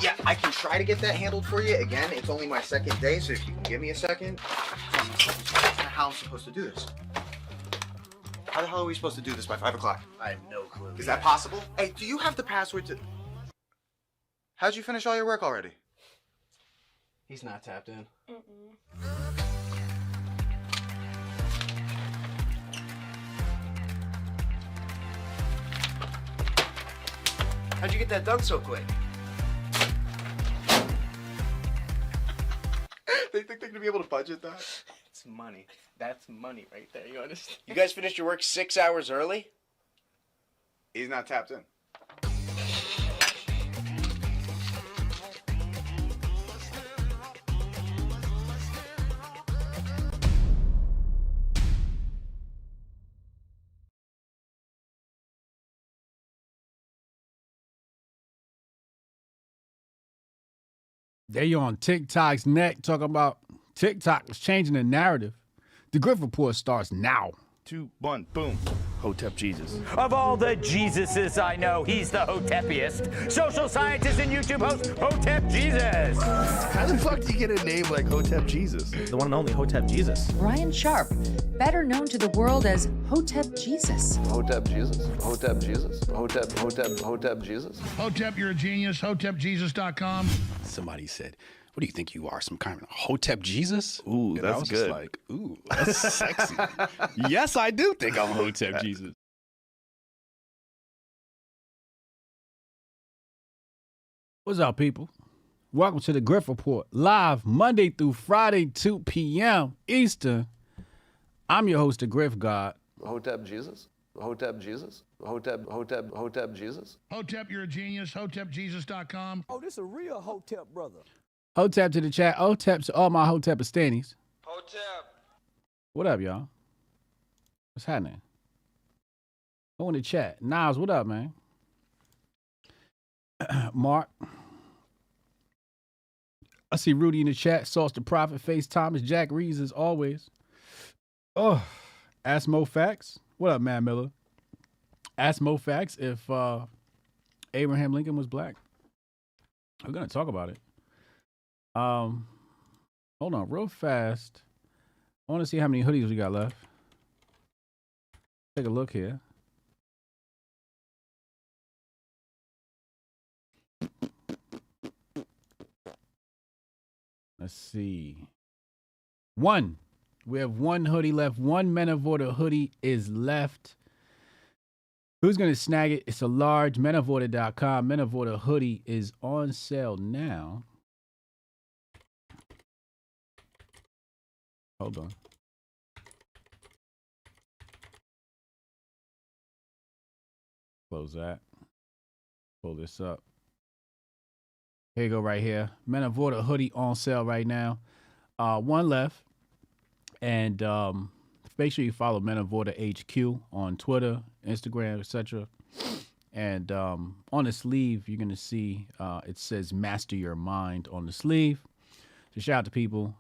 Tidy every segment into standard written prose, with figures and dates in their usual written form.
Yeah, I can try to get that handled for you. Again, it's only my second day, so if you can give me a second. How am I supposed to do this? How the hell are we supposed to do this by 5 o'clock? I have no clue. Is that possible? Hey, do you have the password to... How'd you finish all your work already? He's not tapped in. How'd you get that done so quick? They think they're gonna be able to budget that? It's money. That's money right there, you understand? You guys finished your work 6 hours early? He's not tapped in. They on TikTok's neck talking about TikTok is changing the narrative. The Grift Report starts now. 2, 1, boom. Hotep Jesus. Of all the Jesuses I know, he's the Hotepiest. Social scientist and YouTube host, Hotep Jesus. How the fuck do you get a name like Hotep Jesus? The one and only Hotep Jesus. Ryan Sharp, better known to the world as Hotep Jesus. Hotep Jesus. Hotep Jesus. Hotep Jesus. Hotep, you're a genius. HotepJesus.com. Somebody said, what do you think you are, some kind of Hotep Jesus? Ooh, And I that's was good. Just like, ooh, that's sexy. Yes, I do think I'm Hotep Jesus. What's up, people? Welcome to the Grift Report, live Monday through Friday, 2 p.m. Eastern. I'm your host, the Grift God. Hotep Jesus. Hotep Jesus. Hotep Jesus. Hotep, you're a genius. HotepJesus.com. Oh, this a real Hotep brother. Hotep to the chat. Hotep to all my Hotepistanis. Hotep. What up, y'all? What's happening? Go in the chat. Niles, what up, man? Mark. I see Rudy in the chat. Sauce the Prophet. Face Thomas. Jack Reeves as always. Oh, ask Mo Facts. What up, man, Miller? Ask Mo Facts if Abraham Lincoln was black. We're gonna talk about it. Hold on, real fast. I want to see how many hoodies we got left. Take a look here. Let's see. One. We have one hoodie left. One Men of Order hoodie is left. Who's going to snag it? It's a large menoforder.com. Men of Order hoodie is on sale now. Hold on. Close that. Pull this up. Here you go right here. Men of Order hoodie on sale right now. One left. And make sure you follow Men of Order HQ on Twitter, Instagram, etc. And on the sleeve, you're going to see it says Master Your Mind on the sleeve. So shout out to people.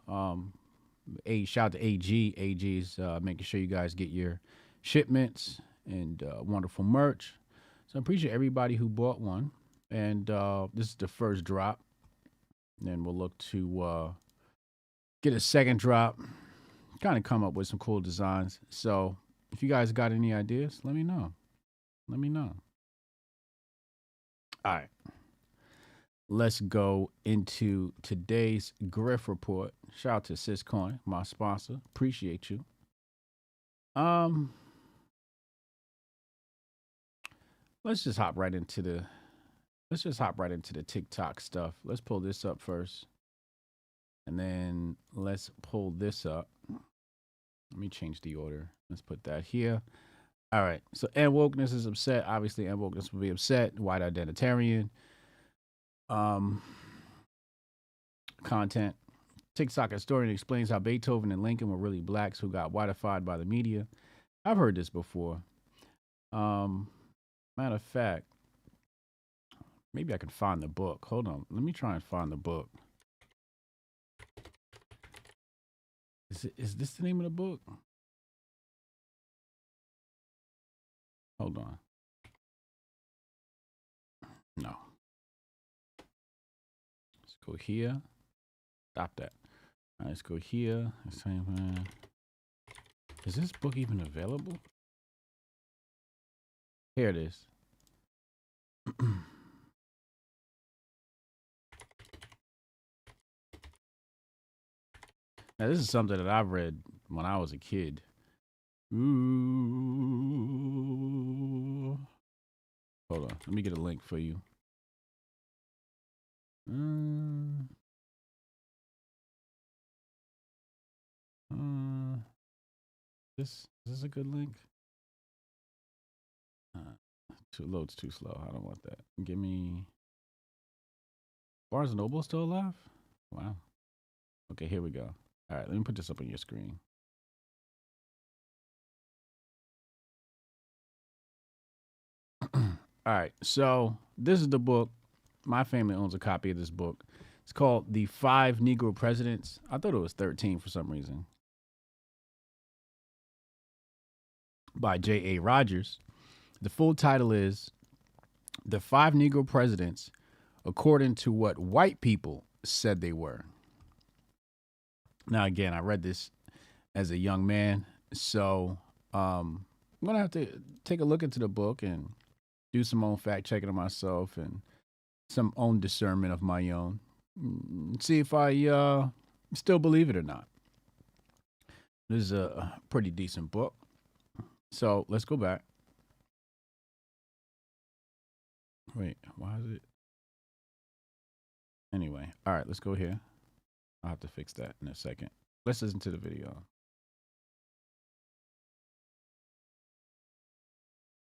Shout out to AG. AG is making sure you guys get your shipments and wonderful merch. So I appreciate everybody who bought one. And this is the first drop. And then we'll look to get a second drop. Kind of come up with some cool designs. So if you guys got any ideas, let me know. Let me know. All right. Let's go into today's Grift Report. Shout out to Syscoin, my sponsor. Appreciate you. Let's just hop right into the TikTok stuff. Let's pull this up first. And then let's pull this up. Let me change the order. Let's put that here. All right. So End Wokeness is upset. Obviously, End Wokeness will be upset. White identitarian. Content. TikTok historian explains how Beethoven and Lincoln were really blacks who got whiteified by the media. I've heard this before. Matter of fact, maybe I can find the book. Hold on. Let me try and find the book. Is this the name of the book? Hold on. No. go here. Stop that. All right, let's go here. Is this book even available? Here it is. Now, this is something that I've read when I was a kid. Ooh. Hold on. Let me get a link for you. Is this a good link? Load's too slow. I don't want that. Give me. Barnes & Noble still alive? Wow. Okay, here we go. All right, let me put this up on your screen. All right, so this is the book. My family owns a copy of this book. It's called The 5 Negro Presidents. I thought it was 13 for some reason. By J.A. Rogers. The full title is The 5 Negro Presidents According to What White People Said They Were. Now, again, I read this as a young man, so I'm going to have to take a look into the book and do some own fact checking of myself and some own discernment of my own. See if I still believe it or not. This is a pretty decent book. So let's go back. Wait, why is it? Anyway, all right, let's go here. I'll have to fix that in a second. Let's listen to the video.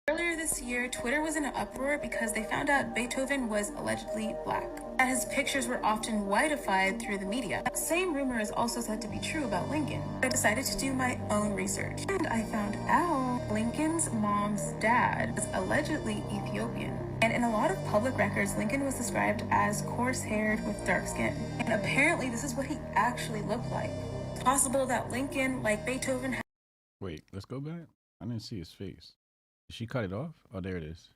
Earlier this year, Twitter was in an uproar because they found out Beethoven was allegedly black, and his pictures were often whiteified through the media. That same rumor is also said to be true about Lincoln. I decided to do my own research, and I found out Lincoln's mom's dad was allegedly Ethiopian. And in a lot of public records, Lincoln was described as coarse-haired with dark skin. And apparently this is what he actually looked like. It's possible that Lincoln, like Beethoven... Wait, let's go back. I didn't see his face. Did she cut it off? Oh, there it is.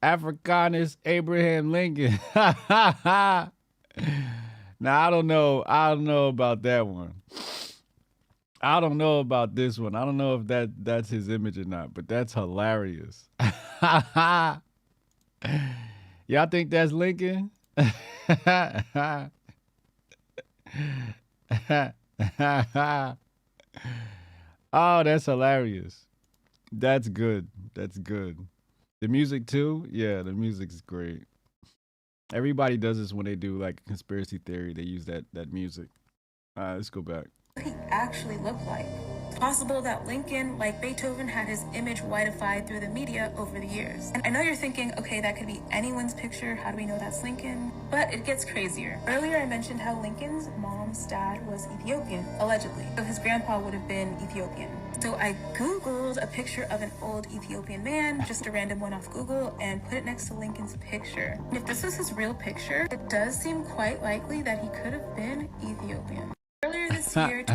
Africanus Abraham Lincoln. Now, I don't know about that one. I don't know about this one. I don't know if that's his image or not, but that's hilarious. Y'all think that's Lincoln? Oh, that's hilarious. That's good. That's good. The music too? Yeah, the music's great. Everybody does this when they do like a conspiracy theory. They use that music. Let's go back. He actually looked like. It's possible that Lincoln, like Beethoven, had his image whiteified through the media over the years. And I know you're thinking, okay, that could be anyone's picture. How do we know that's Lincoln? But it gets crazier. Earlier, I mentioned how Lincoln's mom's dad was Ethiopian, allegedly. So his grandpa would have been Ethiopian. So I Googled a picture of an old Ethiopian man, just a random one off Google, and put it next to Lincoln's picture. And if this was his real picture, it does seem quite likely that he could have been Ethiopian. Earlier this year...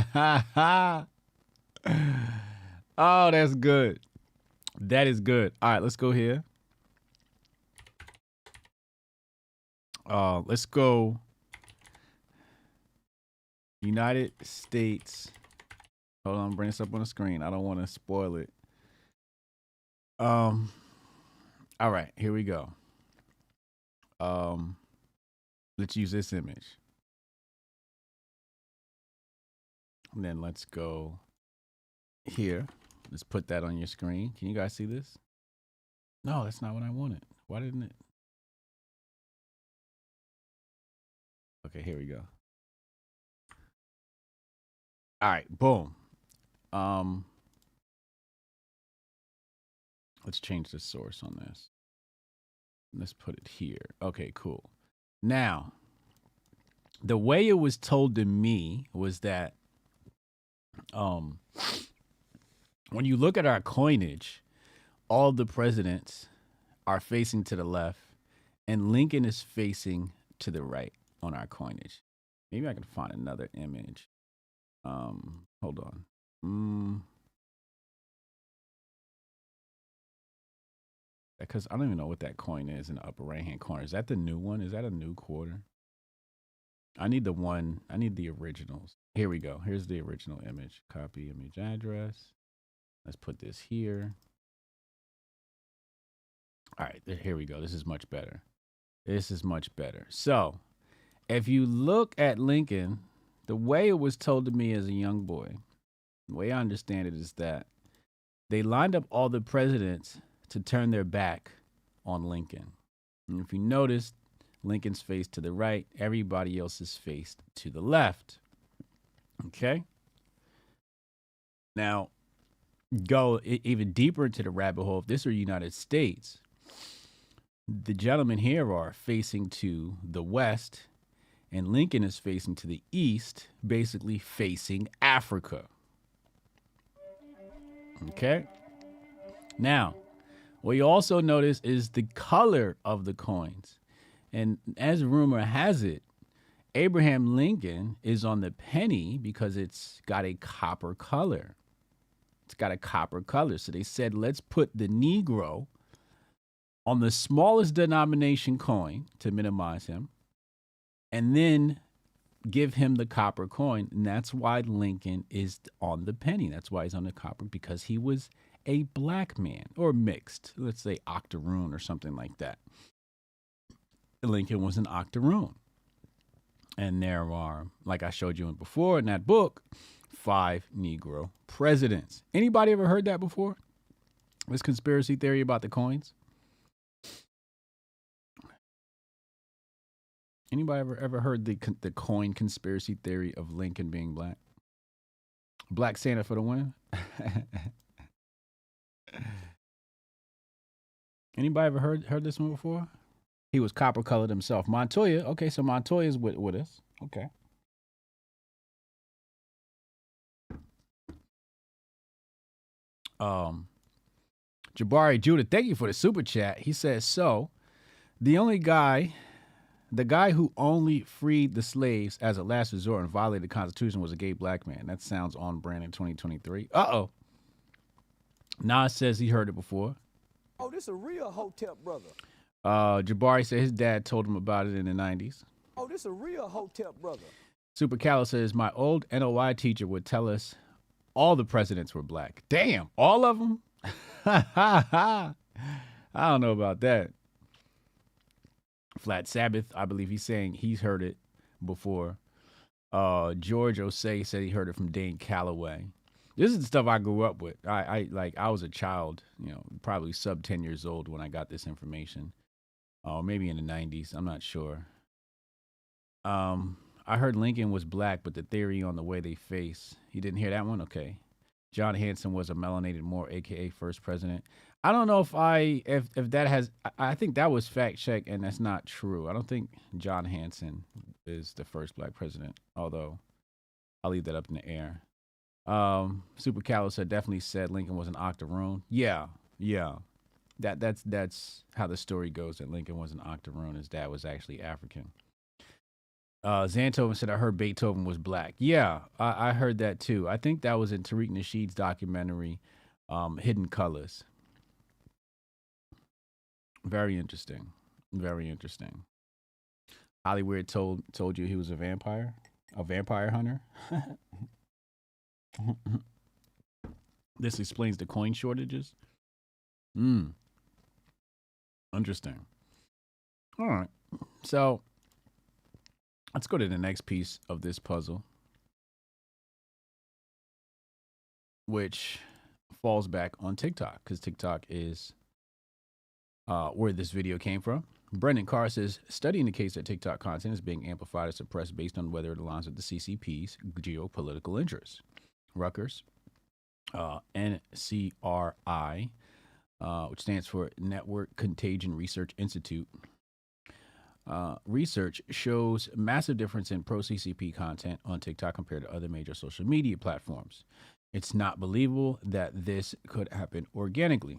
Oh, that's good. That is good. All right, let's go here. Let's go United States. Hold on, bring this up on the screen. I don't want to spoil it. All right, here we go. Let's use this image. And then let's go here. Let's put that on your screen. Can you guys see this? No, that's not what I wanted. Why didn't it? Okay, here we go. All right, boom. Let's change the source on this. Let's put it here. Okay, cool. Now, the way it was told to me was that when you look at our coinage, all the presidents are facing to the left and Lincoln is facing to the right on our coinage. Maybe I can find another image. Hold on. That because I don't even know what that coin is in the upper right-hand corner. Is that the new one? Is that a new quarter? I need the one. I need the originals. Here we go. Here's the original image. Copy image address. Let's put this here. All right, here we go. This is much better. This is much better. So, if you look at Lincoln, the way it was told to me as a young boy, the way I understand it is that they lined up all the presidents to turn their back on Lincoln. And if you notice, Lincoln's faced to the right, everybody else is faced to the left. Okay? Now, go even deeper into the rabbit hole. If this were United States, the gentlemen here are facing to the west, and Lincoln is facing to the east, basically facing Africa. Okay? Now, what you also notice is the color of the coins. And as rumor has it, Abraham Lincoln is on the penny because it's got a copper color. It's got a copper color. So they said, let's put the Negro on the smallest denomination coin to minimize him, and then give him the copper coin. And that's why Lincoln is on the penny. That's why he's on the copper, because he was a black man, or mixed. Let's say octoroon or something like that. Lincoln was an octoroon. And there are, like I showed you before in that book, 5 Negro presidents. Anybody ever heard that before? This conspiracy theory about the coins? Anybody ever heard the coin conspiracy theory of Lincoln being black? Black Santa for the win? Anybody ever heard this one before? He was copper colored himself. Montoya. Okay, so Montoya's with us. Okay. Jabari Judah, thank you for the super chat. He says, so the guy who only freed the slaves as a last resort and violated the Constitution was a gay black man. That sounds on brand in 2023. Uh-oh. Nas says he heard it before. Oh, this a real Hotep brother. Jabari said his dad told him about it in the 90s. Oh, this a real Hotep brother. Super Callow says, my old NOI teacher would tell us all the presidents were black. Damn, all of them? I don't know about that. Flat Sabbath, I believe he's saying he's heard it before. George Osei said he heard it from Dane Calloway. This is the stuff I grew up with. I was a child, probably sub 10 years old when I got this information. Maybe in the 90s, I'm not sure. I heard Lincoln was black, but the theory on the way they face. You didn't hear that one? Okay. John Hanson was a melanated Moor, aka first president. I don't know if that has. I think that was fact checked, and that's not true. I don't think John Hanson is the first black president. Although I'll leave that up in the air. Super Callow said definitely said Lincoln was an octoroon. Yeah. That's how the story goes. That Lincoln was an octoroon. His dad was actually African. Zantoven said, I heard Beethoven was black. Yeah, I heard that too. I think that was in Tariq Nasheed's documentary, Hidden Colors. Very interesting. Very interesting. Hollywood told you he was a vampire hunter. This explains the coin shortages. Interesting. All right. So let's go to the next piece of this puzzle, which falls back on TikTok, because TikTok is where this video came from. Brendan Carr says, study indicates that TikTok content is being amplified or suppressed based on whether it aligns with the CCP's geopolitical interests. Rutgers, NCRI, which stands for Network Contagion Research Institute. Research shows massive difference in pro-CCP content on TikTok compared to other major social media platforms. It's not believable that this could happen organically.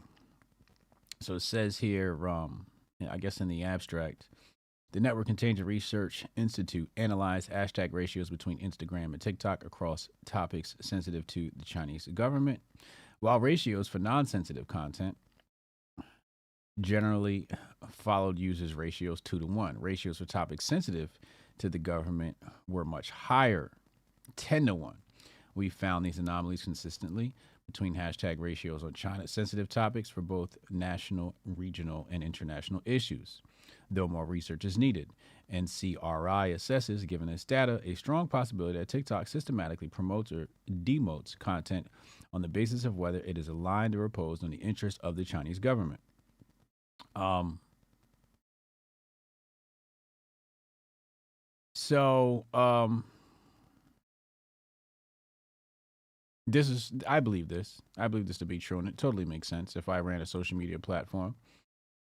So it says here, I guess in the abstract, the Network Contagion Research Institute analyzed hashtag ratios between Instagram and TikTok across topics sensitive to the Chinese government, while ratios for non-sensitive content generally followed users ratios 2-1. Ratios for topics sensitive to the government were much higher, 10-1. We found these anomalies consistently between hashtag ratios on China-sensitive topics for both national, regional, and international issues. Though more research is needed, NCRI assesses, given this data, a strong possibility that TikTok systematically promotes or demotes content on the basis of whether it is aligned or opposed on the interests of the Chinese government. I believe this to be true, and it totally makes sense. If I ran a social media platform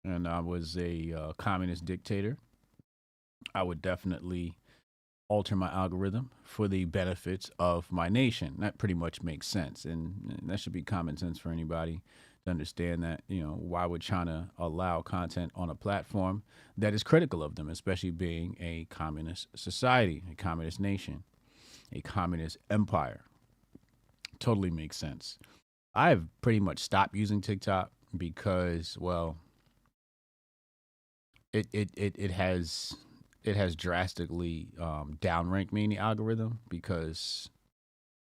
and I was a communist dictator, I would definitely alter my algorithm for the benefits of my nation. That pretty much makes sense, and that should be common sense for anybody to understand that, why would China allow content on a platform that is critical of them, especially being a communist society, a communist nation, a communist empire. Totally makes sense. I've pretty much stopped using TikTok because, well, it has drastically downranked me in the algorithm because,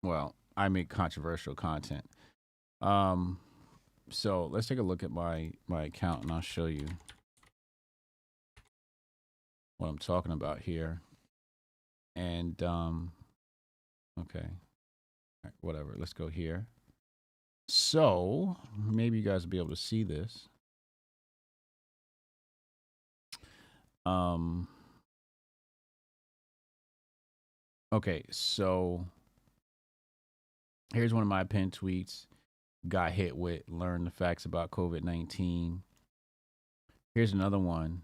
well, I make controversial content. So let's take a look at my account and I'll show you what I'm talking about here. And okay. All right, whatever. Let's go here. So maybe you guys will be able to see this. Okay, so here's one of my pinned tweets. Got hit with learn the facts about COVID-19. Here's another one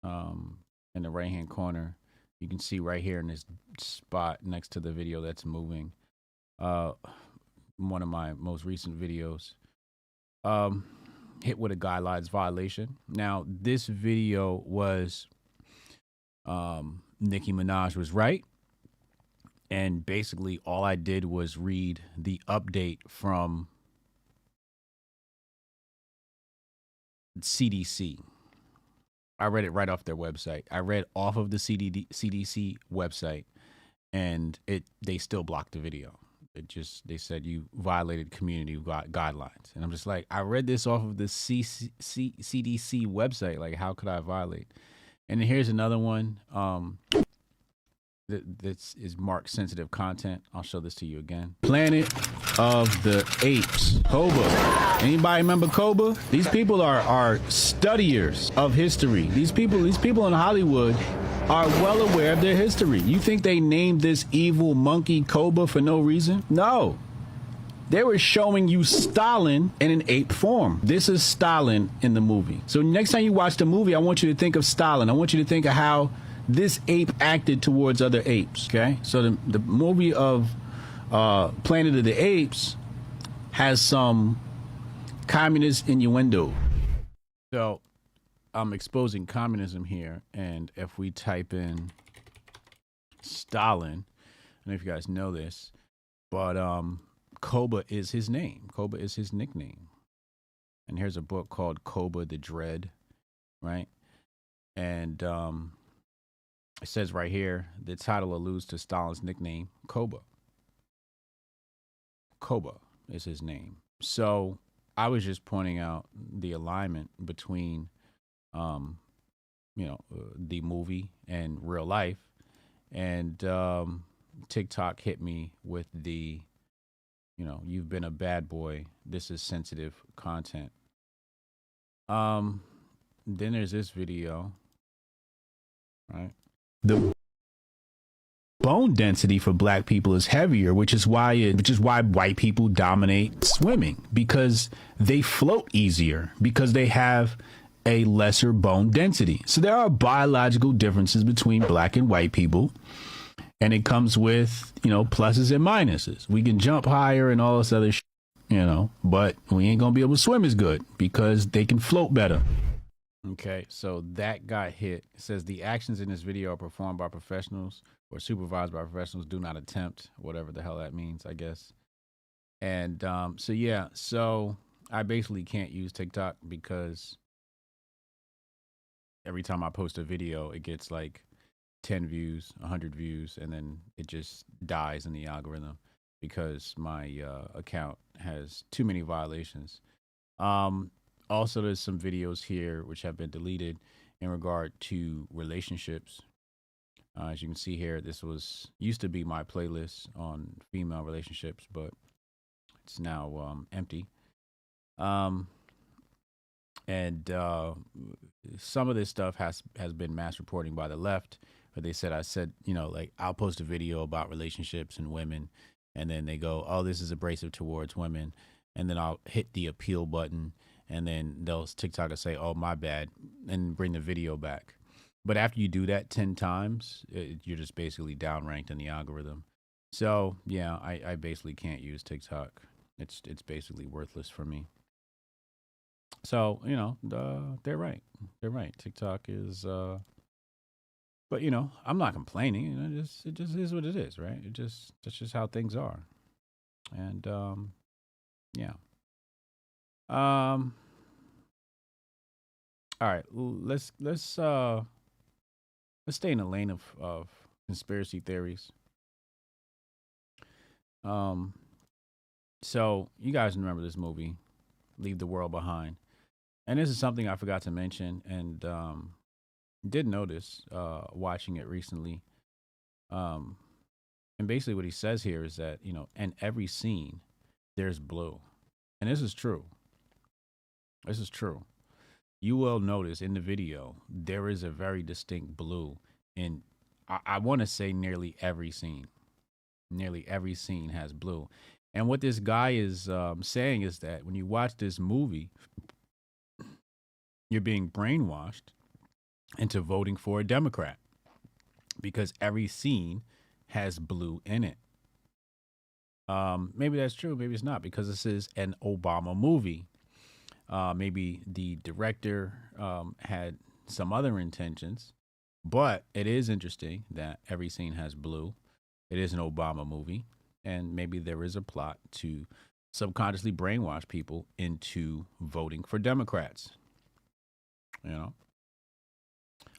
in the right-hand corner. You can see right here in this spot next to the video that's moving. One of my most recent videos. Hit with a guidelines violation. Now, this video was Nicki Minaj was right. And basically all I did was read the update from CDC. I read it right off their website. I read off of the CDC website, and they still blocked the video. They said you violated community guidelines. And I'm just like, I read this off of the CDC website. Like, how could I violate? And then here's another one. This is marked sensitive content. I'll show this to you again. Planet of the Apes. Koba. Anybody remember Koba? These people are studiers of history. These people in Hollywood are well aware of their history. You think they named this evil monkey Koba for no reason? No. They were showing you Stalin in an ape form. This is Stalin in the movie. So next time you watch the movie, I want you to think of Stalin. I want you to think of how this ape acted towards other apes, okay? So the movie of Planet of the Apes has some communist innuendo. So I'm exposing communism here, and if we type in Stalin, I don't know if you guys know this, but Koba is his name. Koba is his nickname. And here's a book called Koba the Dread, right? And it says right here, the title alludes to Stalin's nickname, Koba. Koba is his name. So I was just pointing out the alignment between, the movie and real life. And TikTok hit me with the, you've been a bad boy. This is sensitive content. Then there's this video, right? The bone density for black people is heavier, which is why white people dominate swimming, because they float easier, because they have a lesser bone density. So there are biological differences between black and white people, and it comes with, pluses and minuses. We can jump higher and all this other shit, but we ain't gonna be able to swim as good because they can float better. Okay, so that got hit. It says the actions in this video are performed by professionals or supervised by professionals. Do not attempt, whatever the hell that means, I guess. And so I basically can't use TikTok because every time I post a video, it gets like 10 views, 100 views, and then it just dies in the algorithm because my account has too many violations. Also, there's some videos here which have been deleted in regard to relationships. As you can see here, this used to be my playlist on female relationships, but it's now empty. And some of this stuff has been mass reporting by the left, where they said, like, I'll post a video about relationships and women, and then they go, oh, this is abrasive towards women, and then I'll hit the appeal button, and then those TikTokers say, oh, my bad, and bring the video back. But after you do that 10 times, you're just basically downranked in the algorithm. So yeah, I basically can't use TikTok. It's basically worthless for me. So, they're right. They're right. TikTok is, but I'm not complaining. It just is what it is, right? That's just how things are. And, yeah. All right, let's stay in the lane of conspiracy theories. So you guys remember this movie, Leave the World Behind. And this is something I forgot to mention and did notice watching it recently. And basically what he says here is that, in every scene, there's blue. And this is true. This is true. You will notice in the video, there is a very distinct blue in, I want to say nearly every scene. Nearly every scene has blue. And what this guy is saying is that when you watch this movie, you're being brainwashed into voting for a Democrat because every scene has blue in it. Maybe that's true. Maybe it's not, because this is an Obama movie. Maybe the director had some other intentions, but it is interesting that every scene has blue. It is an Obama movie, and maybe there is a plot to subconsciously brainwash people into voting for Democrats.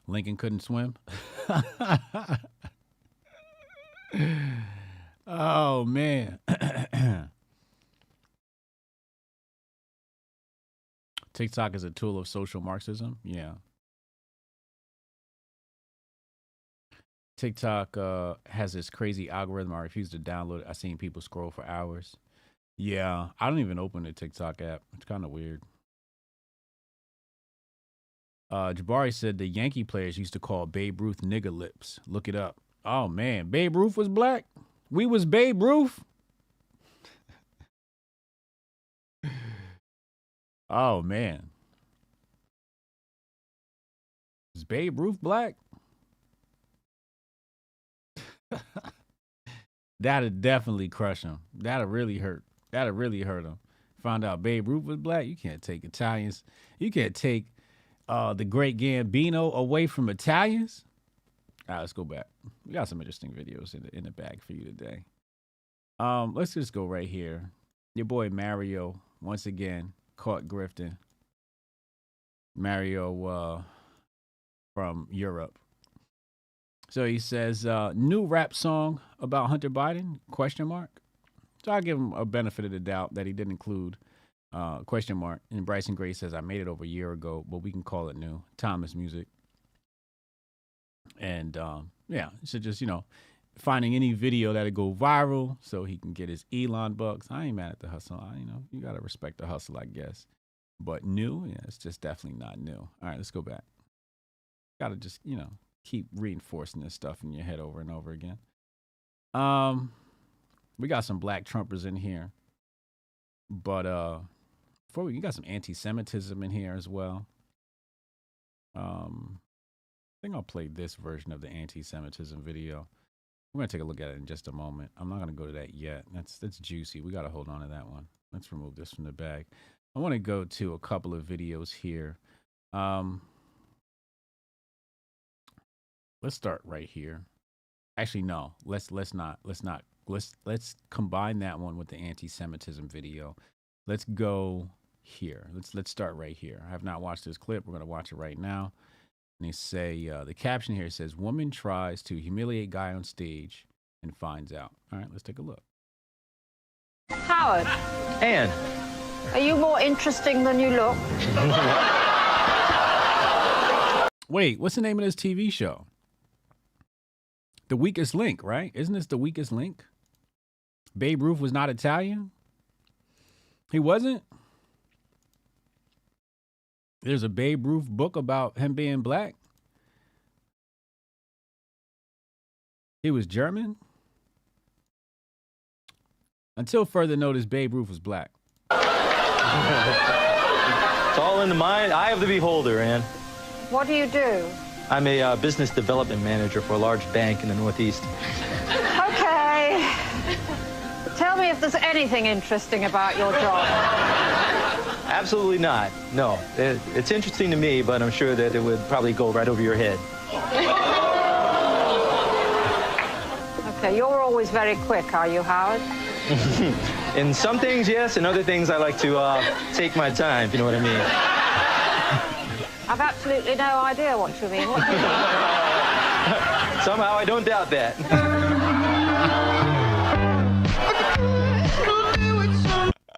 Lincoln couldn't swim. Oh, man. TikTok is a tool of social Marxism. Yeah. TikTok has this crazy algorithm. I refuse to download it. I've seen people scroll for hours. Yeah, I don't even open the TikTok app. It's kind of weird. Jabari said the Yankee players used to call Babe Ruth nigger lips. Look it up. Oh, man. Babe Ruth was black? We was Babe Ruth? Oh, man. Is Babe Ruth black? That'd definitely crush him. That'd really hurt. That'd really hurt him. Found out Babe Ruth was black. You can't take Italians. You can't take the great Gambino away from Italians. All right, let's go back. We got some interesting videos in the bag for you today. Let's just go right here. Your boy Mario, once again, caught grifting. Mario from Europe. So he says, new rap song about Hunter Biden, ? So I'll give him a benefit of the doubt that he didn't include ? And Bryson Gray says, I made it over a year ago, but we can call it new. Thomas Music. And yeah, so just, finding any video that'll go viral so he can get his Elon bucks. I ain't mad at the hustle. You got to respect the hustle, I guess. But new, yeah, it's just definitely not new. All right, let's go back. Got to just, keep reinforcing this stuff in your head over and over again. We got some black Trumpers in here. But we got some anti-Semitism in here as well. I think I'll play this version of the anti-Semitism video. We're going to take a look at it in just a moment. I'm not going to go to that yet. That's juicy. We got to hold on to that one. Let's remove this from the bag. I want to go to a couple of videos here. Let's start right here. Actually, no. Let's combine that one with the anti-Semitism video. Let's go here. Let's start right here. I have not watched this clip. We're going to watch it right now. And they say, the caption here says, woman tries to humiliate guy on stage and finds out. All right, let's take a look. Howard. Ann. Are you more interesting than you look? Wait, what's the name of this TV show? The Weakest Link, right? Isn't this The Weakest Link? Babe Ruth was not Italian? He wasn't? There's a Babe Ruth book about him being black? He was German? Until further notice, Babe Ruth was black. It's all in the mind, eye of the beholder, Ann. What do you do? I'm a business development manager for a large bank in the Northeast. Okay. Tell me if there's anything interesting about your job. Absolutely not. No. It's interesting to me, but I'm sure that it would probably go right over your head. Okay, you're always very quick, are you, Howard? In some things, yes. In other things, I like to take my time, if you know what I mean. I've absolutely no idea what you mean. What do you mean? Somehow, I don't doubt that.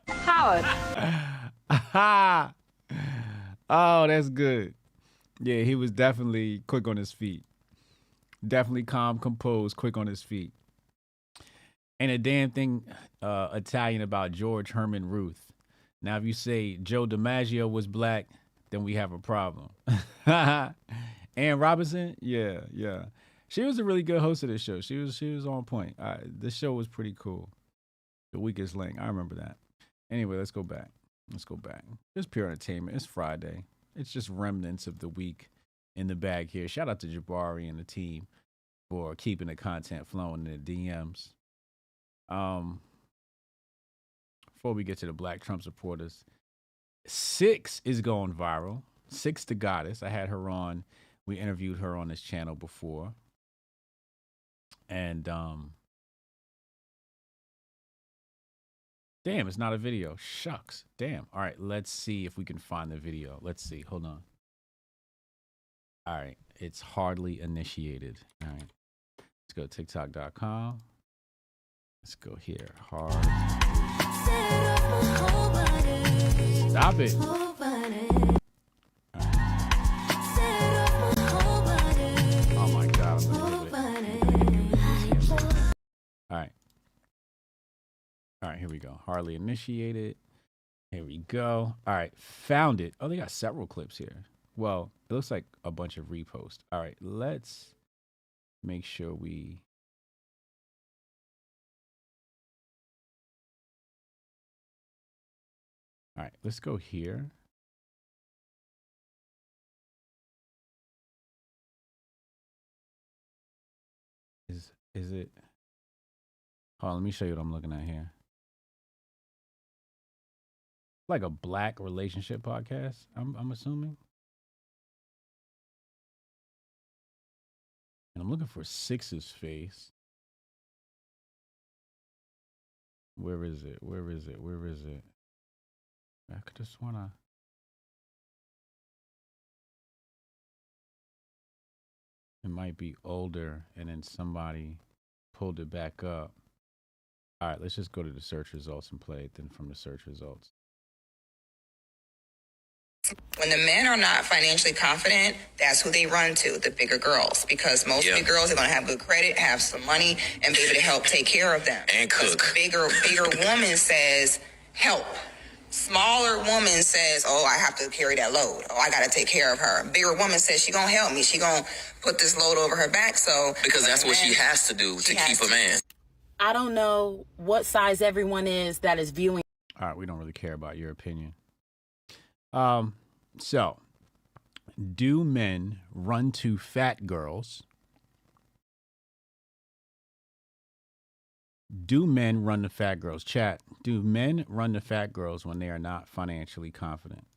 Howard. Oh, that's good. Yeah, he was definitely quick on his feet. Definitely calm, composed, quick on his feet. Ain't a damn thing Italian about George Herman Ruth. Now, if you say Joe DiMaggio was black, then we have a problem. Ann Robinson, yeah. She was a really good host of this show. She was on point. This show was pretty cool. The Weakest Link, I remember that. Anyway, let's go back. It's pure entertainment. It's Friday. It's just remnants of the week in the bag here. Shout out to Jabari and the team for keeping the content flowing in the DMs. Before we get to the Black Trump supporters, Six is going viral. Six the Goddess. I had her on. We interviewed her on this channel before. And damn, it's not a video. Shucks. Damn. All right, let's see if we can find the video. Let's see. Hold on. All right. It's hardly initiated. All right. Let's go to TikTok.com. Let's go here. Hard. Stop it. All right. Oh my God. All right. All right, here we go. Hardly initiated. Here we go. All right, found it. Oh, they got several clips here. Well, it looks like a bunch of reposts. All right, let's make sure we... All right, let's go here. Is it... Hold on, let me show you what I'm looking at here. Like a black relationship podcast, I'm assuming. And I'm looking for Six's face. Where is it? I could just wanna... It might be older and then somebody pulled it back up. All right, let's just go to the search results and play it then from the search results. When the men are not financially confident, that's who they run to, the bigger girls. Because most big girls are going to have good credit, have some money, and be able to help take care of them. And cook. Bigger woman says, help. Smaller woman says, oh, I have to carry that load. Oh, I got to take care of her. Bigger woman says, she going to help me. She going to put this load over her back. So because that's what she has to do to keep a man. I don't know what size everyone is that is viewing. All right, we don't really care about your opinion. So, do men run to fat girls? Do men run to fat girls? Chat, do men run to fat girls when they are not financially confident?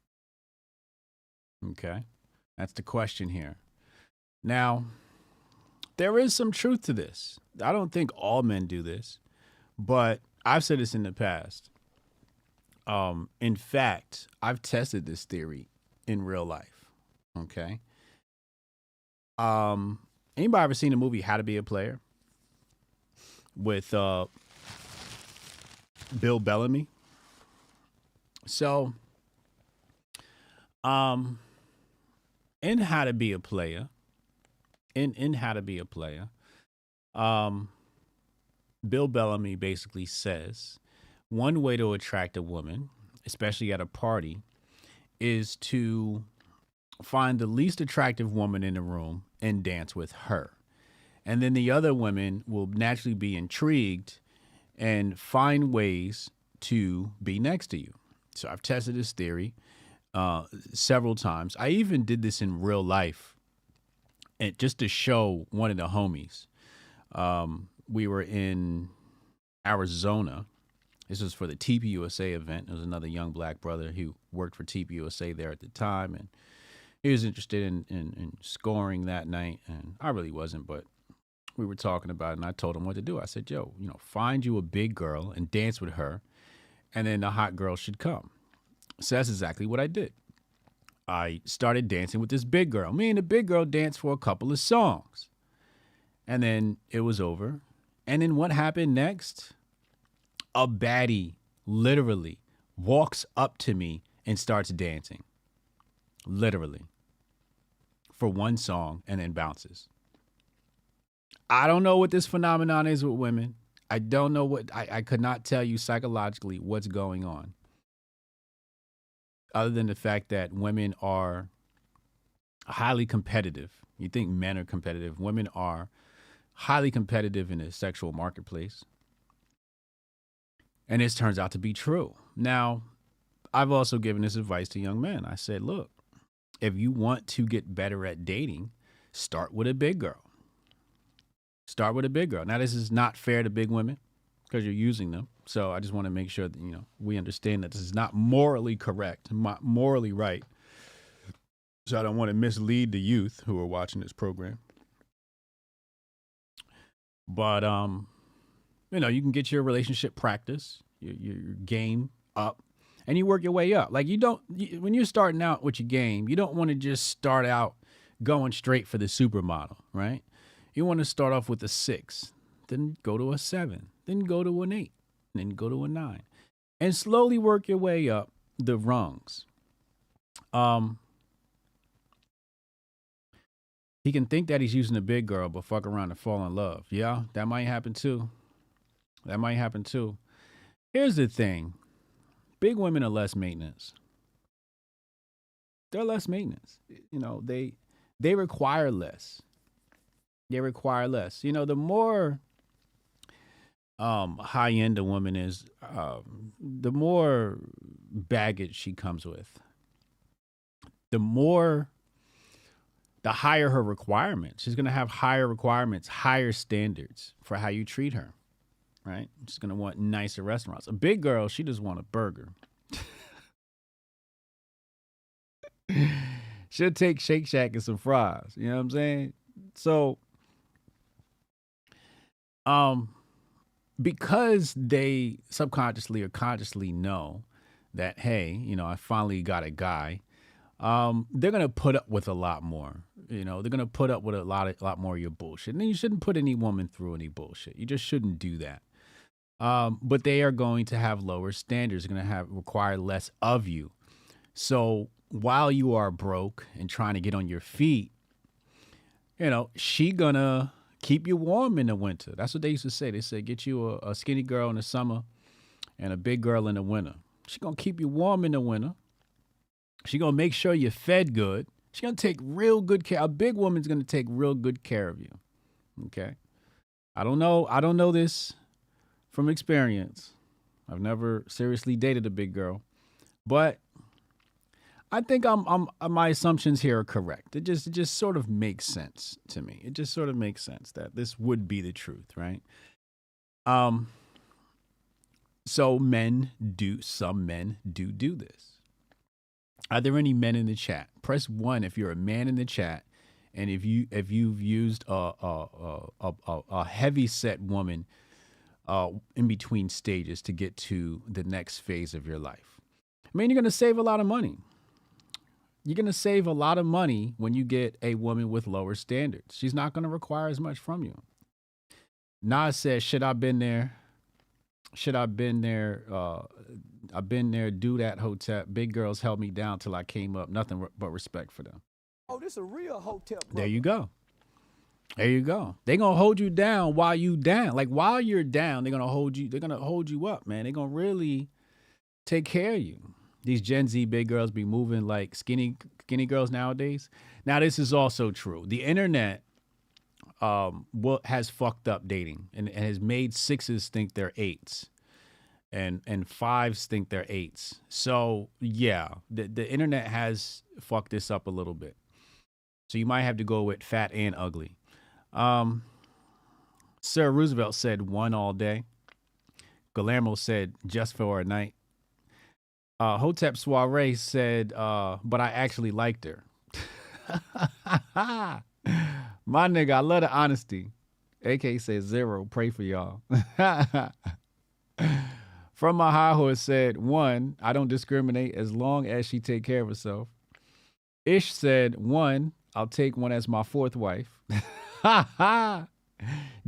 Okay, that's the question here. Now, there is some truth to this. I don't think all men do this, but I've said this in the past. In fact, I've tested this theory in real life. Okay. Anybody ever seen the movie How to Be a Player with Bill Bellamy? So, in How to Be a Player, in How to Be a Player, Bill Bellamy basically says one way to attract a woman, especially at a party, is to find the least attractive woman in the room and dance with her. And then the other women will naturally be intrigued and find ways to be next to you. So I've tested this theory several times. I even did this in real life, and just to show one of the homies. We were in Arizona. This was for the TPUSA event. There was another young black brother who worked for TPUSA there at the time, and he was interested in scoring that night, and I really wasn't, but we were talking about it, and I told him what to do. I said, yo, find you a big girl and dance with her, and then the hot girl should come. So that's exactly what I did. I started dancing with this big girl. Me and the big girl danced for a couple of songs, and then it was over. And then what happened next? A baddie literally walks up to me and starts dancing. Literally. For one song, and then bounces. I don't know what this phenomenon is with women. I don't know I could not tell you psychologically what's going on. Other than the fact that women are highly competitive. You think men are competitive. Women are highly competitive in the sexual marketplace. And this turns out to be true. Now, I've also given this advice to young men. I said, look, if you want to get better at dating, start with a big girl. Start with a big girl. Now, this is not fair to big women because you're using them. So I just want to make sure that, we understand that this is not morally correct, not morally right. So I don't want to mislead the youth who are watching this program. But, you can get your relationship practice, your game up, and you work your way up. Like when you're starting out with your game, you don't want to just start out going straight for the supermodel, right? You want to start off with a 6, then go to a 7, then go to an 8, then go to a 9, and slowly work your way up the rungs. He can think that he's using a big girl, but fuck around and fall in love. Yeah, that might happen too. That might happen too. Here's the thing. Big women are less maintenance. They're less maintenance. They require less. They require less. The more high-end a woman is, the more baggage she comes with. The higher her requirements. She's going to have higher requirements, higher standards for how you treat her, right? She's going to want nicer restaurants. A big girl, she just want a burger. She'll take Shake Shack and some fries. You know what I'm saying? So, because they subconsciously or consciously know that, hey, I finally got a guy, they're going to put up with a lot more. They're going to put up with a lot more of your bullshit. And you shouldn't put any woman through any bullshit. You just shouldn't do that. But they are going to have lower standards. They're going to require less of you. So while you are broke and trying to get on your feet, she going to keep you warm in the winter. That's what they used to say. They said, get you a skinny girl in the summer and a big girl in the winter. She's going to keep you warm in the winter. She's going to make sure you're fed good. She's going to take real good care. A big woman's going to take real good care of you. Okay? I don't know this from experience. I've never seriously dated a big girl. But I think my assumptions here are correct. It just sort of makes sense to me. It just sort of makes sense that this would be the truth, right? So some men do this. Are there any men in the chat? Press 1 if you're a man in the chat, and if you've used a heavy set woman in between stages to get to the next phase of your life. I mean, you're going to save a lot of money. You're going to save a lot of money when you get a woman with lower standards. She's not going to require as much from you. Nas says, should I been there? Should I been there? I've been there, do that, Hotep. Big girls held me down till I came up. Nothing but respect for them. Oh, this a real Hotep brother. There you go. There you go. They're going to hold you down while you down. Like while you're down, they're going to hold you up, man. They're going to really take care of you. These Gen Z big girls be moving like skinny girls nowadays. Now, this is also true. The internet has fucked up dating and has made 6s think they're 8s and 5s think they're 8s. So, yeah, the internet has fucked this up a little bit. So you might have to go with fat and ugly. Sir Roosevelt said 1 all day. Guillermo said just for a night. Hotep Soiree said, but I actually liked her. My nigga, I love the honesty. AK says 0. Pray for y'all. From my high horse said 1. I don't discriminate as long as she take care of herself. Ish said 1. I'll take one as my 4th wife.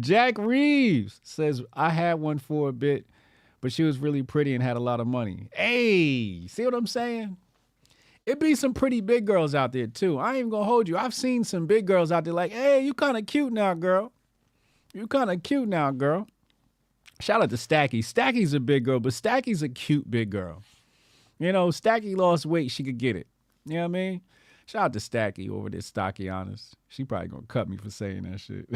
Jack Reeves says I had one for a bit, but she was really pretty and had a lot of money. Hey, see what I'm saying? It be some pretty big girls out there too. I ain't even gonna hold you. I've seen some big girls out there like, hey, you kind of cute now, girl. You kind of cute now, girl. Shout out to Stacky. Stacky's a big girl, but Stacky's a cute big girl. You know, Stacky lost weight. She could get it. You know what I mean? Shout out to Stacky over there, Stocky Honest. She probably gonna cut me for saying that shit.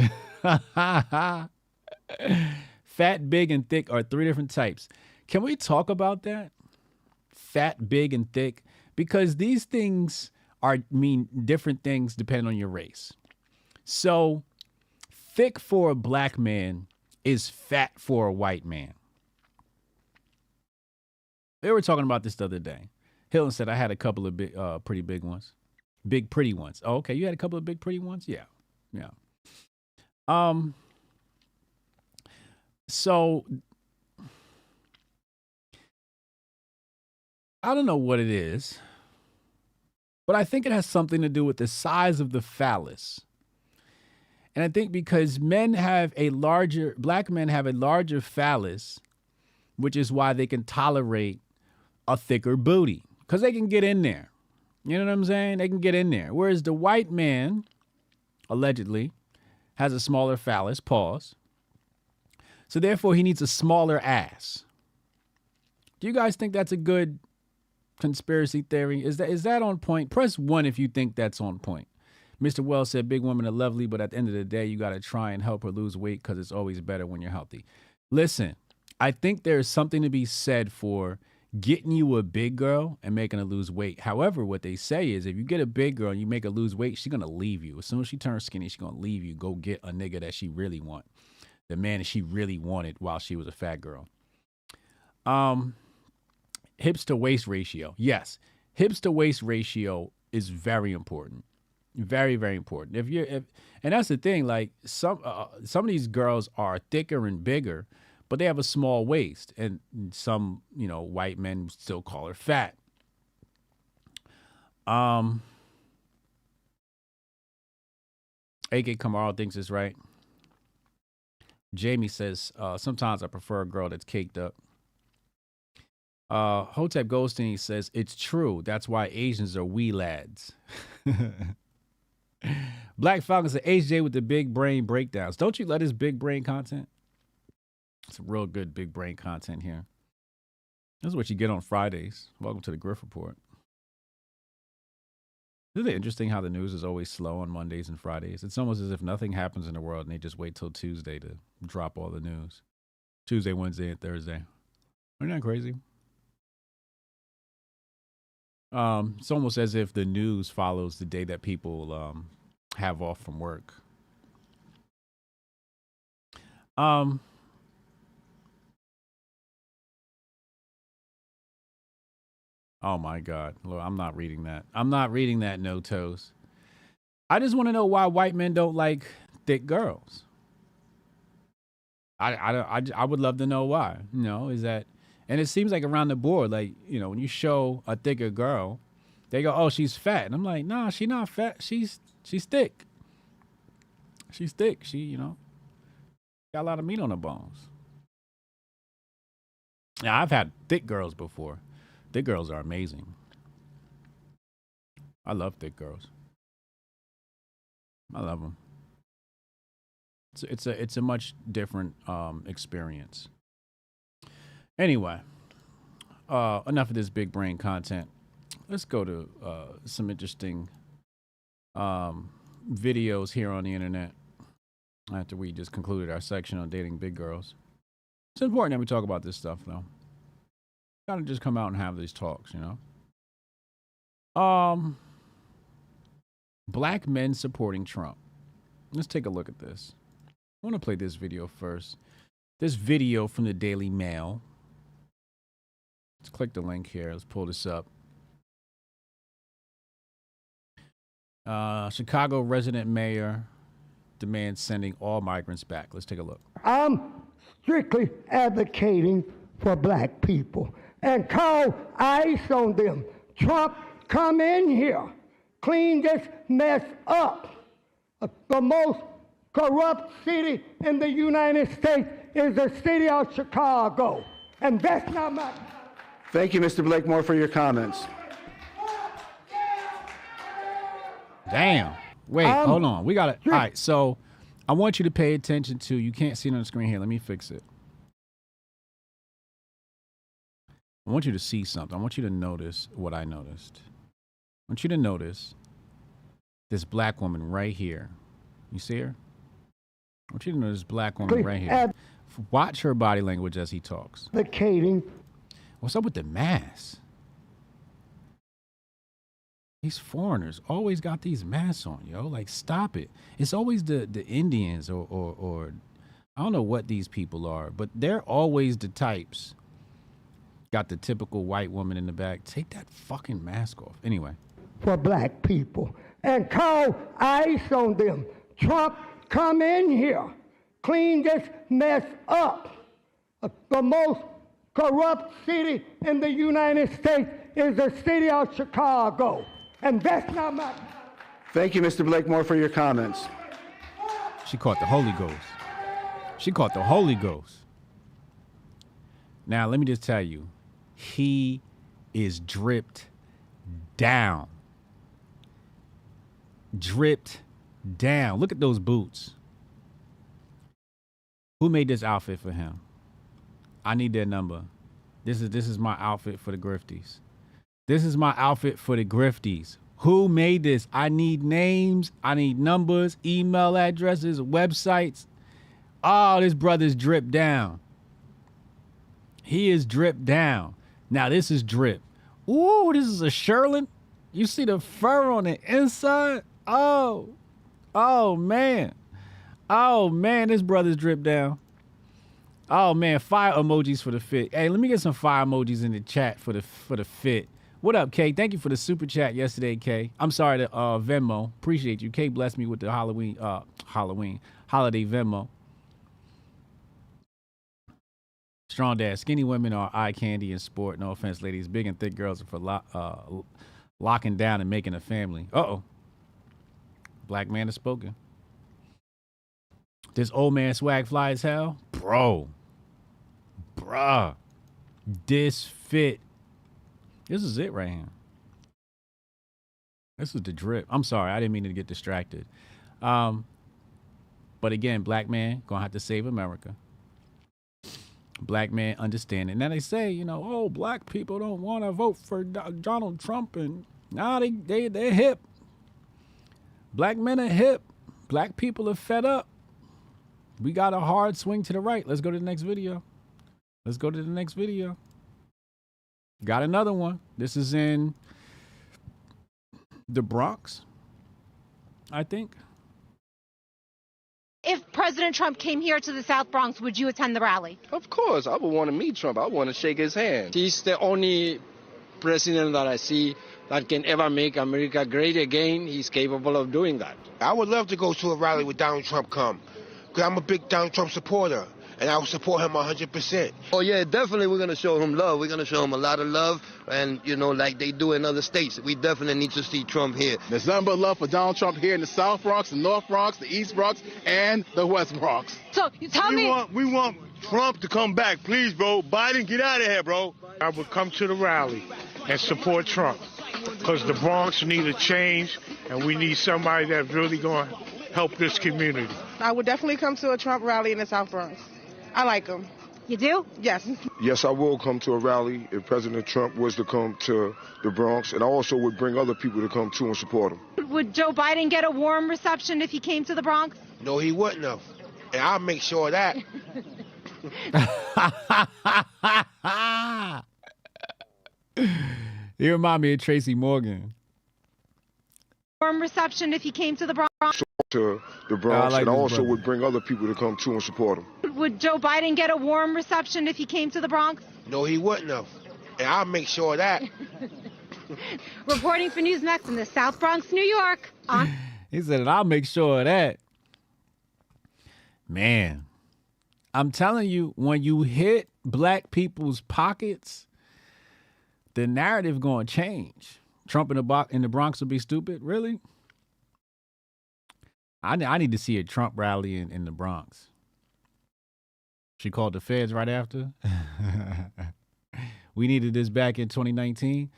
Fat, big, and thick are 3 different types. Can we talk about that? Fat, big, and thick? Because these things mean different things depending on your race. So, thick for a black man is fat for a white man. They were talking about this the other day. Hilton said, I had a couple of big, pretty big ones. Big, pretty ones. Oh, okay. You had a couple of big, pretty ones? Yeah. Yeah. So, I don't know what it is, but I think it has something to do with the size of the phallus. And I think because black men have a larger phallus, which is why they can tolerate a thicker booty, because they can get in there. You know what I'm saying? They can get in there. Whereas the white man, allegedly, has a smaller phallus, pause. So therefore, he needs a smaller ass. Do you guys think that's a good conspiracy theory? Is that on point? Press 1 if you think that's on point. Mr. Wells said, big women are lovely, but at the end of the day, you got to try and help her lose weight because it's always better when you're healthy. Listen, I think there's something to be said for getting you a big girl and making her lose weight. However, what they say is if you get a big girl and you make her lose weight, she's going to leave you. As soon as she turns skinny, she's going to leave you, go get a nigga that she really want. The man that she really wanted while she was a fat girl. Hips to waist ratio. Yes, hips to waist ratio is very important. Very, very important. And that's the thing, like some of these girls are thicker and bigger, but they have a small waist, and some, white men still call her fat. AK Kamaral thinks it's right. Jamie says, sometimes I prefer a girl that's caked up. Hotep Goldstein says, it's true. That's why Asians are wee lads. Black Falcon said, HJ with the big brain breakdowns. Don't you let his big brain content? It's real good big brain content here. This is what you get on Fridays. Welcome to the Grift Report. Isn't it interesting how the news is always slow on Mondays and Fridays? It's almost as if nothing happens in the world and they just wait till Tuesday to drop all the news. Tuesday, Wednesday, and Thursday. Isn't that crazy? It's almost as if the news follows the day that people have off from work. Oh my God. Look, I'm not reading that. I'm not reading that, no toes. I just want to know why white men don't like thick girls. I would love to know why. Is that, and it seems like around the board, like, when you show a thicker girl, They go, oh, she's fat. And I'm like, nah, she's not fat. She's thick. She's thick. She, you know, got a lot of meat on her bones. Now, I've had thick girls before. Thick girls are amazing. I love thick girls. I love them. It's a much different experience. Anyway, enough of this big brain content. Let's go to some interesting videos here on the internet after we just concluded our section on dating big girls. It's important that we talk about this stuff, though. Gotta just come out and have these talks, you know? Black men supporting Trump. Let's take a look at this. I want to play this video first. This video from the Daily Mail. Let's click the link here. Let's pull this up. Chicago resident mayor demands sending all migrants back. Let's take a look. I'm strictly advocating for black people and call ICE on them. Trump, come in here. Clean this mess up. The most corrupt city in the United States is the city of Chicago. And that's not my... Thank you, Mr. Blakemore, for your comments. Damn. Wait, hold on. We got it. All right, so I want you to pay attention to, you can't see it on the screen here. Let me fix it. I want you to see something. I want you to notice what I noticed. I want you to notice this black woman right here. You see her? I want you to notice this black woman right here. Watch her body language as he talks. Advocating. What's up with the mask? These foreigners always got these masks on, yo. Like, stop it. It's always the Indians or I don't know what these people are, but they're always the types. Got the typical white woman in the back. Take that fucking mask off. Anyway. For black people and call ICE on them. Trump, come in here. Clean this mess up. The most corrupt city in the United States is the city of Chicago. And that's not my... Thank you, Mr. Blakemore, for your comments. She caught the Holy Ghost. She caught the Holy Ghost. Now, let me just tell you, he is dripped down. Dripped down. Look at those boots. Who made this outfit for him? I need their number. This is my outfit for the grifties. This is my outfit for the grifties. Who made this? I need names. I need numbers, email addresses, websites. Oh, this brother's dripped down. He is dripped down. Now this is drip. Ooh, this is a Sherlin. You see the fur on the inside? Oh man. Oh man, this brother's dripped down. Oh man, fire emojis for the fit. Hey, let me get some fire emojis in the chat for the fit. What up, Kay? Thank you for the super chat yesterday, Kay. I'm sorry, the Venmo. Appreciate you. Kay blessed me with the holiday Venmo. Strong dad. Skinny women are eye candy in sport. No offense, ladies. Big and thick girls are for locking down and making a family. Uh-oh. Black man has spoken. This old man swag fly as hell? Bruh. This fit. This is it right here. This is the drip. I'm sorry. I didn't mean to get distracted. But again, black man gonna have to save America. Black man understand it. Now they say, you know, oh, black people don't want to vote for Donald Trump, and now they're hip. Black men are hip. Black people are fed up. We got a hard swing to the right. Let's go to the next video. Got another one. This is in the Bronx, I think. If President Trump came here to the South Bronx, would you attend the rally? Of course, I would want to meet Trump. I want to shake his hand. He's the only president that I see that can ever make America great again. He's capable of doing that. I would love to go to a rally with Donald Trump come, because I'm a big Donald Trump supporter. and I will support him 100%. Oh yeah, definitely we're gonna show him love. We're gonna show him a lot of love, and you know, like they do in other states. We definitely need to see Trump here. There's nothing but love for Donald Trump here in the South Bronx, the North Bronx, the East Bronx, and the West Bronx. So you tell me. We want Trump to come back, please, bro. Biden, get out of here, bro. I would come to the rally and support Trump, because the Bronx need a change, and we need somebody that's really going to help this community. I would definitely come to a Trump rally in the South Bronx. I like him. You do? Yes. Yes, I will come to a rally if President Trump was to come to the Bronx, and I also would bring other people to come too and support him. Would Joe Biden get a warm reception if he came to the Bronx? No, he wouldn't have, and I'll make sure of that. You remind me of Tracy Morgan. Warm reception if he came to the Bronx? To the Bronx, like and I this also brother. would bring other people to come too and support him. Would Joe Biden get a warm reception if he came to the Bronx? No, he wouldn't have, and I'll make sure of that. Reporting for Newsmax in the South Bronx, New York. He said, I'll make sure of that. Man, I'm telling you, when you hit black people's pockets, the narrative going to change. Trump in the Bronx will be stupid? Really? I need to see a Trump rally in the Bronx. She called the feds right after. We needed this back in 2019.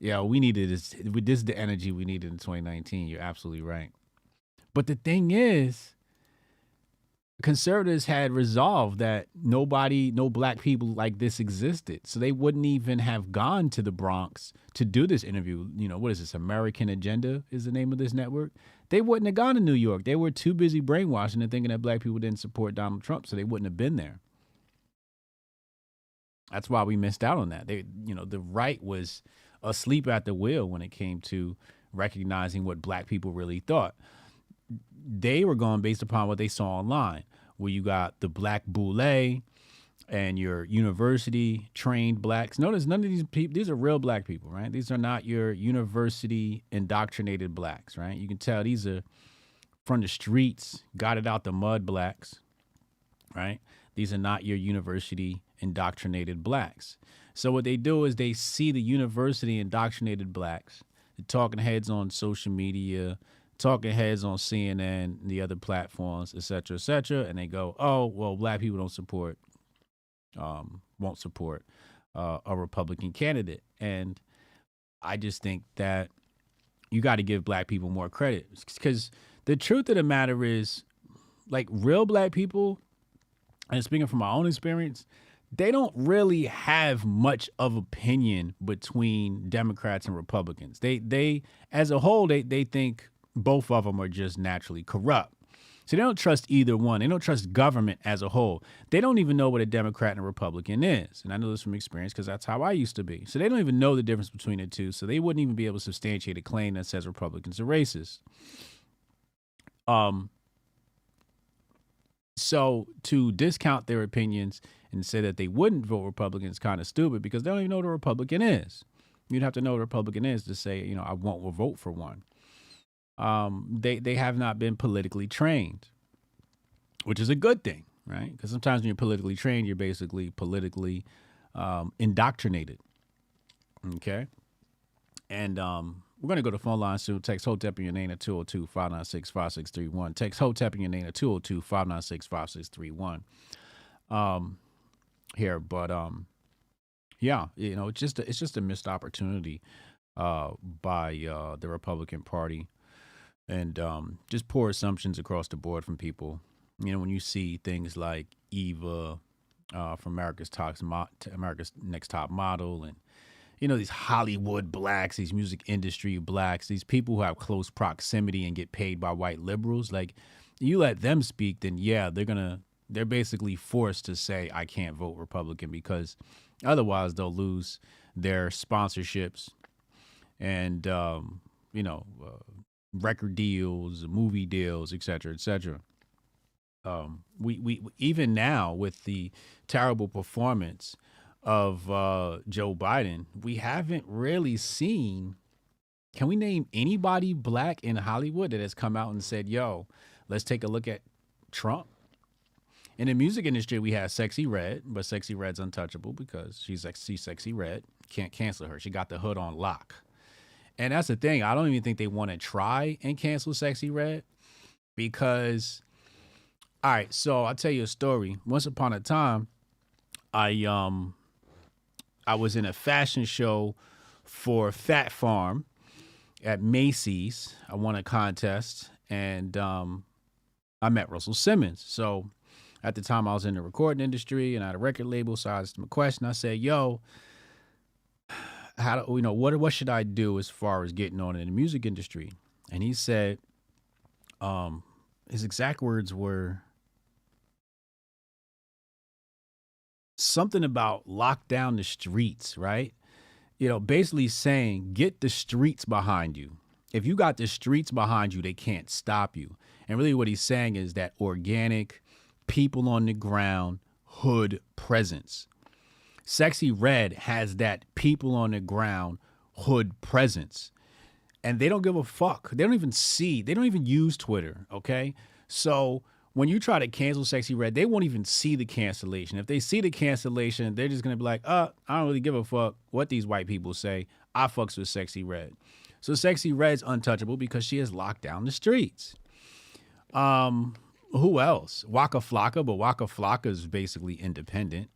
Yeah, we needed this. This is the energy we needed in 2019. You're absolutely right. But the thing is, conservatives had resolved that no black people like this existed. So they wouldn't even have gone to the Bronx to do this interview. You know, what is this? American Agenda is the name of this network. They wouldn't have gone to New York. They were too busy brainwashing and thinking that black people didn't support Donald Trump, so they wouldn't have been there. That's why we missed out on that. The right was asleep at the wheel when it came to recognizing what black people really thought. They were going based upon what they saw online, where you got the black boule and your university trained blacks. Notice none of these people, these are real black people, right? These are not your university indoctrinated blacks, right? You can tell these are from the streets, got it out the mud blacks, right? These are not your university indoctrinated blacks. So what they do is they see the university indoctrinated blacks, the talking heads on social media, talking heads on CNN, the other platforms, et cetera, and they go, oh, well, black people won't support a Republican candidate. And I just think that you got to give black people more credit, because the truth of the matter is, like, real black people, and speaking from my own experience, they don't really have much of opinion between Democrats and Republicans. They as a whole, they think both of them are just naturally corrupt. So they don't trust either one. They don't trust government as a whole. They don't even know what a Democrat and a Republican is. And I know this from experience because that's how I used to be. So they don't even know the difference between the two. So they wouldn't even be able to substantiate a claim that says Republicans are racist. So to discount their opinions and say that they wouldn't vote Republican is kind of stupid, because they don't even know what a Republican is. You'd have to know what a Republican is to say, I won't vote for one. They have not been politically trained, which is a good thing, right? Because sometimes when you're politically trained, you're basically politically indoctrinated. Okay. And we're going to go to phone line soon. Text HOTEP in your name at 202-596-5631. Text HOTEP in your name at 202-596-5631. Here, but yeah, it's just a missed opportunity by the Republican Party, and just poor assumptions across the board from people. When you see things like Eva from America's Next Top Model, and these Hollywood blacks, these music industry blacks, these people who have close proximity and get paid by white liberals, like, you let them speak, then yeah, they're basically forced to say, I can't vote Republican, because otherwise they'll lose their sponsorships and, record deals, movie deals, et cetera, et cetera. We even now, with the terrible performance of Joe Biden, we haven't really seen, can we name anybody black in Hollywood that has come out and said, yo, let's take a look at Trump? In the music industry, we have Sexy Red, but Sexy Red's untouchable because she's Sexy Red. Can't cancel her. She got the hood on lock. And that's the thing. I don't even think they want to try and cancel Sexy Red because, all right, so I'll tell you a story. Once upon a time, I was in a fashion show for Fat Farm at Macy's. I won a contest, and I met Russell Simmons. So at the time, I was in the recording industry, and I had a record label, so I asked him a question. I said, yo, what should I do as far as getting on in the music industry? And he said, his exact words were something about lock down the streets, right? Basically saying, get the streets behind you. If you got the streets behind you, they can't stop you. And really what he's saying is that organic, people on the ground, hood presence. Sexy Red has that people on the ground, hood presence. And they don't give a fuck. They don't even use Twitter, okay? So when you try to cancel Sexy Red, they won't even see the cancellation. If they see the cancellation, they're just going to be like, I don't really give a fuck what these white people say. I fucks with Sexy Red. So Sexy Red's untouchable because she has locked down the streets. Who else? Waka Flocka, but Waka Flocka is basically independent.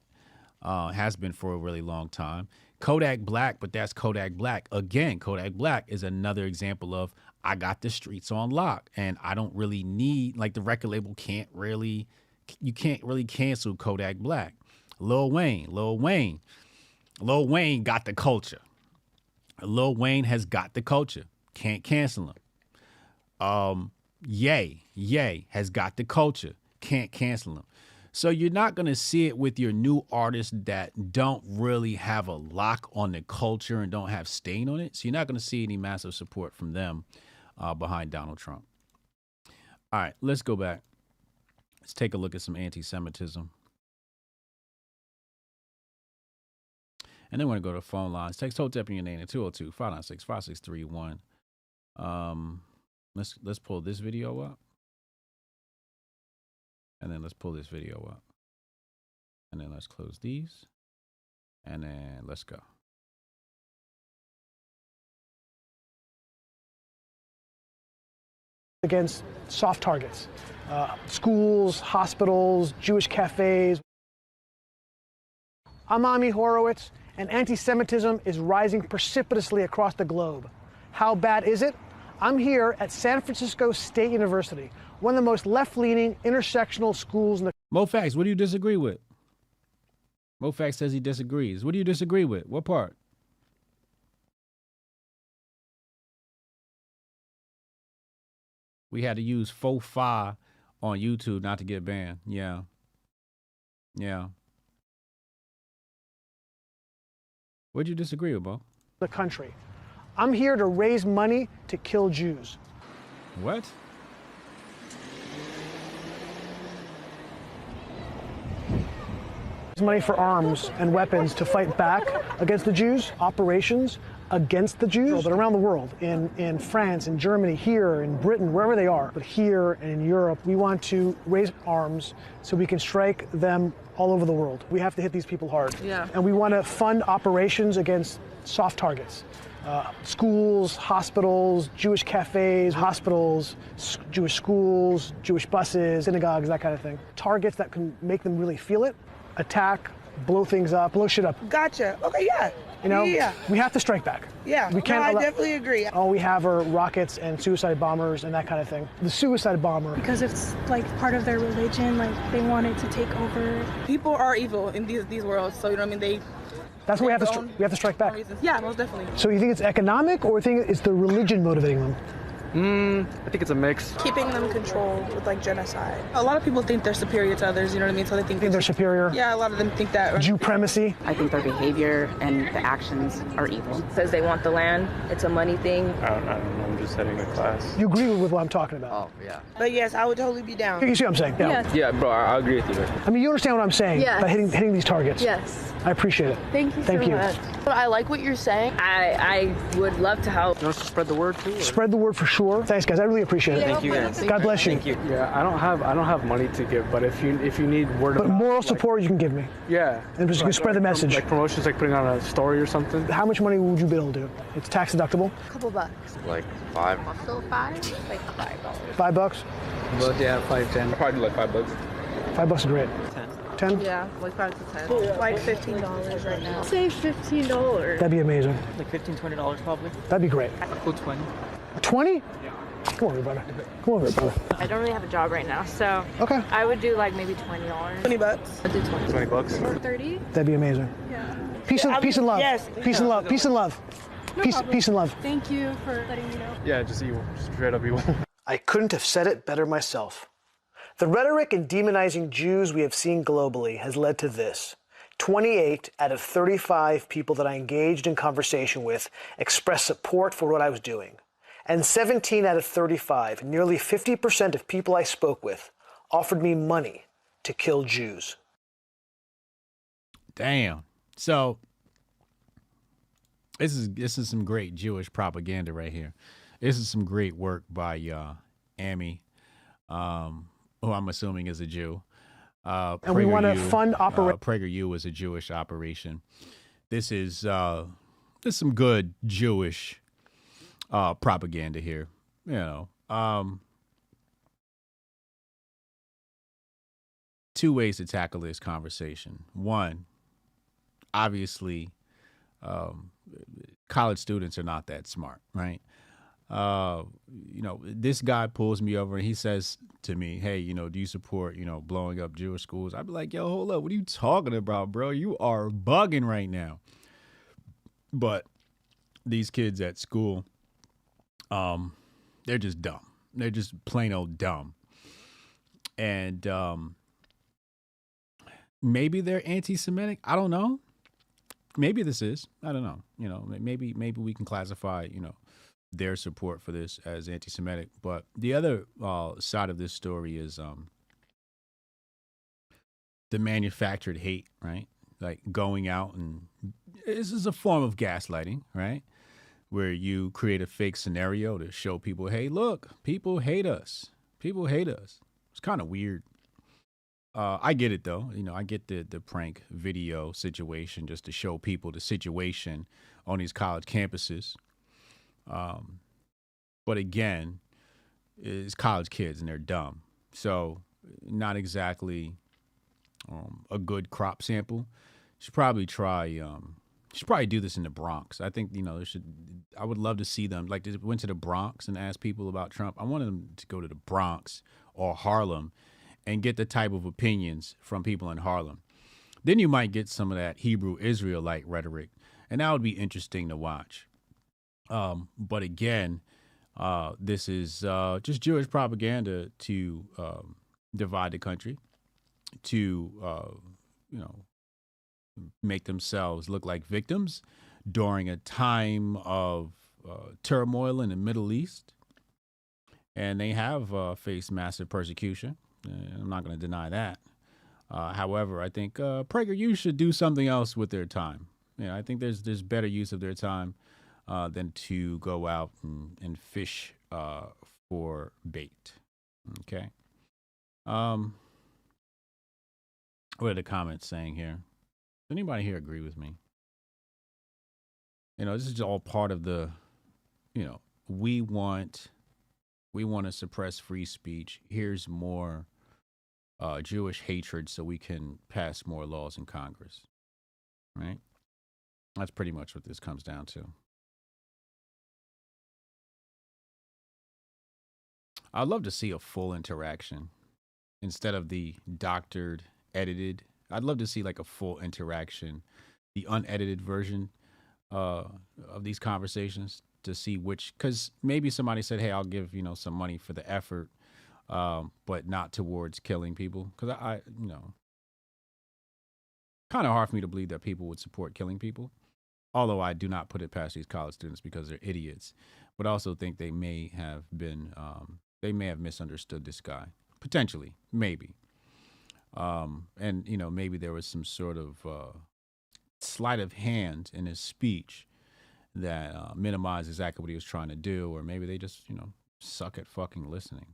Has been for a really long time. Kodak Black, but that's Kodak Black. Again, Kodak Black is another example of I got the streets on lock, and I don't really need, like, the record label can't really cancel Kodak Black. Lil Wayne got the culture. Lil Wayne has got the culture. Can't cancel him. Ye has got the culture. Can't cancel him. So you're not going to see it with your new artists that don't really have a lock on the culture and don't have stain on it. So you're not going to see any massive support from them behind Donald Trump. All right, let's go back. Let's take a look at some anti-Semitism. And then we're going to go to phone lines. Text Hotep in your name at 202-596-5631. Let's pull this video up. And then let's pull this video up. And then let's close these. And then let's go. Against soft targets, schools, hospitals, Jewish cafes. I'm Ami Horowitz, and anti-Semitism is rising precipitously across the globe. How bad is it? I'm here at San Francisco State University, one of the most left-leaning intersectional schools in the... Mofax, what do you disagree with? Mofax says he disagrees. What do you disagree with? What part? We had to use faux pas on YouTube not to get banned. Yeah. What'd you disagree with, Bo? The country. I'm here to raise money to kill Jews. What? Money for arms and weapons to fight back against the Jews, operations against the Jews, but around the world, in France, in Germany, here, in Britain, wherever they are, but here and in Europe, we want to raise arms so we can strike them all over the world. We have to hit these people hard. Yeah. And we want to fund operations against soft targets. Schools, hospitals, Jewish cafes, hospitals, Jewish schools, Jewish buses, synagogues, that kind of thing. Targets that can make them really feel it, attack, blow things up, blow shit up. Gotcha. Okay, yeah. You know, yeah. We have to strike back. Yeah, we can't. I definitely agree. All we have are rockets and suicide bombers and that kind of thing. The suicide bomber. Because it's like part of their religion, like they want it to take over. People are evil in these worlds, so you know what I mean. That's what we have to strike back. Yeah, most definitely. So you think it's economic, or you think it's the religion motivating them? I think it's a mix. Keeping them controlled with like genocide. A lot of people think they're superior to others, you know what I mean? So they think they're superior? Yeah, a lot of them think that. Jew-premacy? I think their behavior and the actions are evil. Says they want the land. It's a money thing. I don't know. just heading to class. You agree with what I'm talking about? Oh, yeah. But yes, I would totally be down. You see what I'm saying? Yes. Yeah, bro, I agree with you. I mean, you understand what I'm saying? Yes. By hitting these targets. Yes. I appreciate it. Thank you Thank so you. much. But I like what you're saying. I would love to help. You want us to spread the word too? Or? Spread the word for sure. Thanks, guys. I really appreciate it. Thank you, guys. God bless you. Thank you. Yeah, I don't have money to give, but if you need word of But mouth, moral support you can give me. Yeah. And just Like, spread the message. Like promotions, like putting on a story or something. How much money would you be able to do? It's tax deductible. A couple bucks. Like $5. So $5? Like $5. $5? But yeah, 5, 10. Probably like $5. $5 is great. 10? Yeah, like 5 to 10. Like $15 right now. Say $15. That'd be amazing. Like $15, $20 probably. That'd be great. Cool 20. 20? Yeah. Come over, brother. Come over, brother. I don't really have a job right now, so Okay. I would do like maybe $20. 20 bucks. I'd do 20. $20. Or 30? That'd be amazing. Yeah. Peace and love. Yes. Peace and love. Peace and love. No Peace problem. and love. Thank you for letting me know. Yeah, just evil. Straight up evil. I couldn't have said it better myself. The rhetoric and demonizing Jews we have seen globally has led to this. 28 out of 35 people that I engaged in conversation with expressed support for what I was doing. And 17 out of 35, nearly 50% of people I spoke with, offered me money to kill Jews. Damn. So this is some great Jewish propaganda right here. This is some great work by Amy, who I'm assuming is a Jew. And we want to fund PragerU is a Jewish operation. This is some good Jewish propaganda here. You know, two ways to tackle this conversation. One, obviously, college students are not that smart, right? You know, this guy pulls me over and he says to me, hey, you know, do you support, you know, blowing up Jewish schools? I'd be like, yo, hold up. What are you talking about, bro? You are bugging right now. But these kids at school, they're just dumb. They're just plain old dumb. And maybe they're anti-Semitic. I don't know. Maybe this is. I don't know. You know, maybe we can classify, you know, their support for this as anti-Semitic. But the other side of this story is the manufactured hate, right? Like going out and this is a form of gaslighting, right? Where you create a fake scenario to show people, hey, look, people hate us. People hate us. It's kind of weird. I get it, though. You know, I get the prank video situation just to show people the situation on these college campuses. But again, it's college kids and they're dumb. So not exactly a good crop sample. You should probably try, should probably do this in the Bronx. I think, you know, I would love to see them. Like, they went to the Bronx and asked people about Trump. I wanted them to go to the Bronx or Harlem and get the type of opinions from people in Harlem. Then you might get some of that Hebrew Israelite rhetoric, and that would be interesting to watch. But again, this is just Jewish propaganda to divide the country, to you know, make themselves look like victims during a time of turmoil in the Middle East. And they have faced massive persecution. I'm not going to deny that. However, I think PragerU should do something else with their time. You know, I think there's better use of their time than to go out and fish for bait. Okay. What are the comments saying here? Does anybody here agree with me? You know, this is all part of the, you know, we want to suppress free speech. Here's more Jewish hatred so we can pass more laws in Congress, right? That's pretty much what this comes down to. I'd love to see a full interaction instead of the doctored, edited. I'd love to see like a full interaction, the unedited version of these conversations to see which, because maybe somebody said, hey, I'll give, you know, some money for the effort, but not towards killing people. Because I you know, kind of hard for me to believe that people would support killing people. Although I do not put it past these college students because they're idiots. but I also think they may have misunderstood this guy, potentially, maybe. And maybe there was some sort of sleight of hand in his speech that minimized exactly what he was trying to do, or maybe they just suck at fucking listening.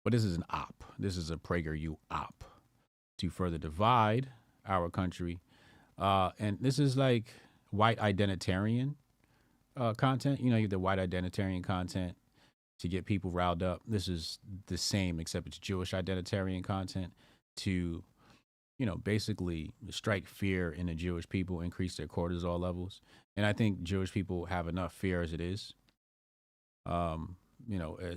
But this is an op. This is a PragerU op to further divide our country. And this is like white identitarian content. You have the white identitarian content to get people riled up. This is the same, except it's Jewish identitarian content to, basically strike fear in the Jewish people, increase their cortisol levels. And I think Jewish people have enough fear as it is.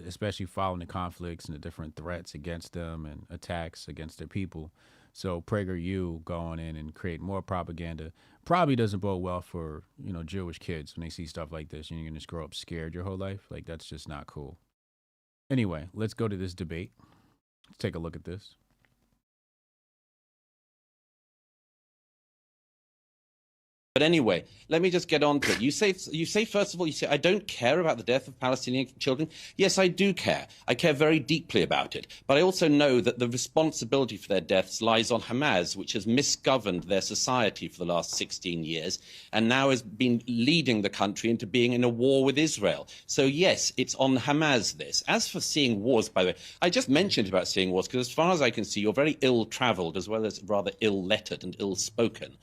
Especially following the conflicts and the different threats against them and attacks against their people. So PragerU going in and create more propaganda probably doesn't bode well for, Jewish kids when they see stuff like this. You're going to just grow up scared your whole life. Like, that's just not cool. Anyway, let's go to this debate. Let's take a look at this. But anyway, let me just get on to it. You say, first of all, I don't care about the death of Palestinian children. Yes, I do care. I care very deeply about it. But I also know that the responsibility for their deaths lies on Hamas, which has misgoverned their society for the last 16 years and now has been leading the country into being in a war with Israel. So, yes, it's on Hamas, this. As for seeing wars, by the way, I just mentioned about seeing wars because as far as I can see, you're very ill-travelled as well as rather ill-lettered and ill-spoken.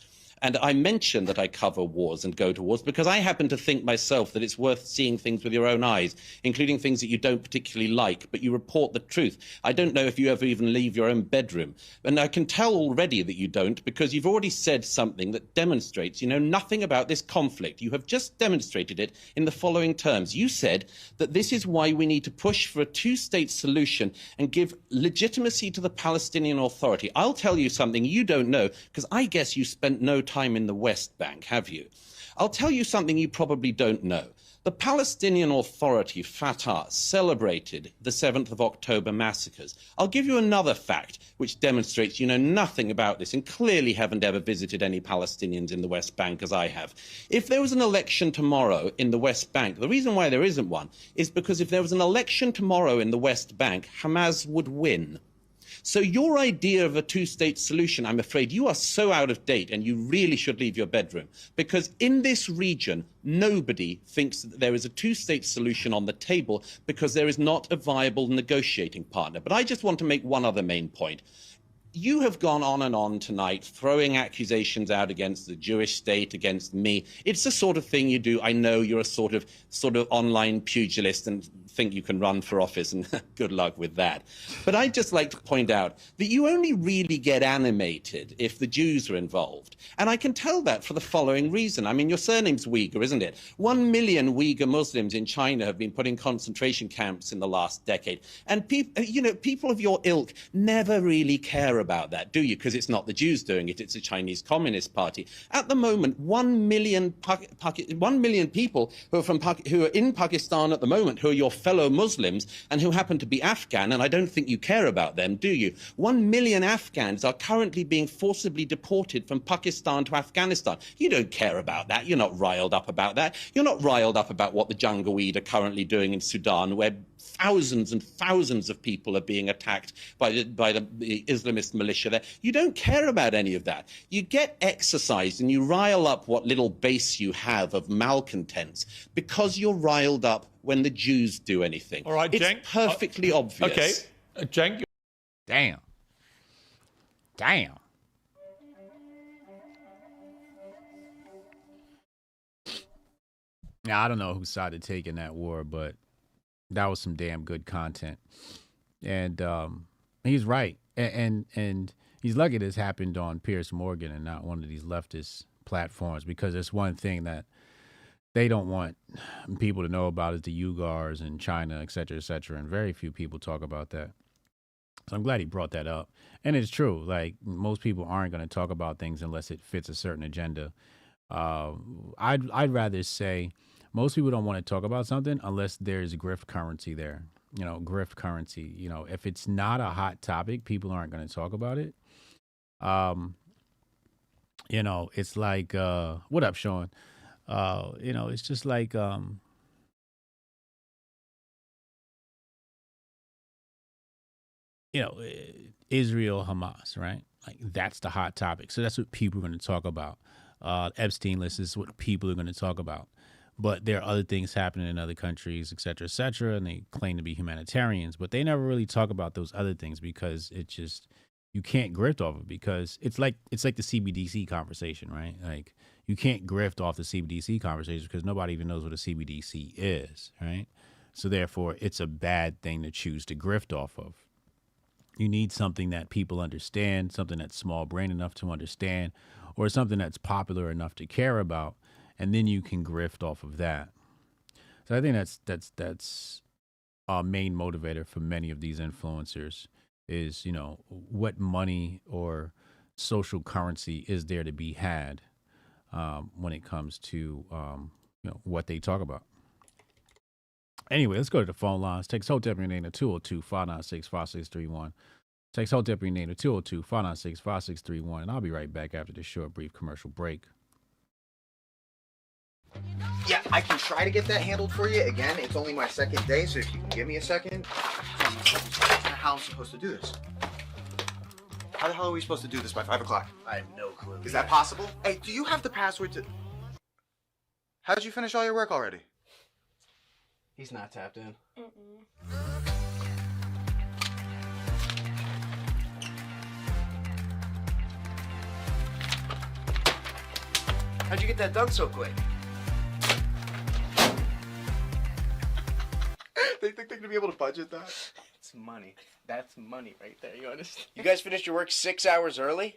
And I mention that I cover wars and go to wars because I happen to think myself that it's worth seeing things with your own eyes, including things that you don't particularly like, but you report the truth. I don't know if you ever even leave your own bedroom. And I can tell already that you don't because you've already said something that demonstrates you know nothing about this conflict. You have just demonstrated it in the following terms. You said that this is why we need to push for a two-state solution and give legitimacy to the Palestinian Authority. I'll tell you something you don't know because I guess you spent no time in the West Bank, have you? I'll tell you something you probably don't know. The Palestinian Authority, Fatah, celebrated the 7th of October massacres. I'll give you another fact which demonstrates you know nothing about this and clearly haven't ever visited any Palestinians in the West Bank as I have. If there was an election tomorrow in the West Bank, the reason why there isn't one is because if there was an election tomorrow in the West Bank, Hamas would win. So your idea of a two-state solution, I'm afraid you are so out of date and you really should leave your bedroom. Because in this region, nobody thinks that there is a two-state solution on the table because there is not a viable negotiating partner. But I just want to make one other main point. You have gone on and on tonight, throwing accusations out against the Jewish state, against me. It's the sort of thing you do. I know you're a sort of online pugilist and think you can run for office, and good luck with that. But I'd just like to point out that you only really get animated if the Jews are involved. And I can tell that for the following reason. I mean, your surname's Uyghur, isn't it? 1 million Uyghur Muslims in China have been put in concentration camps in the last decade. And people of your ilk never really care about that, do you? Because it's not the Jews doing it, it's the Chinese Communist Party. At the moment, 1 million people who are in Pakistan at the moment, who are your fellow Muslims and who happen to be Afghan, and I don't think you care about them, do you? 1 million Afghans are currently being forcibly deported from Pakistan to Afghanistan. You don't care about that. You're not riled up about that. You're not riled up about what the Janjaweed are currently doing in Sudan, where thousands and thousands of people are being attacked by the Islamist militia there. You don't care about any of that. You get exercised and you rile up what little base you have of malcontents because you're riled up when the Jews do anything. All right, Cenk. It's perfectly obvious. Okay, Cenk. Damn. Now, I don't know whose side to take in that war, but that was some damn good content. And he's right. And he's lucky this happened on Piers Morgan and not one of these leftist platforms, because it's one thing that they don't want people to know about is the Uyghurs in China, et cetera, and very few people talk about that. So I'm glad he brought that up. And it's true. Like, most people aren't going to talk about things unless it fits a certain agenda. I'd rather say most people don't want to talk about something unless there's grift currency there. You know, grift currency. You know, if it's not a hot topic, people aren't going to talk about it. You know, it's like, what up, Sean? You know, it's just like, Israel, Hamas, right? Like that's the hot topic. So that's what people are going to talk about. Epstein list is what people are going to talk about. But there are other things happening in other countries, et cetera, and they claim to be humanitarians, but they never really talk about those other things because it's just you can't grift off of it because it's like the CBDC conversation, right? Like you can't grift off the CBDC conversation because nobody even knows what a CBDC is, right? So therefore, it's a bad thing to choose to grift off of. You need something that people understand, something that's small brain enough to understand, or something that's popular enough to care about. And then you can grift off of that. So I think that's our main motivator for many of these influencers is, what money or social currency is there to be had when it comes to, what they talk about. Anyway, let's go to the phone lines. Text Hotep your name to 202-596-5631. Text Hotep your name to 202-596-5631. And I'll be right back after this short, brief commercial break. Yeah, I can try to get that handled for you. Again, it's only my second day, so if you can give me a second. How I'm supposed to do this? How the hell are we supposed to do this by 5 o'clock? I have no clue. Is that possible? Hey, do you have the password to... How did you finish all your work already? He's not tapped in. How'd you get that done so quick? They think they're gonna be able to budget that? It's money. That's money right there. You understand? You guys finished your work 6 hours early?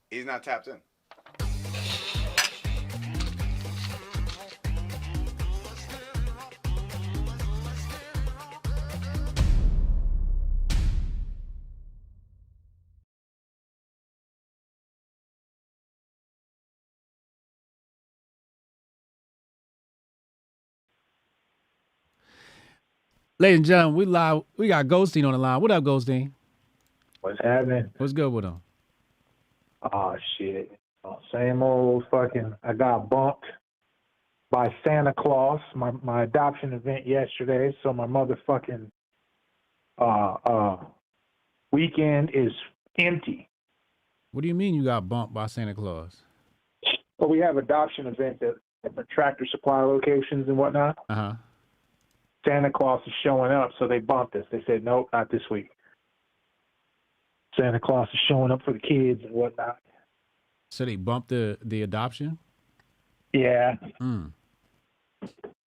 He's not tapped in. Ladies and gentlemen, we live. We got Goldstein on the line. What up, Goldstein? What's happening? What's good with him? Oh, shit. Same old fucking, I got bumped by Santa Claus, my adoption event yesterday, so my motherfucking weekend is empty. What do you mean you got bumped by Santa Claus? Well, we have adoption events at the Tractor Supply locations and whatnot. Uh-huh. Santa Claus is showing up, so they bumped us. They said, nope, not this week. Santa Claus is showing up for the kids and whatnot. So they bumped the adoption? Yeah. Mm.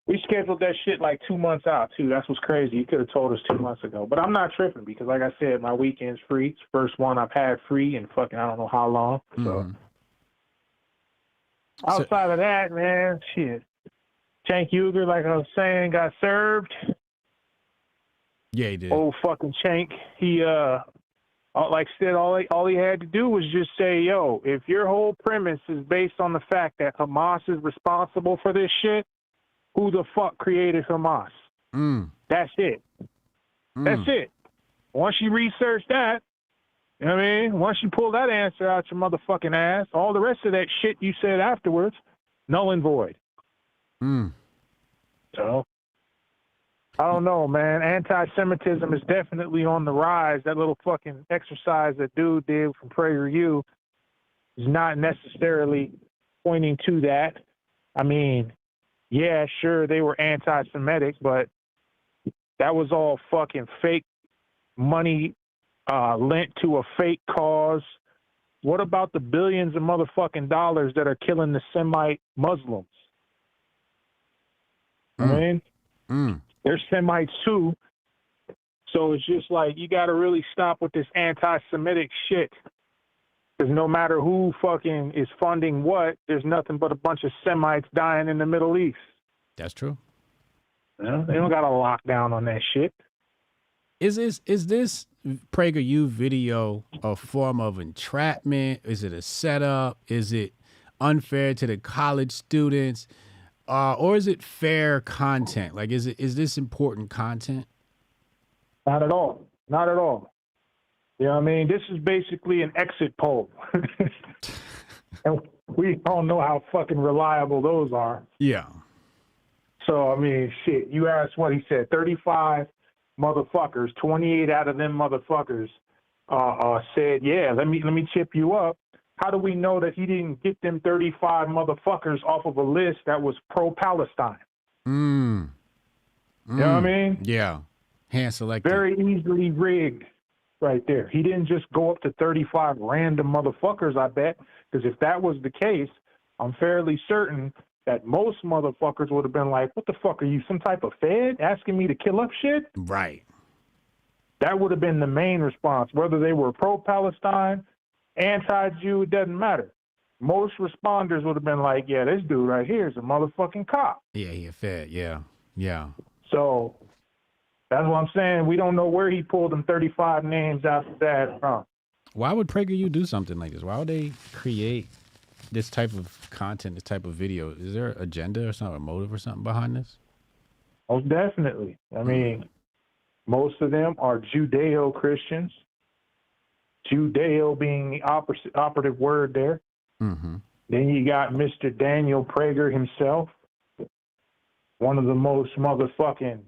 We scheduled that shit like 2 months out, too. That's what's crazy. You could have told us 2 months ago. But I'm not tripping because, like I said, my weekend's free. It's the first one I've had free in fucking I don't know how long. So outside of that, man, shit. Cenk Uygur, like I was saying, got served. Yeah, he did. Old fucking Cenk. He, like I said, all he had to do was just say, yo, if your whole premise is based on the fact that Hamas is responsible for this shit, who the fuck created Hamas? That's it. That's it. Once you research that, you know what I mean? Once you pull that answer out your motherfucking ass, all the rest of that shit you said afterwards, null and void. So, I don't know, man. Anti-Semitism is definitely on the rise. That little fucking exercise that dude did from PragerU is not necessarily pointing to that. I mean, yeah, sure, they were anti-Semitic, but that was all fucking fake money lent to a fake cause. What about the billions of motherfucking dollars that are killing the Semite Muslims? I mean, they're Semites too. So it's just like, you got to really stop with this anti-Semitic shit. Because no matter who fucking is funding what, there's nothing but a bunch of Semites dying in the Middle East. That's true. You know, they don't got a lockdown on that shit. Is this PragerU video a form of entrapment? Is it a setup? Is it unfair to the college students? Or is it fair content? Like, is this important content? Not at all. Not at all. You know what I mean? This is basically an exit poll. And we don't know how fucking reliable those are. Yeah. So, I mean, shit, you asked what he said, 35 motherfuckers, 28 out of them motherfuckers said, yeah, let me chip you up. How do we know that he didn't get them 35 motherfuckers off of a list that was pro-Palestine? You know what I mean? Yeah. Hand selected. Very easily rigged right there. He didn't just go up to 35 random motherfuckers, I bet, because if that was the case, I'm fairly certain that most motherfuckers would have been like, what the fuck, are you some type of fed asking me to kill up shit? Right. That would have been the main response, whether they were pro-Palestine, anti-Jew, it doesn't matter. Most responders would have been like, yeah, this dude right here is a motherfucking cop. Yeah, he a fed. Yeah. Yeah. So that's what I'm saying. We don't know where he pulled them 35 names after that from. Why would PragerU do something like this? Why would they create this type of content, this type of video? Is there an agenda or something, a motive or something behind this? Most definitely. I mean, most of them are Judeo-Christians. Judeo being the operative word there. Mm-hmm. Then you got Mr. Daniel Prager himself, one of the most motherfucking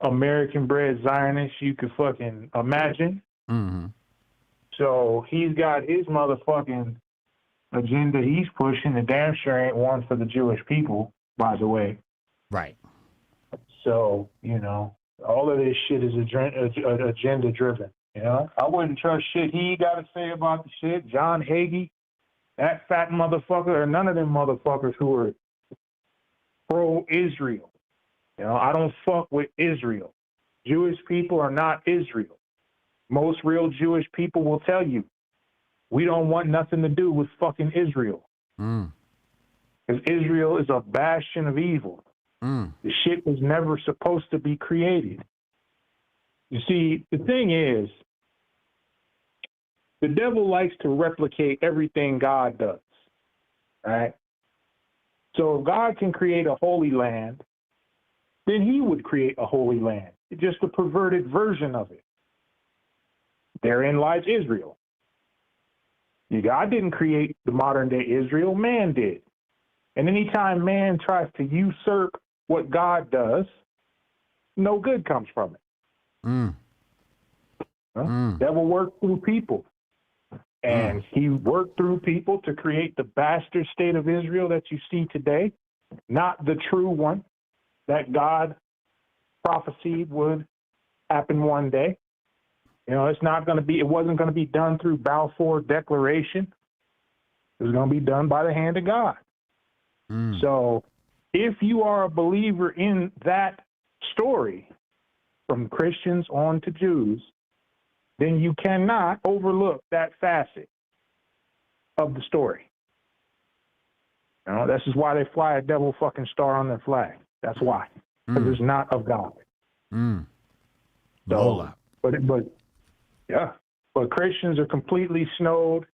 American-bred Zionists you could fucking imagine. Mm-hmm. So he's got his motherfucking agenda he's pushing. The damn sure ain't one for the Jewish people, by the way. Right. So, you know, all of this shit is agenda-driven. You know, I wouldn't trust shit he got to say about the shit. John Hagee, that fat motherfucker, or none of them motherfuckers who are pro-Israel. You know, I don't fuck with Israel. Jewish people are not Israel. Most real Jewish people will tell you, we don't want nothing to do with fucking Israel. Because Israel is a bastion of evil. The shit was never supposed to be created. You see, the thing is, the devil likes to replicate everything God does, right? So if God can create a holy land, then he would create a holy land. It's just a perverted version of it. Therein lies Israel. God didn't create the modern day Israel, man did. And anytime man tries to usurp what God does, no good comes from it. Devil worked through people. And he worked through people to create the bastard state of Israel that you see today, not the true one that God prophesied would happen one day. You know, it wasn't going to be done through Balfour Declaration. It was going to be done by the hand of God. So if you are a believer in that story, from Christians on to Jews, then you cannot overlook that facet of the story. You know, this is why they fly a devil fucking star on their flag. That's why. Because it's not of God. So, but Christians are completely snowed.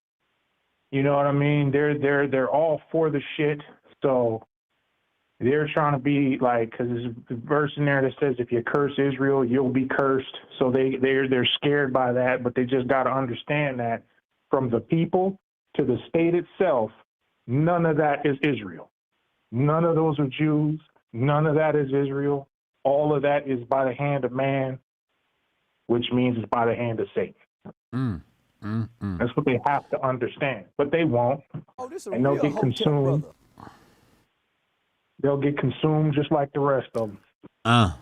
You know what I mean? They're all for the shit. So they're trying to be like, because there's a verse in there that says, if you curse Israel, you'll be cursed. So they're scared by that, but they just got to understand that from the people to the state itself, none of that is Israel. None of those are Jews. None of that is Israel. All of that is by the hand of man, which means it's by the hand of Satan. That's what they have to understand, but they won't. And they'll get consumed. They'll get consumed just like the rest of them.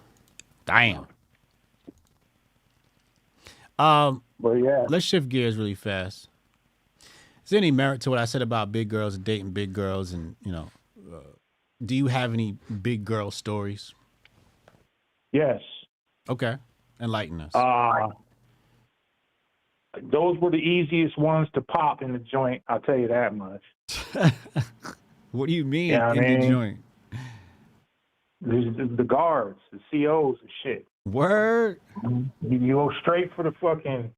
Damn. But yeah. Let's shift gears really fast. Is there any merit to what I said about big girls and dating big girls? And, you know, do you have any big girl stories? Yes. Okay. Enlighten us. Those were the easiest ones to pop in the joint, I'll tell you that much. What do you mean in the joint? The guards, the COs and shit. Word. You go straight for the fucking,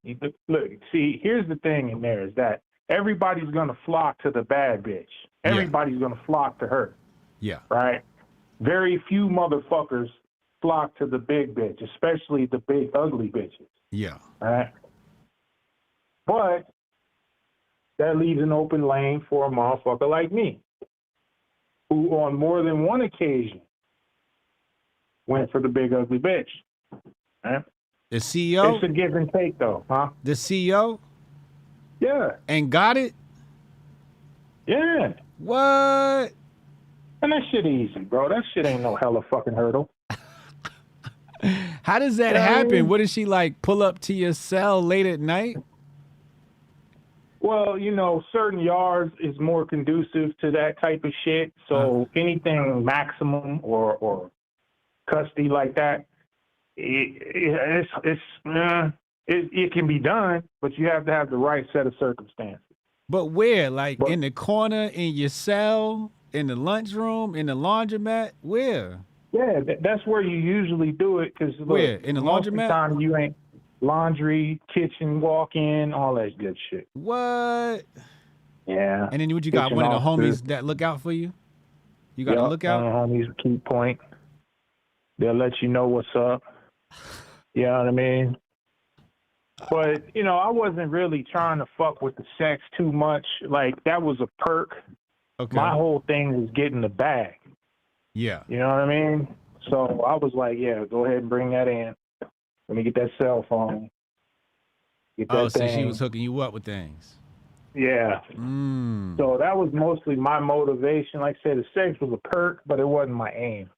look, see, here's the thing in there is that everybody's going to flock to the bad bitch. Everybody's going to flock to her. Yeah. Right? Very few motherfuckers flock to the big bitch, especially the big ugly bitches. Yeah. Right? But that leaves an open lane for a motherfucker like me, who on more than one occasion went for the big ugly bitch. man. The CEO? It's a give and take, though, huh? The CEO? Yeah. And got it? Yeah. What? And that shit easy, bro. That shit ain't no hella fucking hurdle. How does that happen? What does she like pull up to your cell late at night? Well, you know, certain yards is more conducive to that type of shit. So anything maximum or custody like that, it can be done, but you have to have the right set of circumstances. But where? Like in the corner, in your cell, in the lunchroom, in the laundromat? Where? Yeah, that's where you usually do it. Cause look, where? In the most of the laundromat? time you ain't laundry, kitchen, walk-in, all that good shit. What? Yeah. And then what you got? Kitchen One of the officers. homies that look out for you? You got to Yup, look out? one of the homies keep point. They'll let you know what's up. You know what I mean? But, you know, I wasn't really trying to fuck with the sex too much. Like, that was a perk. Okay. My whole thing was getting the bag. Yeah. You know what I mean? So I was like, yeah, go ahead and bring that in. Let me get that cell phone. Get that Oh, so she thing. was hooking you up with things. Yeah. So that was mostly my motivation. Like I said, the sex was a perk, but it wasn't my aim.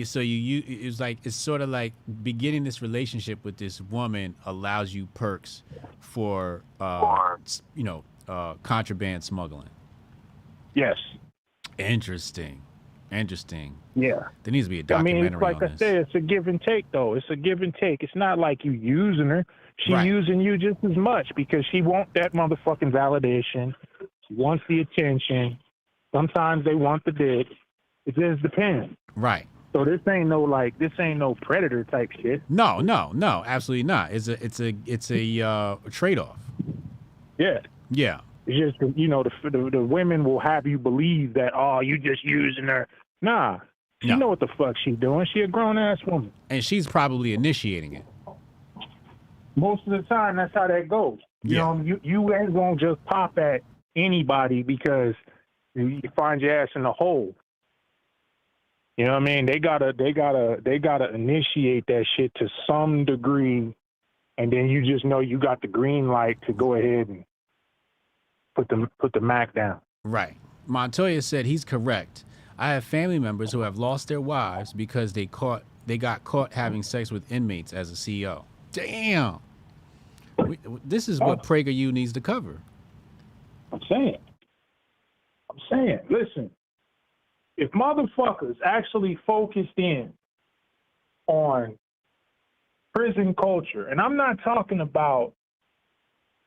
So it was like, it's sort of like beginning this relationship with this woman allows you perks for, contraband smuggling. Yes. Interesting. Yeah. There needs to be a documentary it's like on I this. said, it's a give and take, though. It's a give and take. It's not like you using her. She Right. using you just as much because she wants that motherfucking validation. She wants the attention. Sometimes they want the dick. It just depends. Right. So this ain't no predator type shit. No, absolutely not. It's a trade-off. Yeah. Yeah. It's just, you know, the women will have you believe that, oh, you just using her. Nah. She know what the fuck she's doing. She a grown-ass woman. And she's probably initiating it. Most of the time, that's how that goes. You know, you ain't gonna just pop at anybody because you find your ass in a hole. You know what I mean? They gotta initiate that shit to some degree, and then you just know you got the green light to go ahead and put the Mac down. Right. Montoya said he's correct. I have family members who have lost their wives because they got caught having sex with inmates as a CEO. Damn. This is what PragerU needs to cover. I'm saying. Listen, if motherfuckers actually focused in on prison culture, and I'm not talking about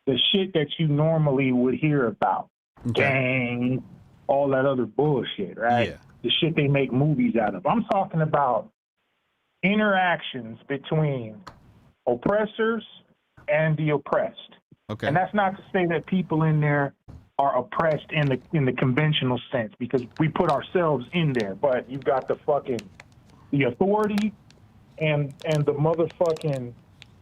the shit that you normally would hear about, gang, all that other bullshit, right? Yeah. The shit they make movies out of. I'm talking about interactions between oppressors and the oppressed. Okay. And that's not to say that people in there are oppressed in the conventional sense, because we put ourselves in there. But you've got the authority and the motherfucking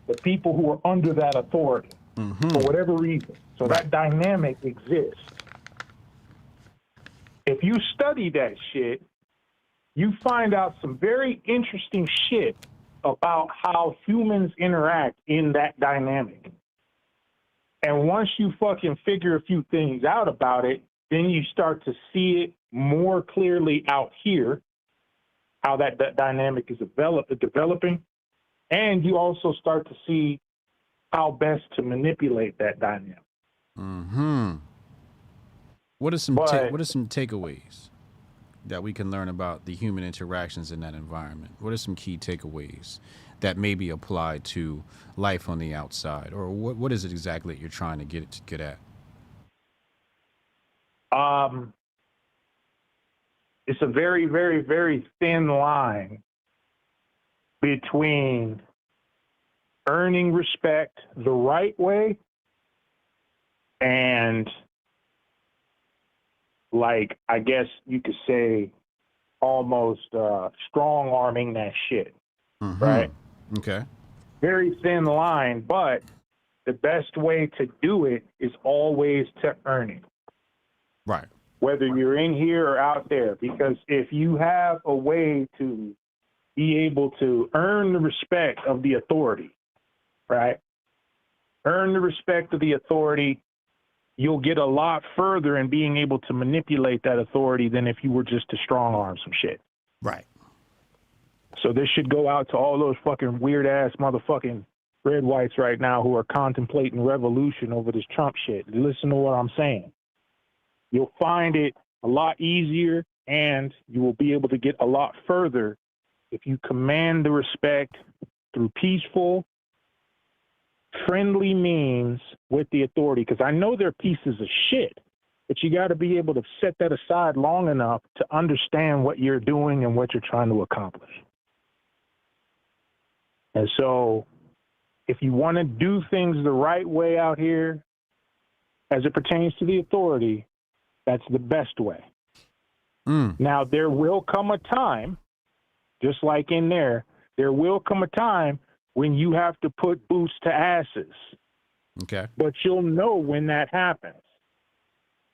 the people who are under that authority for whatever reason. So that dynamic exists. If you study that shit, you find out some very interesting shit about how humans interact in that dynamic. And once you fucking figure a few things out about it, then you start to see it more clearly out here, how that dynamic is developing. And you also start to see how best to manipulate that dynamic. What are some takeaways that we can learn about the human interactions in that environment? What are some key takeaways that may be applied to life on the outside? Or what is it exactly that you're trying to get at? It's a very, very, very thin line between earning respect the right way and, like, I guess you could say, almost strong-arming that shit, right? Okay. Very thin line, but the best way to do it is always to earn it. Right. Whether you're in here or out there, because if you have a way to be able to earn the respect of the authority, right? Earn the respect of the authority, you'll get a lot further in being able to manipulate that authority than if you were just to strong arm some shit. Right. So this should go out to all those fucking weird ass motherfucking red whites right now who are contemplating revolution over this Trump shit. Listen to what I'm saying. You'll find it a lot easier and you will be able to get a lot further if you command the respect through peaceful, friendly means with the authority. Because I know they're pieces of shit, but you got to be able to set that aside long enough to understand what you're doing and what you're trying to accomplish. And so if you want to do things the right way out here, as it pertains to the authority, that's the best way. Now, there will come a time, just like in there will come a time when you have to put boots to asses. Okay. But you'll know when that happens.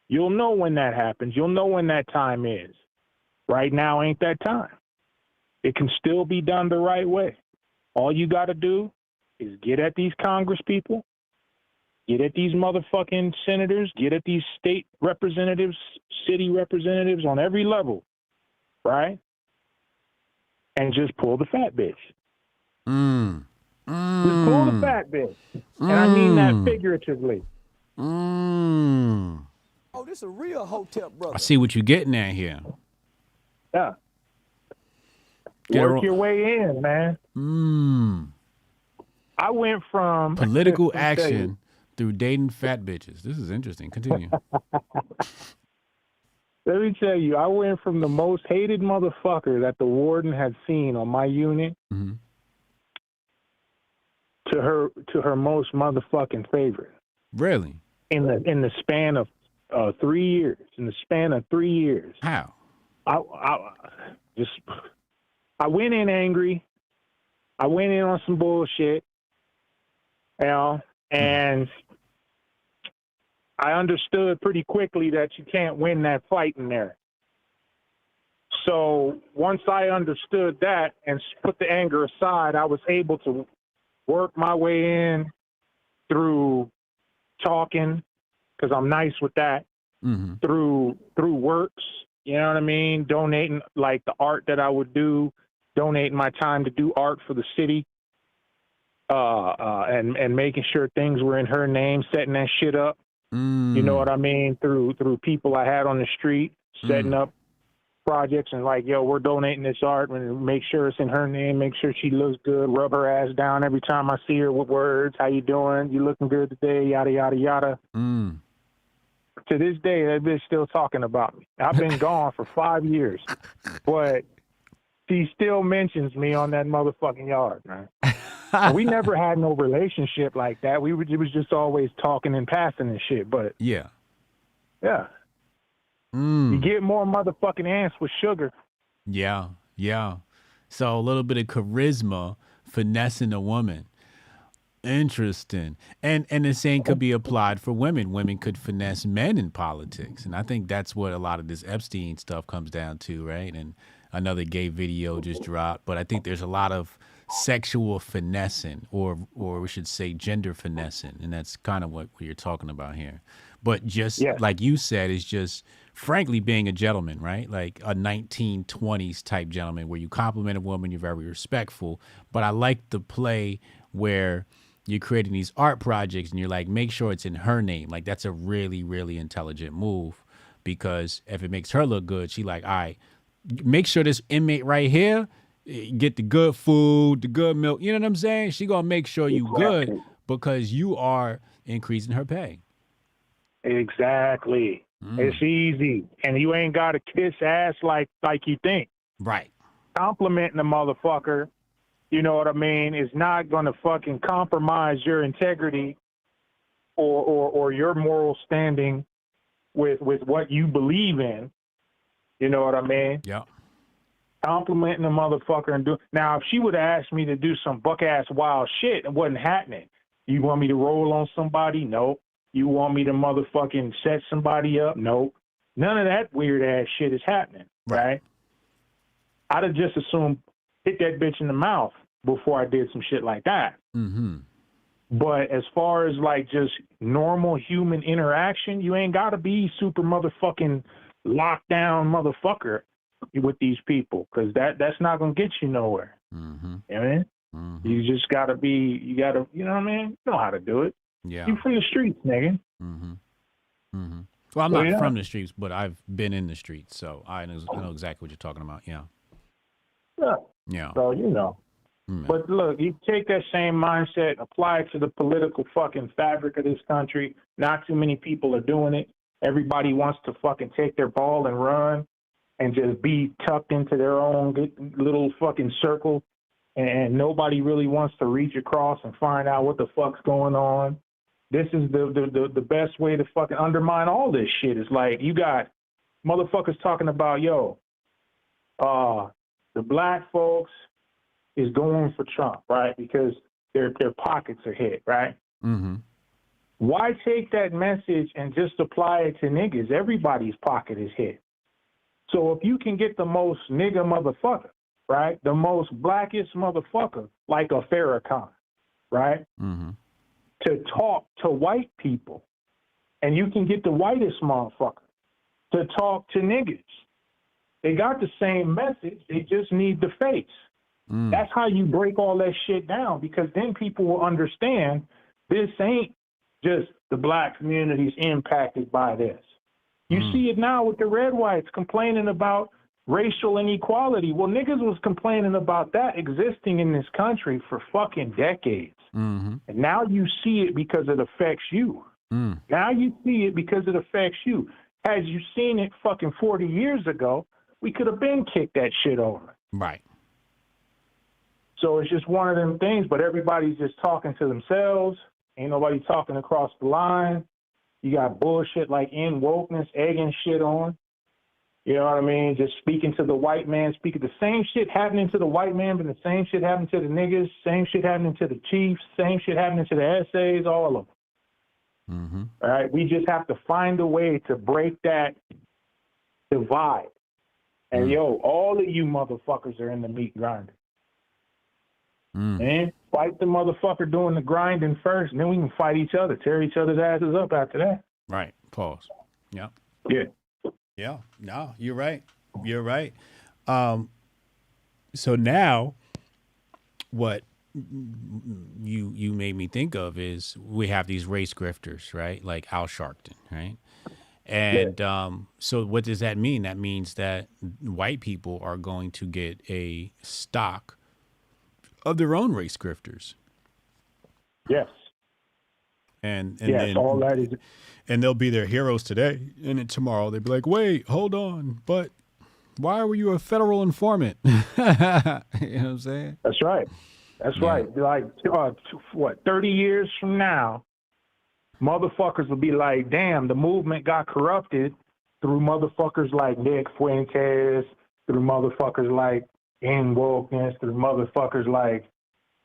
You'll know when that happens. You'll know when that time is. Right now ain't that time. It can still be done the right way. All you got to do is get at these Congress people, get at these motherfucking senators, get at these state representatives, city representatives on every level, right? And just pull the fat bitch. Just pull the fat bitch. And I mean that figuratively. Oh, this a real Hotep brother. I see what you're getting at here. Yeah. Work your way in, man. I went from political action through dating fat bitches. This is interesting. Continue. Let me tell you, I went from the most hated motherfucker that the warden had seen on my unit to her most motherfucking favorite. Really? In the span of 3 years. In the span of 3 years. How? I went in angry. I went in on some bullshit, you know, and I understood pretty quickly that you can't win that fight in there. So once I understood that and put the anger aside, I was able to work my way in through talking, because I'm nice with that, through works, you know what I mean? Donating like the art that I would do, donating my time to do art for the city, and making sure things were in her name, setting that shit up. You know what I mean? Through people I had on the street, setting up projects and like, yo, we're donating this art and make sure it's in her name, make sure she looks good, rub her ass down every time I see her with words. How you doing? You looking good today? Yada, yada, yada. To this day, that bitch still talking about me. I've been gone for 5 years, but she still mentions me on that motherfucking yard, man. We never had no relationship like that. It was just always talking and passing and shit. But yeah. You get more motherfucking ants with sugar. Yeah. So a little bit of charisma finessing a woman. Interesting. And the same could be applied for women. Women could finesse men in politics. And I think that's what a lot of this Epstein stuff comes down to, right? And another gay video just dropped. But I think there's a lot of sexual finessing, or we should say gender finessing. And that's kind of what you're talking about here. But just like you said, is just frankly being a gentleman, right? Like a 1920s type gentleman where you compliment a woman, you're very respectful. But I like the play where you're creating these art projects and you're like, make sure it's in her name. Like that's a really, really intelligent move, because if it makes her look good, she like, all right, make sure this inmate right here get the good food, the good milk. You know what I'm saying? She gonna make sure you good because you are increasing her pay. Exactly. It's easy, and you ain't got to kiss ass like you think. Right. Complimenting the motherfucker, you know what I mean, is not gonna fucking compromise your integrity or your moral standing with what you believe in. You know what I mean? Yeah. Complimenting the motherfucker and now if she would have asked me to do some buck ass wild shit, it wasn't happening. You want me to roll on somebody? Nope. You want me to motherfucking set somebody up? Nope. None of that weird ass shit is happening, right? I'd have just assumed hit that bitch in the mouth before I did some shit like that. Mm-hmm. But as far as like just normal human interaction, you ain't got to be super motherfucking lockdown motherfucker with these people, because that's not gonna get you nowhere. Mm-hmm. You know what I mean? Mm-hmm. You just gotta be, you know what I mean? You know how to do it. Yeah. You from the streets, nigga. Mm-hmm. Mm-hmm. Well, I'm not from the streets, but I've been in the streets, so I know exactly what you're talking about. Yeah. Yeah. Yeah. So, you know. Mm-hmm. But look, you take that same mindset, apply it to the political fucking fabric of this country. Not too many people are doing it. Everybody wants to fucking take their ball and run and just be tucked into their own little fucking circle. And nobody really wants to reach across and find out what the fuck's going on. This is the best way to fucking undermine all this shit. It's like you got motherfuckers talking about, the black folks is going for Trump, right? Because their pockets are hit, right? Mm-hmm. Why take that message and just apply it to niggas? Everybody's pocket is hit. So if you can get the most nigga motherfucker, right? The most blackest motherfucker, like a Farrakhan, right? Mm-hmm. To talk to white people, and you can get the whitest motherfucker to talk to niggas. They got the same message. They just need the face. Mm. That's how you break all that shit down, because then people will understand this ain't just the black community's impacted by this. You see it now with the red whites complaining about racial inequality. Well, niggas was complaining about that existing in this country for fucking decades. Mm-hmm. And now you see it because it affects you. Mm. Now you see it because it affects you. Had you seen it fucking 40 years ago, we could have been kicked that shit over. Right. So it's just one of them things, but everybody's just talking to themselves. Ain't nobody talking across the line. You got bullshit like in wokeness, egging shit on. You know what I mean? Just speaking to the white man, speaking the same shit happening to the white man, but the same shit happening to the niggas, same shit happening to the chiefs, same shit happening to the essays, all of them. Mm-hmm. All right? We just have to find a way to break that divide. And all of you motherfuckers are in the meat grinder. Man, fight the motherfucker doing the grinding first, and then we can fight each other, tear each other's asses up after that. Right. Pause. Yeah. Yeah. Yeah. No, you're right. You're right. So now what you made me think of is we have these race grifters, right? Like Al Sharpton, right? And so what does that mean? That means that white people are going to get a stock of their own race grifters. Yes. And yes, then, all that is. And they'll be their heroes today, and then tomorrow they'll be like, wait, hold on, but why were you a federal informant? You know what I'm saying? That's right. That's right. Like, 30 years from now, motherfuckers will be like, damn, the movement got corrupted through motherfuckers like Nick Fuentes, through motherfuckers like in wokeness, through motherfuckers like,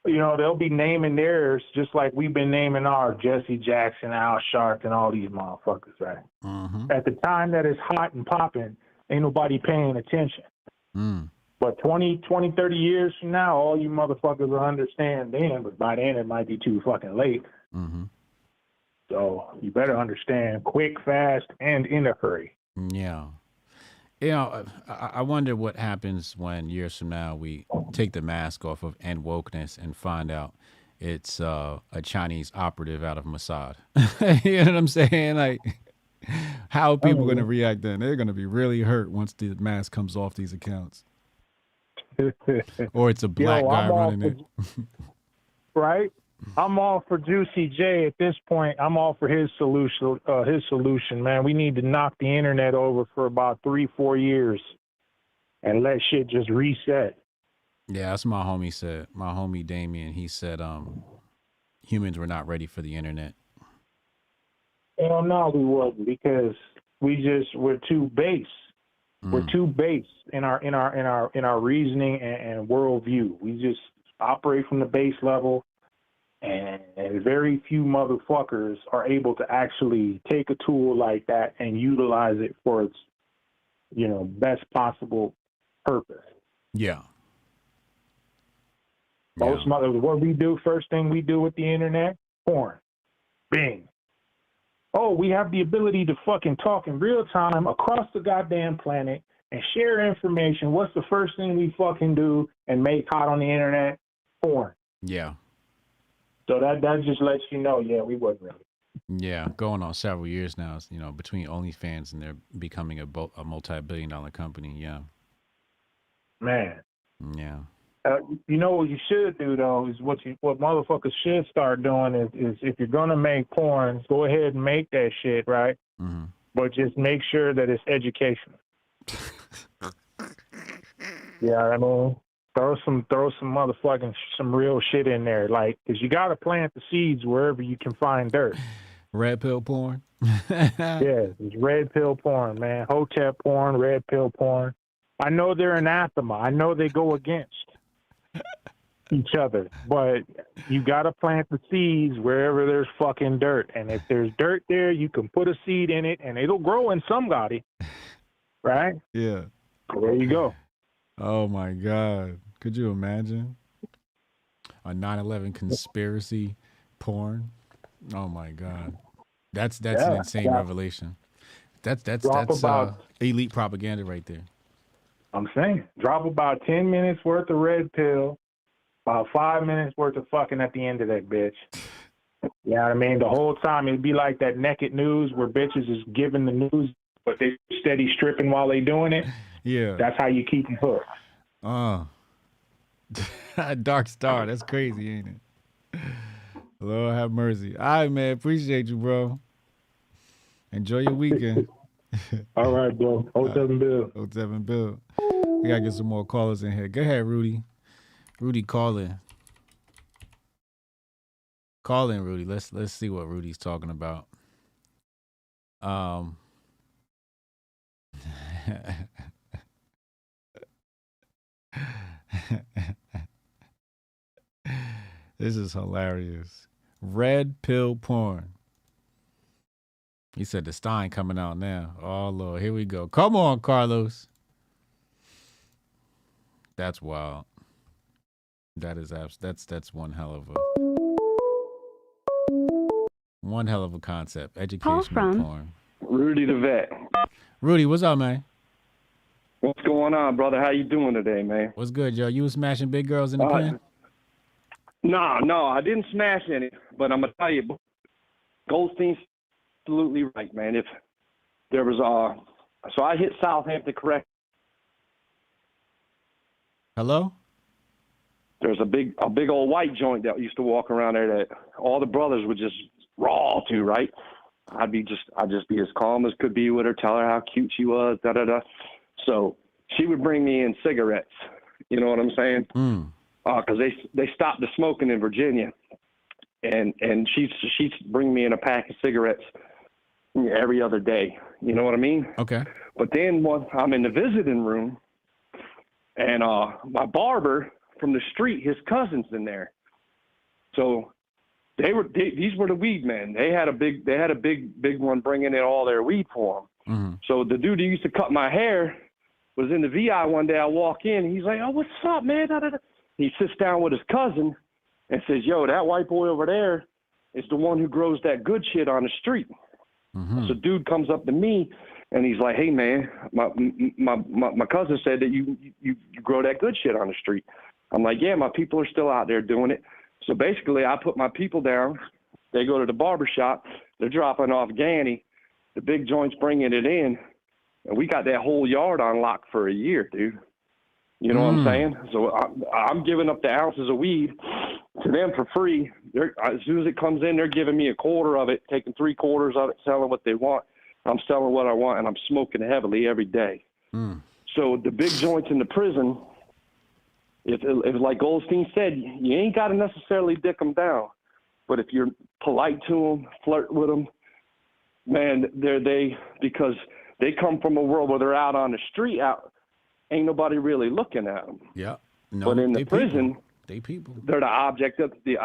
they'll be naming theirs just like we've been naming our Jesse Jackson, Al Sharpton, all these motherfuckers, right? Mm-hmm. At the time that it's hot and popping, ain't nobody paying attention. Mm. But 20, 30 years from now, all you motherfuckers will understand then, but by then it might be too fucking late. Mm-hmm. So you better understand quick, fast, and in a hurry. Yeah. I wonder what happens when years from now we take the mask off of and wokeness and find out it's a Chinese operative out of Mossad. You know what I'm saying? Like, how are people going to react then? They're going to be really hurt once the mask comes off these accounts. Or it's a black guy running it. Right? I'm all for Juicy J at this point. I'm all for his solution, man. We need to knock the internet over for about 3-4 years and let shit just reset. Yeah, that's what my homie said. My homie Damien, he said humans were not ready for the internet. Hell no, we wasn't, because we're too base. We're too base in our reasoning and worldview. We just operate from the base level. And very few motherfuckers are able to actually take a tool like that and utilize it for its, best possible purpose. Yeah. Most what we do, first thing we do with the internet, porn. Bing. Oh, we have the ability to fucking talk in real time across the goddamn planet and share information. What's the first thing we fucking do and make hot on the internet? Porn. Yeah. So that just lets you know, yeah, we wasn't really. Yeah, going on several years now, you know, between OnlyFans and they're becoming a multi-billion-dollar company. Yeah. Man. Yeah. You know what you should do though is what motherfuckers should start doing is if you're gonna make porn, go ahead and make that shit, right? Mm-hmm. But just make sure that it's educational. Yeah, I mean, throw some motherfucking some real shit in there, like, cause you gotta plant the seeds wherever you can find dirt. Red pill porn. Yeah, it's red pill porn, man. Hotep porn, red pill porn. I know they're anathema. I know they go against each other, but you gotta plant the seeds wherever there's fucking dirt. And if there's dirt there, you can put a seed in it, and it'll grow in somebody, right? Yeah. There you go. Oh my God. Could you imagine a 9/11 conspiracy porn? Oh my God. That's an insane revelation. That's elite propaganda right there. I'm saying, drop about 10 minutes worth of red pill, about 5 minutes worth of fucking at the end of that bitch. You know what I mean? The whole time it'd be like that naked news where bitches is giving the news, but they steady stripping while they doing it. Yeah. That's how you keep them hooked. Oh. Dark Star. That's crazy, ain't it? Lord have mercy. All right, man. Appreciate you, bro. Enjoy your weekend. All right, bro. 07 Bill. 07 Bill. We gotta get some more callers in here. Go ahead, Rudy. Rudy, call in. Call in, Rudy. Let's see what Rudy's talking about. This is hilarious. Red pill porn. He said the Stein coming out now. Oh Lord, here we go. Come on, Carlos. That's wild. That is that's one hell of a concept. Educational porn. Rudy the vet. Rudy, what's up, man? What's going on, brother? How you doing today, man? What's good, yo? You was smashing big girls in the pen? No, I didn't smash any, but I'm gonna tell you, Goldstein's absolutely right, man. If there was so I hit Southampton correct. Hello? There's a big old white joint that used to walk around there that all the brothers would just raw to, right? I'd just be as calm as could be with her, tell her how cute she was, da da da. So she would bring me in cigarettes. You know what I'm saying? Because they stopped the smoking in Virginia, and she'd bring me in a pack of cigarettes every other day. You know what I mean? Okay. But then once I'm in the visiting room, and my barber from the street, his cousin's in there. So these were the weed men. They had a big one bringing in all their weed for them. Mm-hmm. So the dude who used to cut my hair was in the VI one day. I walk in, he's like, "Oh, what's up, man?" Da, da, da. He sits down with his cousin and says, "Yo, that white boy over there is the one who grows that good shit on the street." Mm-hmm. So dude comes up to me and he's like, "Hey, man, my cousin said that you grow that good shit on the street." I'm like, "Yeah, my people are still out there doing it." So basically, I put my people down. They go to the barber shop. They're dropping off Ganny. The big joint's bringing it in. And we got that whole yard on lock for a year, dude. You know what I'm saying? So I'm giving up the ounces of weed to them for free. As soon as it comes in, they're giving me a quarter of it, taking 3/4 of it, selling what they want. I'm selling what I want, and I'm smoking heavily every day. So the big joints in the prison, if like Goldstein said, you ain't got to necessarily dick them down. But if you're polite to them, flirt with them, man, because they come from a world where they're out on the street, ain't nobody really looking at them. Yeah. No, but in the prison, people. They're the object of the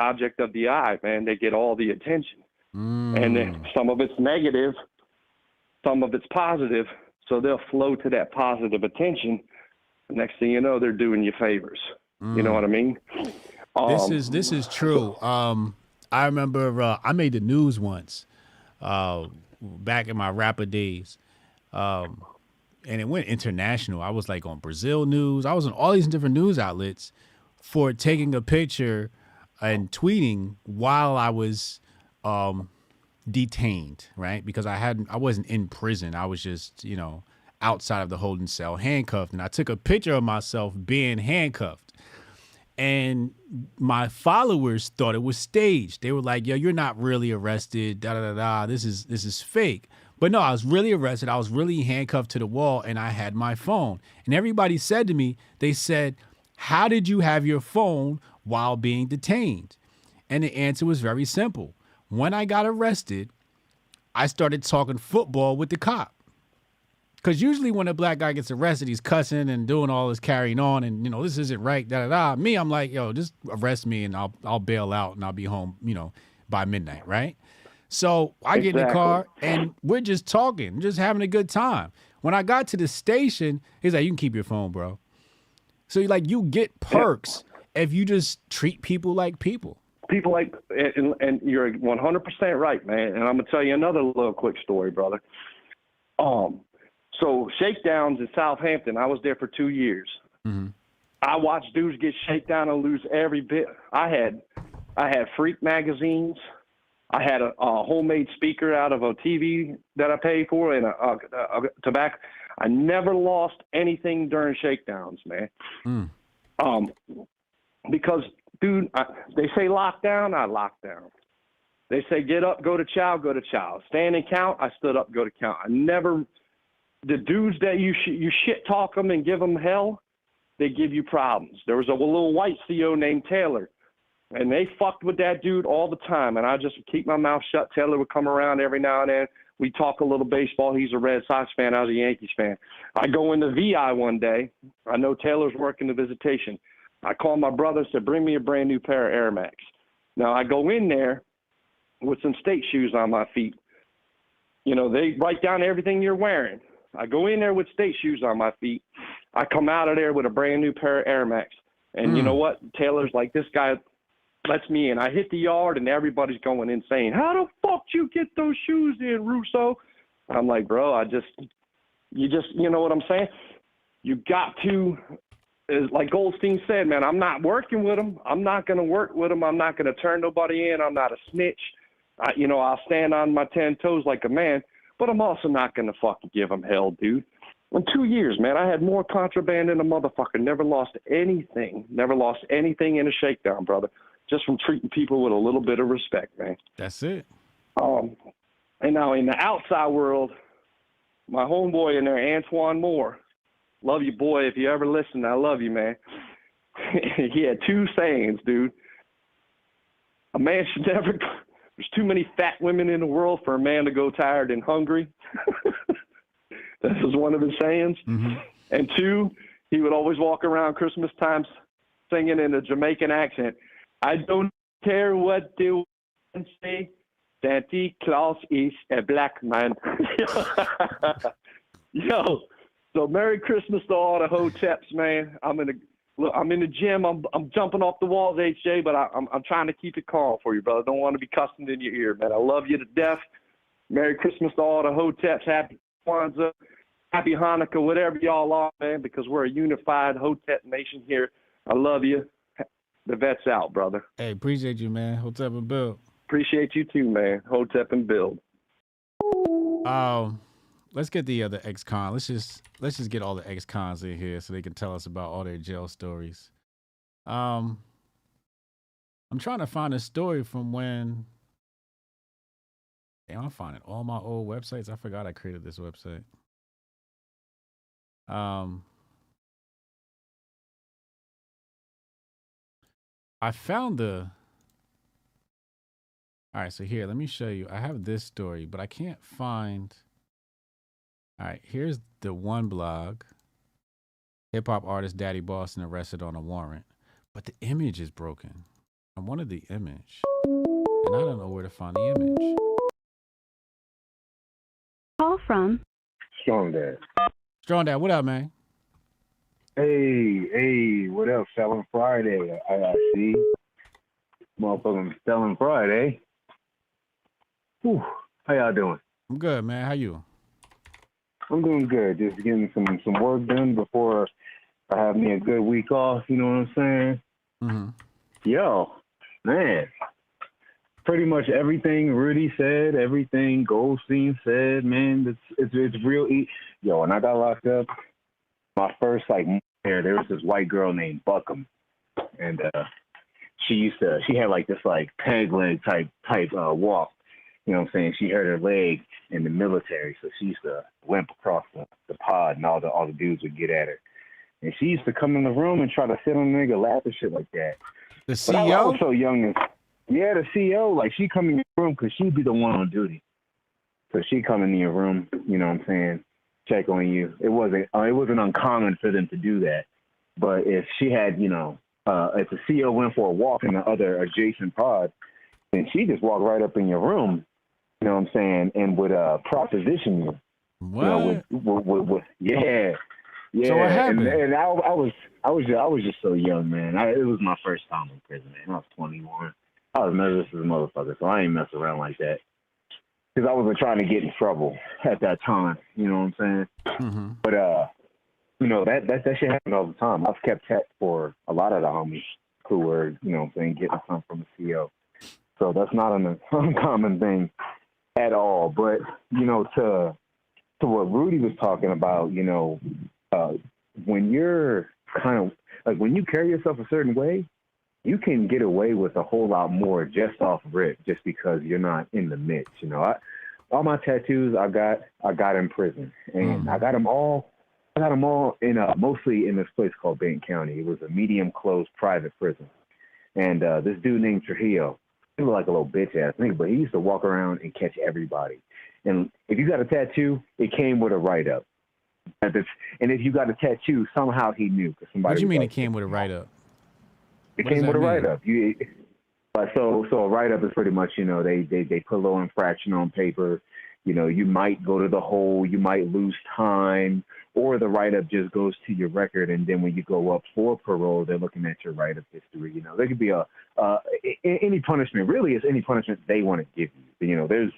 eye, man. They get all the attention. And then some of it's negative, some of it's positive. So they'll flow to that positive attention. The next thing you know, they're doing you favors. You know what I mean? This is true. I remember I made the news once, back in my rapper days, and it went international. I was like on Brazil news. I was on all these different news outlets for taking a picture and tweeting while I was detained, right? Because I wasn't in prison. I was just, outside of the holding cell, handcuffed, and I took a picture of myself being handcuffed. And my followers thought it was staged. They were like, "Yo, you're not really arrested. Da da da da. This is fake." But no, I was really arrested. I was really handcuffed to the wall, and I had my phone. And everybody said to me, they said, "How did you have your phone while being detained?" And the answer was very simple. When I got arrested, I started talking football with the cop. Because usually when a black guy gets arrested, he's cussing and doing all this carrying on and, this isn't right, da-da-da. Me, I'm like, yo, just arrest me and I'll bail out and I'll be home, by midnight, right? So I get in the car and we're just talking, just having a good time. When I got to the station, he's like, "You can keep your phone, bro." So you get perks if you just treat people like people. People like, and you're 100% right, man. And I'm going to tell you another little quick story, brother. So shakedowns in Southampton, I was there for 2 years. Mm-hmm. I watched dudes get shakedown and lose every bit. I had Freak magazines. I had a homemade speaker out of a TV that I paid for and a tobacco. I never lost anything during shakedowns, man. Because, dude, they say lockdown, I locked down. They say get up, go to chow, go to chow. Stand and count, I stood up, go to count. I never. The dudes that you shit talk them and give them hell, they give you problems. There was a little white CO named Taylor, and they fucked with that dude all the time. And I just would keep my mouth shut. Taylor would come around every now and then. We talk a little baseball. He's a Red Sox fan. I was a Yankees fan. I go into VI one day. I know Taylor's working the visitation. I call my brother and said, "Bring me a brand new pair of Air Max." Now I go in there with some state shoes on my feet. They write down everything you're wearing. I go in there with state shoes on my feet. I come out of there with a brand new pair of Air Max. And you know what? Taylor's like, "This guy lets me in." I hit the yard and everybody's going insane. "How the fuck you get those shoes in, Russo?" I'm like, "Bro, you know what I'm saying? You got to, like Goldstein said, man, I'm not working with them. I'm not going to work with them. I'm not going to turn nobody in. I'm not a snitch. I'll stand on my 10 toes like a man. But I'm also not going to fucking give them hell, dude. In 2 years, man, I had more contraband than a motherfucker. Never lost anything. Never lost anything in a shakedown, brother. Just from treating people with a little bit of respect, man. That's it. And now in the outside world, my homeboy in there, Antoine Moore. Love you, boy. If you ever listen, I love you, man. He had two sayings, dude. A man should never... There's too many fat women in the world for a man to go tired and hungry. This is one of his sayings. Mm-hmm. And two, he would always walk around Christmas time singing in a Jamaican accent. "I don't care what they say. Santa Claus is a black man." Yo, so Merry Christmas to all the Hoteps, man. I'm in the gym. I'm jumping off the walls, HJ, but I'm trying to keep it calm for you, brother. Don't want to be cussing in your ear, man. I love you to death. Merry Christmas to all the Hoteps. Happy Kwanzaa, Happy Hanukkah, whatever y'all are, man, because we're a unified Hotep nation here. I love you. The vet's out, brother. Hey, appreciate you, man. Hotep and build. Appreciate you too, man. Hotep and build. Let's get the other ex-con. Let's just get all the ex-cons in here so they can tell us about all their jail stories. I'm trying to find a story from when. Damn, I'm finding all my old websites. I forgot I created this website. I found the. All right, so here, let me show you. I have this story, but I can't find. All right, here's the one blog. Hip hop artist Daddy Boston arrested on a warrant, but the image is broken. I wanted the image, and I don't know where to find the image. Call from Strong Dad. Strong Dad, what up, man? Hey, what up? Selling Friday. I see. Motherfucking Stellan Friday. Whew. How y'all doing? I'm good, man. How you? I'm doing good. Just getting some work done before I have me a good week off. You know what I'm saying? Mm-hmm. Yo, man. Pretty much everything Rudy said, everything Goldstein said, man, it's real. Yo, when I got locked up, my first there was this white girl named Buckham, and she had like this like peg leg type walk. You know what I'm saying? She hurt her leg in the military, so she used to limp across the pod, and all the dudes would get at her. And she used to come in the room and try to sit on the nigga lap and shit like that. The But I CEO? was so young. The CEO, like she come in your room because she'd be the one on duty. So she come in your room, you know what I'm saying, check on you. It wasn't uncommon for them to do that. But if she had, if the CEO went for a walk in the other adjacent pod, then she just walked right up in your room, you know what I'm saying, and would proposition you. What? Yeah. So what happened? And I was just so young, man. It was my first time in prison, man. I was 21. I was nervous as a motherfucker, so I ain't mess around like that. Because I wasn't trying to get in trouble at that time, you know what I'm saying? Mm-hmm. But, that shit happened all the time. I've kept check for a lot of the homies who were, you know what I'm saying, getting something from the CEO. So that's not an uncommon thing at all. But, to what Rudy was talking about, when you're when you carry yourself a certain way, you can get away with a whole lot more just off rip, just because you're not in the midst. All my tattoos I got in prison, and I got them all in mostly in this place called Benton County. It was a medium closed private prison, and this dude named Trujillo, he was like a little bitch ass nigga, but he used to walk around and catch everybody. And if you got a tattoo, it came with a write up. And if you got a tattoo, somehow he knew. What do you mean it came with a write up? It came with a write-up. So a write-up is pretty much, they put a little infraction on paper. You might go to the hole, you might lose time, or the write-up just goes to your record, and then when you go up for parole, they're looking at your write-up history. There could be any punishment. Really, it's any punishment they want to give you.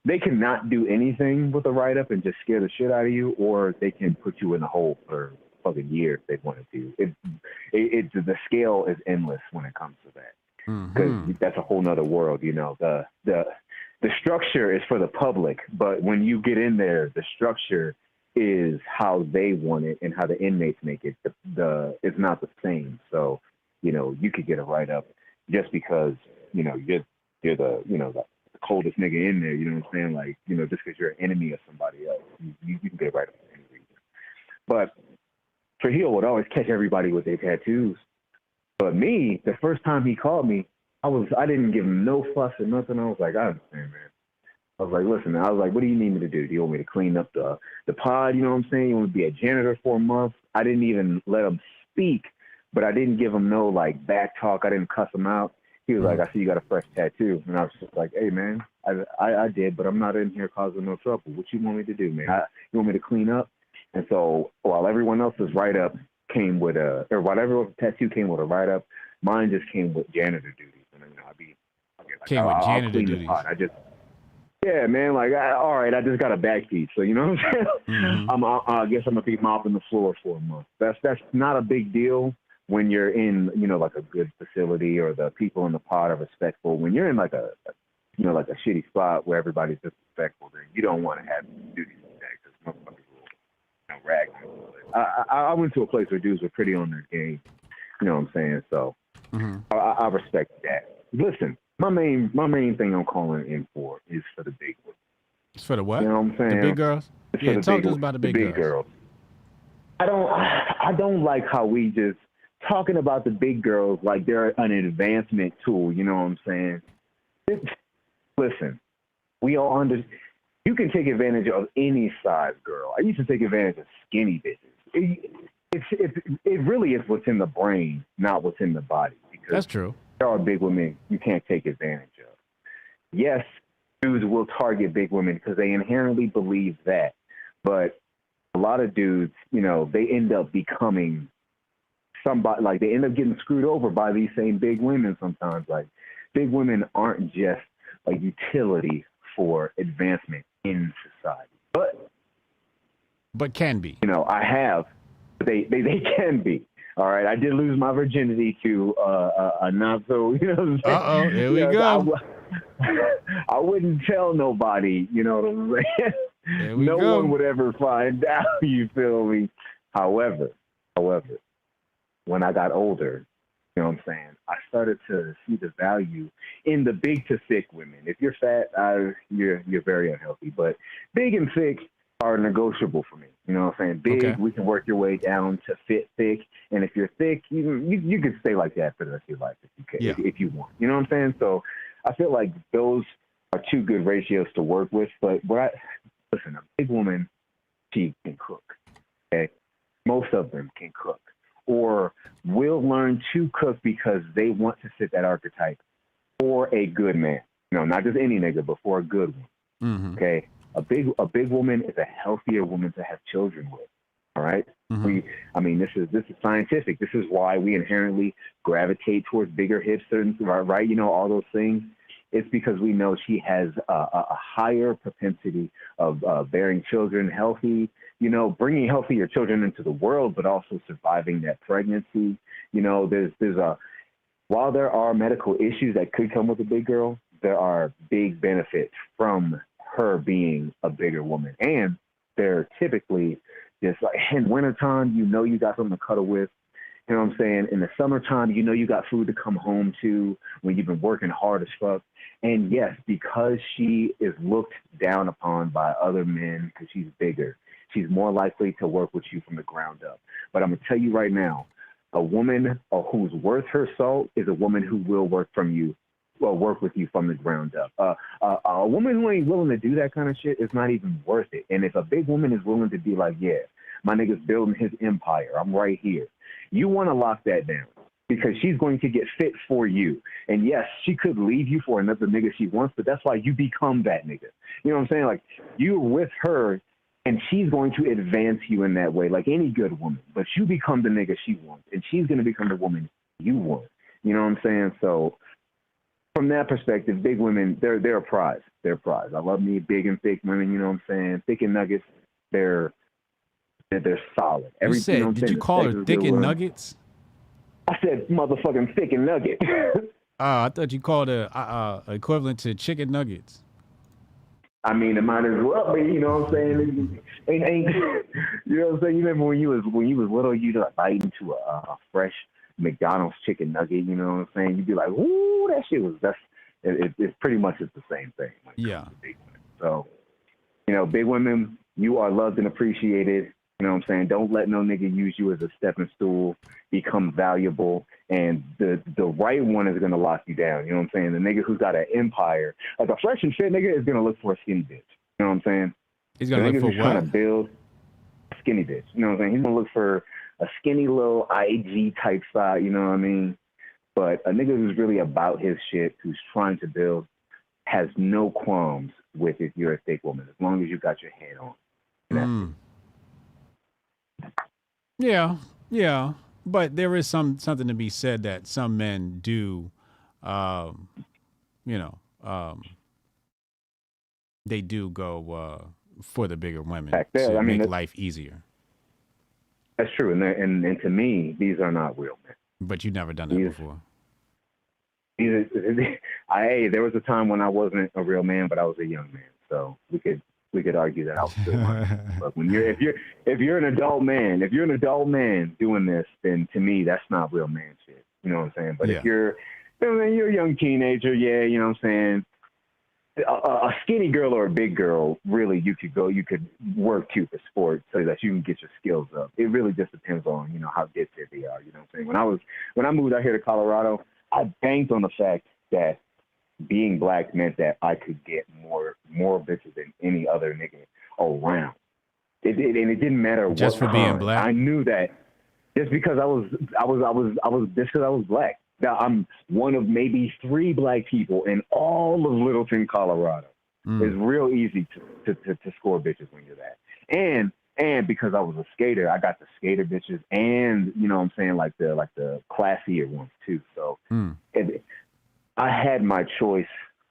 They cannot do anything with a write-up and just scare the shit out of you, or they can put you in the hole for fucking years if they wanted to. The scale is endless when it comes to that, because that's a whole nother world. The structure is for the public, but when you get in there, the structure is how they want it and how the inmates make it. It's not the same. So you could get a write up just because you're the coldest nigga in there. You know what I'm saying? Just because you're an enemy of somebody else, you can get a write up for any reason. But Trujillo would always catch everybody with their tattoos. But me, the first time he called me, I didn't give him no fuss or nothing. I was like, I understand, man. I was like, listen, man. I was like, what do you need me to do? Do you want me to clean up the pod? You know what I'm saying? You want me to be a janitor for a month? I didn't even let him speak, but I didn't give him no back talk. I didn't cuss him out. He was like, I see you got a fresh tattoo. And I was just like, hey, man, I did, but I'm not in here causing no trouble. What you want me to do, man? You want me to clean up? And so while everyone else's write-up came with while everyone's tattoo came with a write-up, mine just came with janitor duties. And I'll clean the pot. Yeah, man, all right, I just got a back piece. So, you know what I'm saying? I guess I'm going to be mopping the floor for a month. That's not a big deal when you're in, a good facility or the people in the pod are respectful. When you're in a shitty spot where everybody's disrespectful, then you don't want to have duties like that because motherfuckers will rag. I went to a place where dudes were pretty on their game. You know what I'm saying? So I respect that. Listen, my main thing I'm calling in for is for the big ones. It's for the what? You know what I'm saying? The big girls? Yeah, talk to us about the big girls. I don't like how we just talking about the big girls like they're an advancement tool. You know what I'm saying? Listen, we all understand. You can take advantage of any size girl. I used to take advantage of skinny bitches. It really is what's in the brain, not what's in the body. Because that's true. There are big women you can't take advantage of. Yes, dudes will target big women because they inherently believe that. But a lot of dudes, they end up becoming somebody, like, they end up getting screwed over by these same big women sometimes. Like, big women aren't just a utility for advancement in society, but can be. You know, they can be. All right, I did lose my virginity to a not so, you know what I'm saying? Uh-oh, here we go. I wouldn't tell nobody, you know what I'm saying? No one would ever find out, you feel me? However, when I got older, you know what I'm saying, I started to see the value in the big to thick women. If you're fat, you're very unhealthy, but big and thick are negotiable for me. You know what I'm saying? Big, we can work your way down to fit thick. And if you're thick, you can stay like that for the rest of your life if you want. You know what I'm saying? So I feel like those are two good ratios to work with. But listen, a big woman, she can cook. Okay? Most of them can cook. Or will learn to cook because they want to fit that archetype for a good man. You know, not just any nigga, but for a good one. Mm-hmm. Okay? A big woman is a healthier woman to have children with. All right. Mm-hmm. This is scientific. This is why we inherently gravitate towards bigger hips, right? You know, all those things. It's because we know she has a higher propensity of bearing children healthy. You know, bringing healthier children into the world, but also surviving that pregnancy. You know, while there are medical issues that could come with a big girl, there are big benefits from her being a bigger woman. And they're typically just like, in wintertime, you know you got something to cuddle with. You know what I'm saying? In the summertime, you know you got food to come home to when you've been working hard as fuck. And yes, because she is looked down upon by other men because she's bigger, she's more likely to work with you from the ground up. But I'm going to tell you right now, a woman who's worth her salt is a woman who will work with you from the ground up. A woman who ain't willing to do that kind of shit is not even worth it. And if a big woman is willing to be like, yeah, my nigga's building his empire, I'm right here, you want to lock that down because she's going to get fit for you. And yes, she could leave you for another nigga she wants, but that's why you become that nigga. You know what I'm saying? Like, you're with her and she's going to advance you in that way, like any good woman. But you become the nigga she wants, and she's going to become the woman you want. You know what I'm saying? So from that perspective, big women, they're a prize. They're a prize. I love me big and thick women, you know what I'm saying? Thick and nuggets, they're solid. Did you call her thick and nuggets? I said motherfucking thick and nugget. I thought you called her equivalent to chicken nuggets. I mean, it might as well be, you know what I'm saying? You know what I'm saying? You remember when you was little, you'd like bite into a fresh McDonald's chicken nugget, you know what I'm saying? You'd be like, ooh, that shit it's pretty much the same thing. Yeah. Big women. So, you know, big women, you are loved and appreciated. You know what I'm saying? Don't let no nigga use you as a stepping stool. Become valuable, and the right one is gonna lock you down. You know what I'm saying? The nigga who's got an empire, like a fresh and fit nigga, is gonna look for a skinny bitch. You know what I'm saying? He's gonna look for what? Trying to build a skinny bitch. You know what I'm saying? He's gonna look for a skinny little IG type style. You know what I mean? But a nigga who's really about his shit, who's trying to build, has no qualms with if you're a thick woman, as long as you got your head on. Yeah. But there is something to be said that some men do, they do go for the bigger women to make life easier. That's true, and to me, these are not real men. But you've never done that before. There was a time when I wasn't a real man, but I was a young man, so we could argue that I was still one. But if you're an adult man doing this, then to me that's not real man shit. You know what I'm saying? But if you're a young teenager, you know what I'm saying? A skinny girl or a big girl, really, you could work too for sport so that you can get your skills up. It really just depends on, you know, how good they are. You know what I'm saying? When I moved out here to Colorado, I banked on the fact that being black meant that I could get more bitches than any other nigga around. It didn't matter just for being black. I knew that just because I was black. Now I'm one of maybe 3 black people in all of Littleton, Colorado. It's real easy to score bitches when you're that. And And because I was a skater, I got the skater bitches and, you know what I'm saying, like the classier ones too. So I had my choice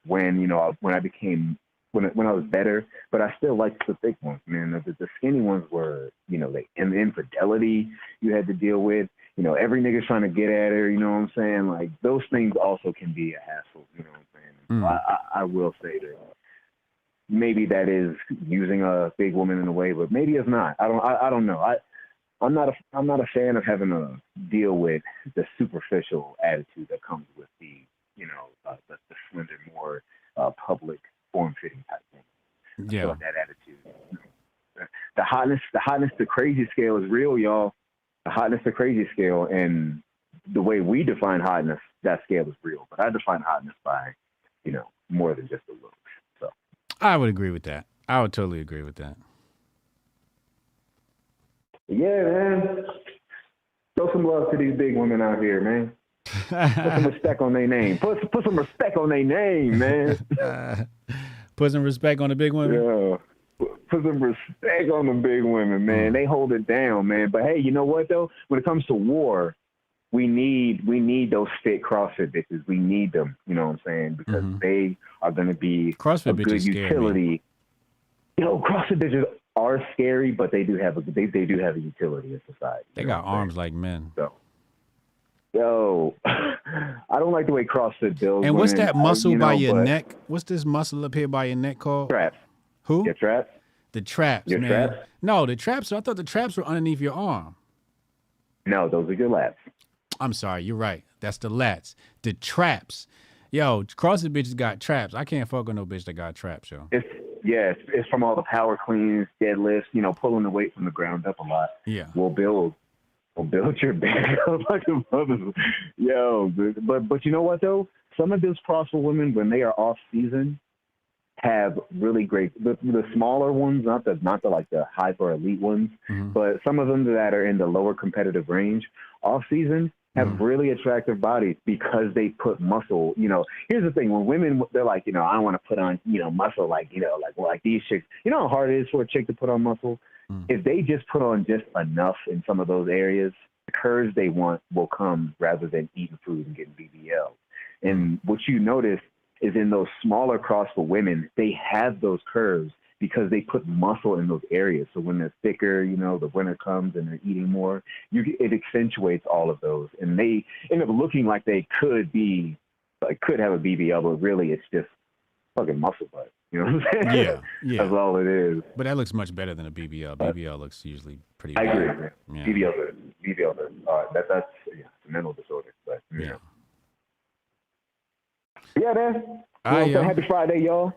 when, you know, when I was better, but I still liked the thick ones, man. The skinny ones were, you know, and the infidelity you had to deal with, you know, every nigga's trying to get at her, you know what I'm saying? Like, those things also can be a hassle, you know what I'm saying? So I will say that maybe that is using a big woman in a way, but maybe it's not. I don't know. I'm not a fan of having to deal with the superficial attitude that comes with the, you know, the slender, more public, form-fitting type thing. Yeah. I feel like that attitude. The hotness to crazy scale is real, y'all. The hotness to crazy scale, and the way we define hotness, that scale is real. But I define hotness by, you know, more than just the looks. So I would agree with that. I would totally agree with that. Yeah, man. Throw some love to these big women out here, man. Put some respect on their name. Put some respect on their name, man. Put some respect on the big women. Yeah. Put some respect on the big women, man. They hold it down, man. But hey, you know what though? When it comes to war, we need those fit CrossFit bitches. We need them. You know what I'm saying? Because they are going to be CrossFit a good utility. You know, CrossFit bitches are scary, but they do have a utility in society. They got arms like men. So, yo, I don't like the way CrossFit builds. And what's women, that muscle by your but neck? What's this muscle up here by your neck called? Traps. Who? Your traps. The traps, Your man. traps? No, the traps. I thought the traps were underneath your arm. No, those are your lats. I'm sorry, you're right. That's the lats. The traps. Yo, CrossFit bitches got traps. I can't fuck with no bitch that got traps, yo. It's from all the power cleans, deadlifts, you know, pulling the weight from the ground up a lot. Yeah. We'll build your back up like a mother. Yo, but you know what though? Some of those CrossFit women, when they are off season, have really great the smaller ones, not the like the hyper elite ones, but some of them that are in the lower competitive range off season have really attractive bodies because they put muscle. You know, here's the thing: when women, they're like, you know, I don't want to put on, you know, muscle like, you know, like these chicks. You know how hard it is for a chick to put on muscle. If they just put on just enough in some of those areas, the curves they want will come rather than eating food and getting BBL. And what you notice is in those smaller CrossFit women, they have those curves because they put muscle in those areas. So when they're thicker, you know, the winter comes and they're eating more, it accentuates all of those. And they end up looking like they could have a BBL, but really it's just fucking muscle butt. You know what I'm saying? Yeah. That's all it is. But that looks much better than a BBL. BBL looks usually pretty I bad. agree, man. Yeah. BBL is that's it's a mental disorder. But, you know. Yeah, man. So happy Friday, y'all.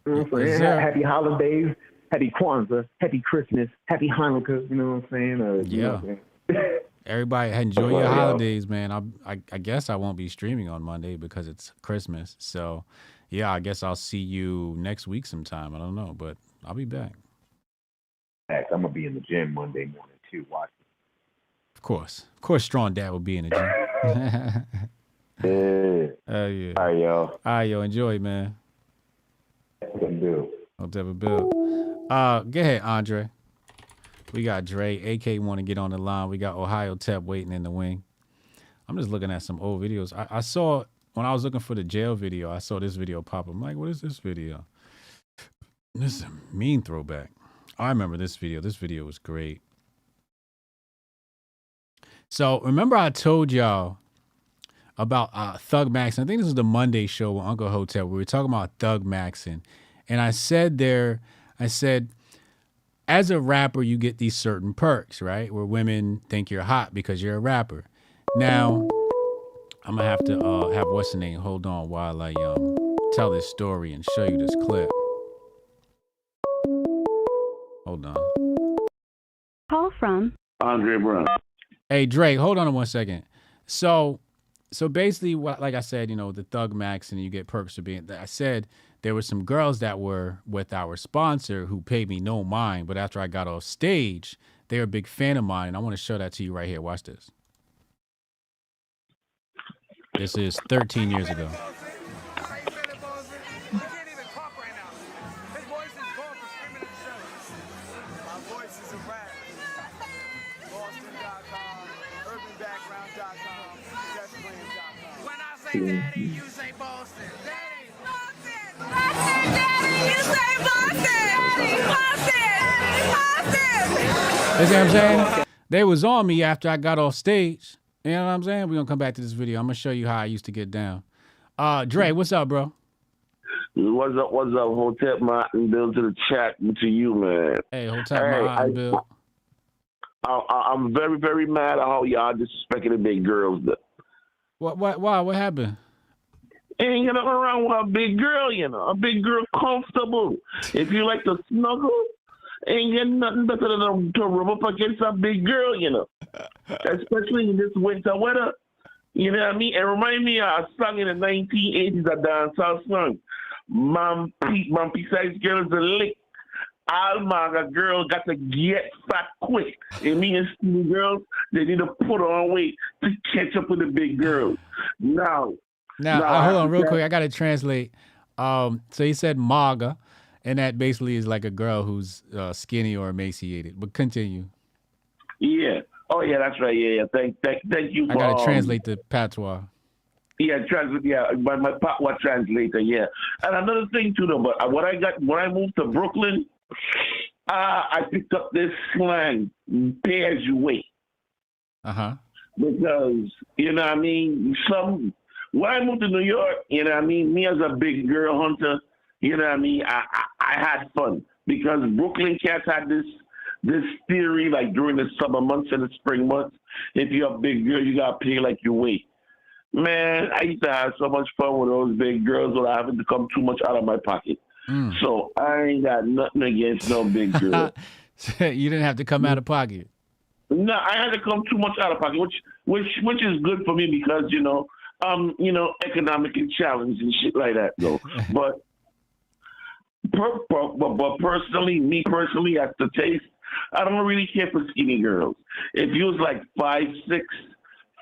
Yes, sir. Happy holidays, happy Kwanzaa, happy Christmas, happy Hanukkah. You know what I'm saying? You know what I'm saying? Everybody enjoy your holidays, man. I guess I won't be streaming on Monday because it's Christmas. So, yeah, I guess I'll see you next week sometime. I don't know, but I'll be back. I'm gonna be in the gym Monday morning too. Watching. Of course, Strong Dad will be in the gym. Yeah. All right, yo. All right, yo. Enjoy, man. Whatever, Bill. Go ahead, Andre. We got Dre. AK want to get on the line. We got Ohio Tep waiting in the wing. I'm just looking at some old videos. I saw, when I was looking for the jail video, I saw this video pop up. I'm like, what is this video? This is a mean throwback. I remember this video. This video was great. So remember I told y'all about Thug Maxon. I think this was the Monday show with Uncle Hotep. We were talking about Thug Maxon. And I said, as a rapper, you get these certain perks, right? Where women think you're hot because you're a rapper. Now, I'm going to have to have what's the name? Hold on while I tell this story and show you this clip. Hold on. Call from Andre Brown. Hey, Drake, hold on 1 second. So basically, like I said, you know, the Thug Max and you get perks for being. I said there were some girls that were with our sponsor who paid me no mind, but after I got off stage, they were a big fan of mine, and I want to show that to you right here. Watch this. This is 13 years ago. You see what I'm saying? They was on me after I got off stage. You know what I'm saying? We're going to come back to this video. I'm going to show you how I used to get down. Dre, what's up, bro? What's up, Hotep Martin, Bill, to the chat, to you, man. Hey, Hotep Martin, Bill. I'm very, very mad at how y'all disrespecting the big girls. Why? What happened? Ain't gonna go around with a big girl, you know. A big girl comfortable. If you like to snuggle, ain't get nothing better than to rub up against a big girl, you know. Especially in this winter weather. You know what I mean? It reminds me of a song in the 1980s, a dancehall song. Mampy size girls a lick. Almaga girl got to get fat quick. It means skinny girls, they need to put on weight to catch up with the big girls. Now, hold on real quick. I got to translate. So he said maga, and that basically is like a girl who's skinny or emaciated. But continue. Yeah. Oh, yeah, that's right. Yeah. Thank you. I got to translate the patois. Yeah, translate. Yeah, my patois translator. Yeah. And another thing too, though. But what I got when I moved to Brooklyn, I picked up this slang, pay as you wait. Because, you know what I mean, when I moved to New York, you know what I mean, me as a big girl hunter, you know what I mean, I had fun. Because Brooklyn cats had this theory, like during the summer months and the spring months, if you're a big girl, you got to pay like you wait. Man, I used to have so much fun with those big girls without having to come too much out of my pocket. So I ain't got nothing against no big girl. You didn't have to come out of pocket. No, I had to come too much out of pocket, which is good for me because economically challenged and shit like that though. But me personally, at the taste, I don't really care for skinny girls. If you was like 5'6",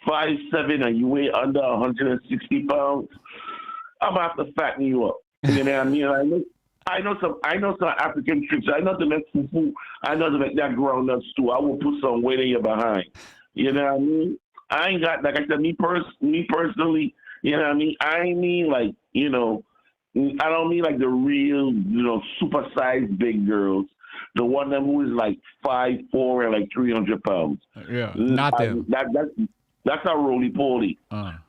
5'7", and you weigh under 160 pounds, I'm gonna have to fatten you up. You know what I mean? I know some African tricks. I know to make fufu. I know to make that groundnut stew. I will put some weight in your behind. You know what I mean? I ain't got, like I said, me personally, you know what I mean? I mean like, I don't mean like the real, super sized big girls. The one that who is like 5'4" and like 300 pounds. Yeah, not them. That's a roly-poly.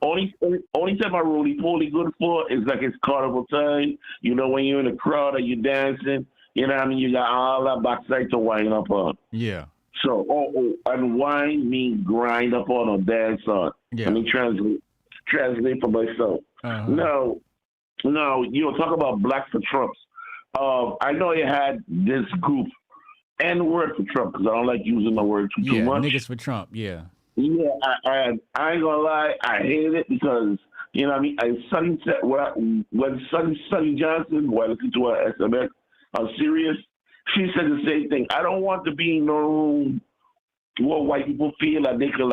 Only time a roly-poly good for is like it's carnival time. When you're in a crowd and you're dancing, you know what I mean? You got all that backside to wind up on. Yeah. So, and wine means grind up on or dance on. Yeah. Let me translate for myself. No, talk about black for Trumps. I know you had this group, N-word for Trump, because I don't like using the word too much. Niggas for Trump, yeah. Yeah, I ain't gonna lie, I hated it because, you know what I mean? When Sonny Johnson, who I listened to her SMS on Sirius, she said the same thing. I don't want to be in no room where white people feel like they could,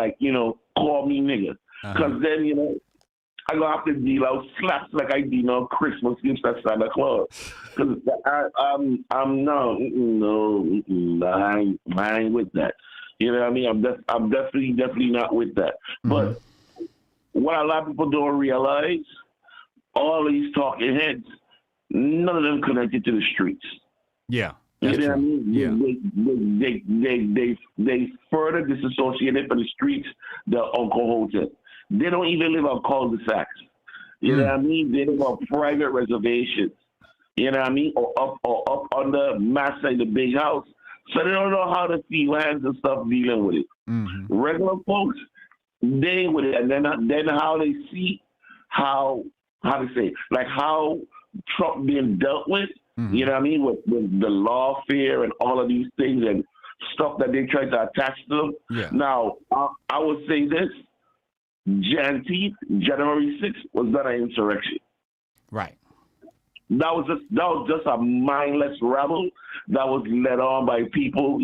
call me nigga. Because then, I'm going to have to deal out slaps like I deal on Christmas gifts at Santa Claus. Because I'm no, I ain't with that. You know what I mean? I'm definitely not with that. But what a lot of people don't realize, all these talking heads, none of them connected to the streets. Yeah. You know what I mean? Yeah. They further disassociated from the streets, the Uncle Hotep. They don't even live on cul-de-sacs. You know what I mean? They live on private reservations. You know what I mean? Or up on the mass of the big house. So they don't know how to feel hands and stuff dealing with it. Regular folks, they with it, and then how they see how to say, like how Trump being dealt with. You know what I mean? With the lawfare and all of these things and stuff that they try to attach to them. Yeah. Now, I would say this: January 6th was not an insurrection. Right. That was just a mindless rebel that was led on by people,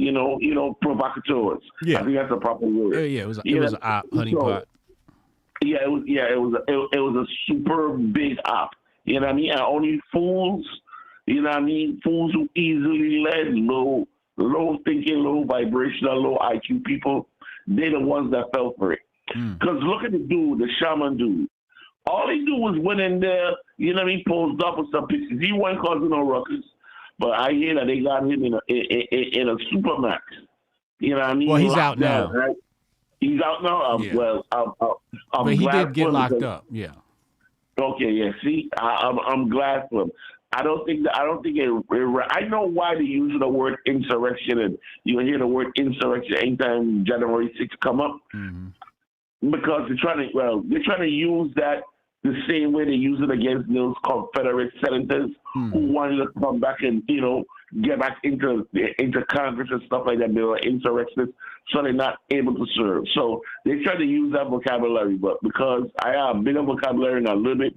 provocateurs. Yeah. I think that's a proper word. Yeah, it was an op, honeypot. Yeah, it was a super big op. You know what I mean? And only fools, you know what I mean? Fools who easily led, low thinking, low vibrational, low IQ people, they're the ones that fell for it. Because look at the dude, the shaman dude, All he do was went in there, you know what I mean, posed up with some pictures. He wasn't causing no ruckus, but I hear that they got him in a supermax. You know what I mean? Well, he's locked out now. down, right? He's out now. Yeah. Well, I'm but he glad did get for him locked because- up. Yeah. Okay, yeah. See, I'm glad for him. I don't think I know why they're using the word insurrection, and you hear the word insurrection anytime January 6th come up, because they're trying to use that the same way they use it against those Confederate senators who wanted to come back and get back into Congress and stuff like that. They were insurrectionists, so they're not able to serve. So they try to use that vocabulary, but because I have a bigger vocabulary and a little bit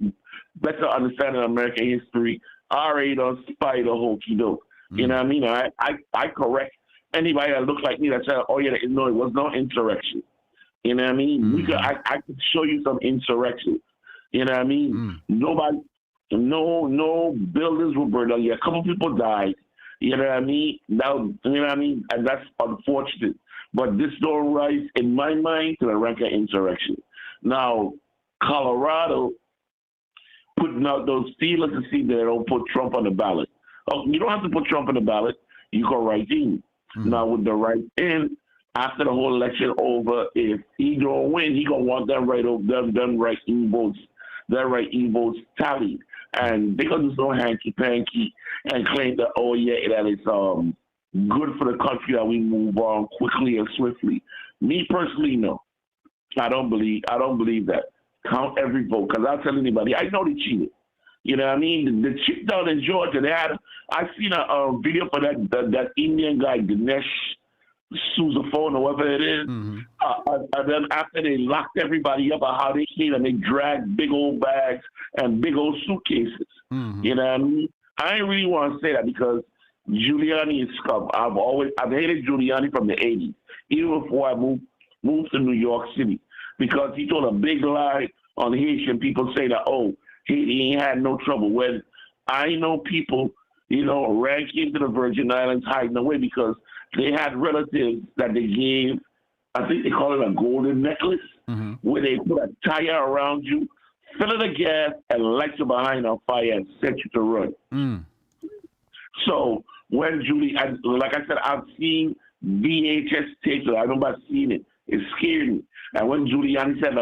better understanding of American history, I already don't spy the hokey doke. You know what I mean? I correct anybody that looks like me that said, oh yeah, no, it was no insurrection. You know what I mean? I could show you some insurrection. You know what I mean? Nobody, no buildings were burned down. Yeah, a couple people died. You know what I mean? Now, you know what I mean? And that's unfortunate. But this don't rise, in my mind, to the rank of insurrection. Now, Colorado putting out those feelers to see that they don't put Trump on the ballot. Oh, you don't have to put Trump on the ballot. You go right in. Now, with the right in, after the whole election over, if he don't win, he gonna want them right in votes tallied, and they gonna do no hanky panky and claim that that it's good for the country that we move on quickly and swiftly. Me personally, no, I don't believe that. Count every vote, because I'll tell anybody, I know they cheated. You know what I mean? The chick down in Georgia, I seen a video for that Indian guy, Dinesh Sousaphone or whatever it is. And then after they locked everybody up on how they came and they dragged big old bags and big old suitcases. You know what I mean? I ain't really want to say that because Giuliani is scum. I've hated Giuliani from the 80s, even before I moved to New York City, because he told a big lie on Haitian people, say that, he ain't had no trouble. When I know people, ran into the Virgin Islands hiding away because they had relatives that they gave, I think they call it a golden necklace, where they put a tire around you, fill it with gas, and light you behind on fire and set you to run. So when like I said, I've seen VHS tapes, I don't know about seeing it. It scared me. And when Giuliani said,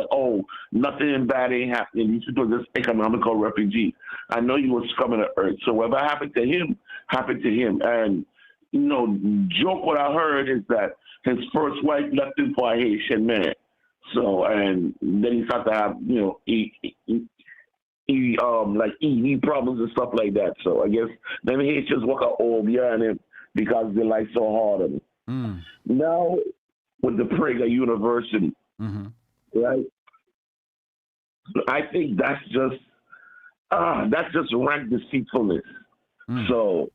nothing bad ain't happening, these people are just economical refugees, I know he was coming to earth. So whatever happened to him, happened to him. And, joke what I heard is that his first wife left him for a Haitian man. So, and then he started to have, ED problems and stuff like that. So I guess them Haitians walk out all behind him because they like so hard on him. Now, with the Prager University, right? I think that's just rank deceitfulness. So,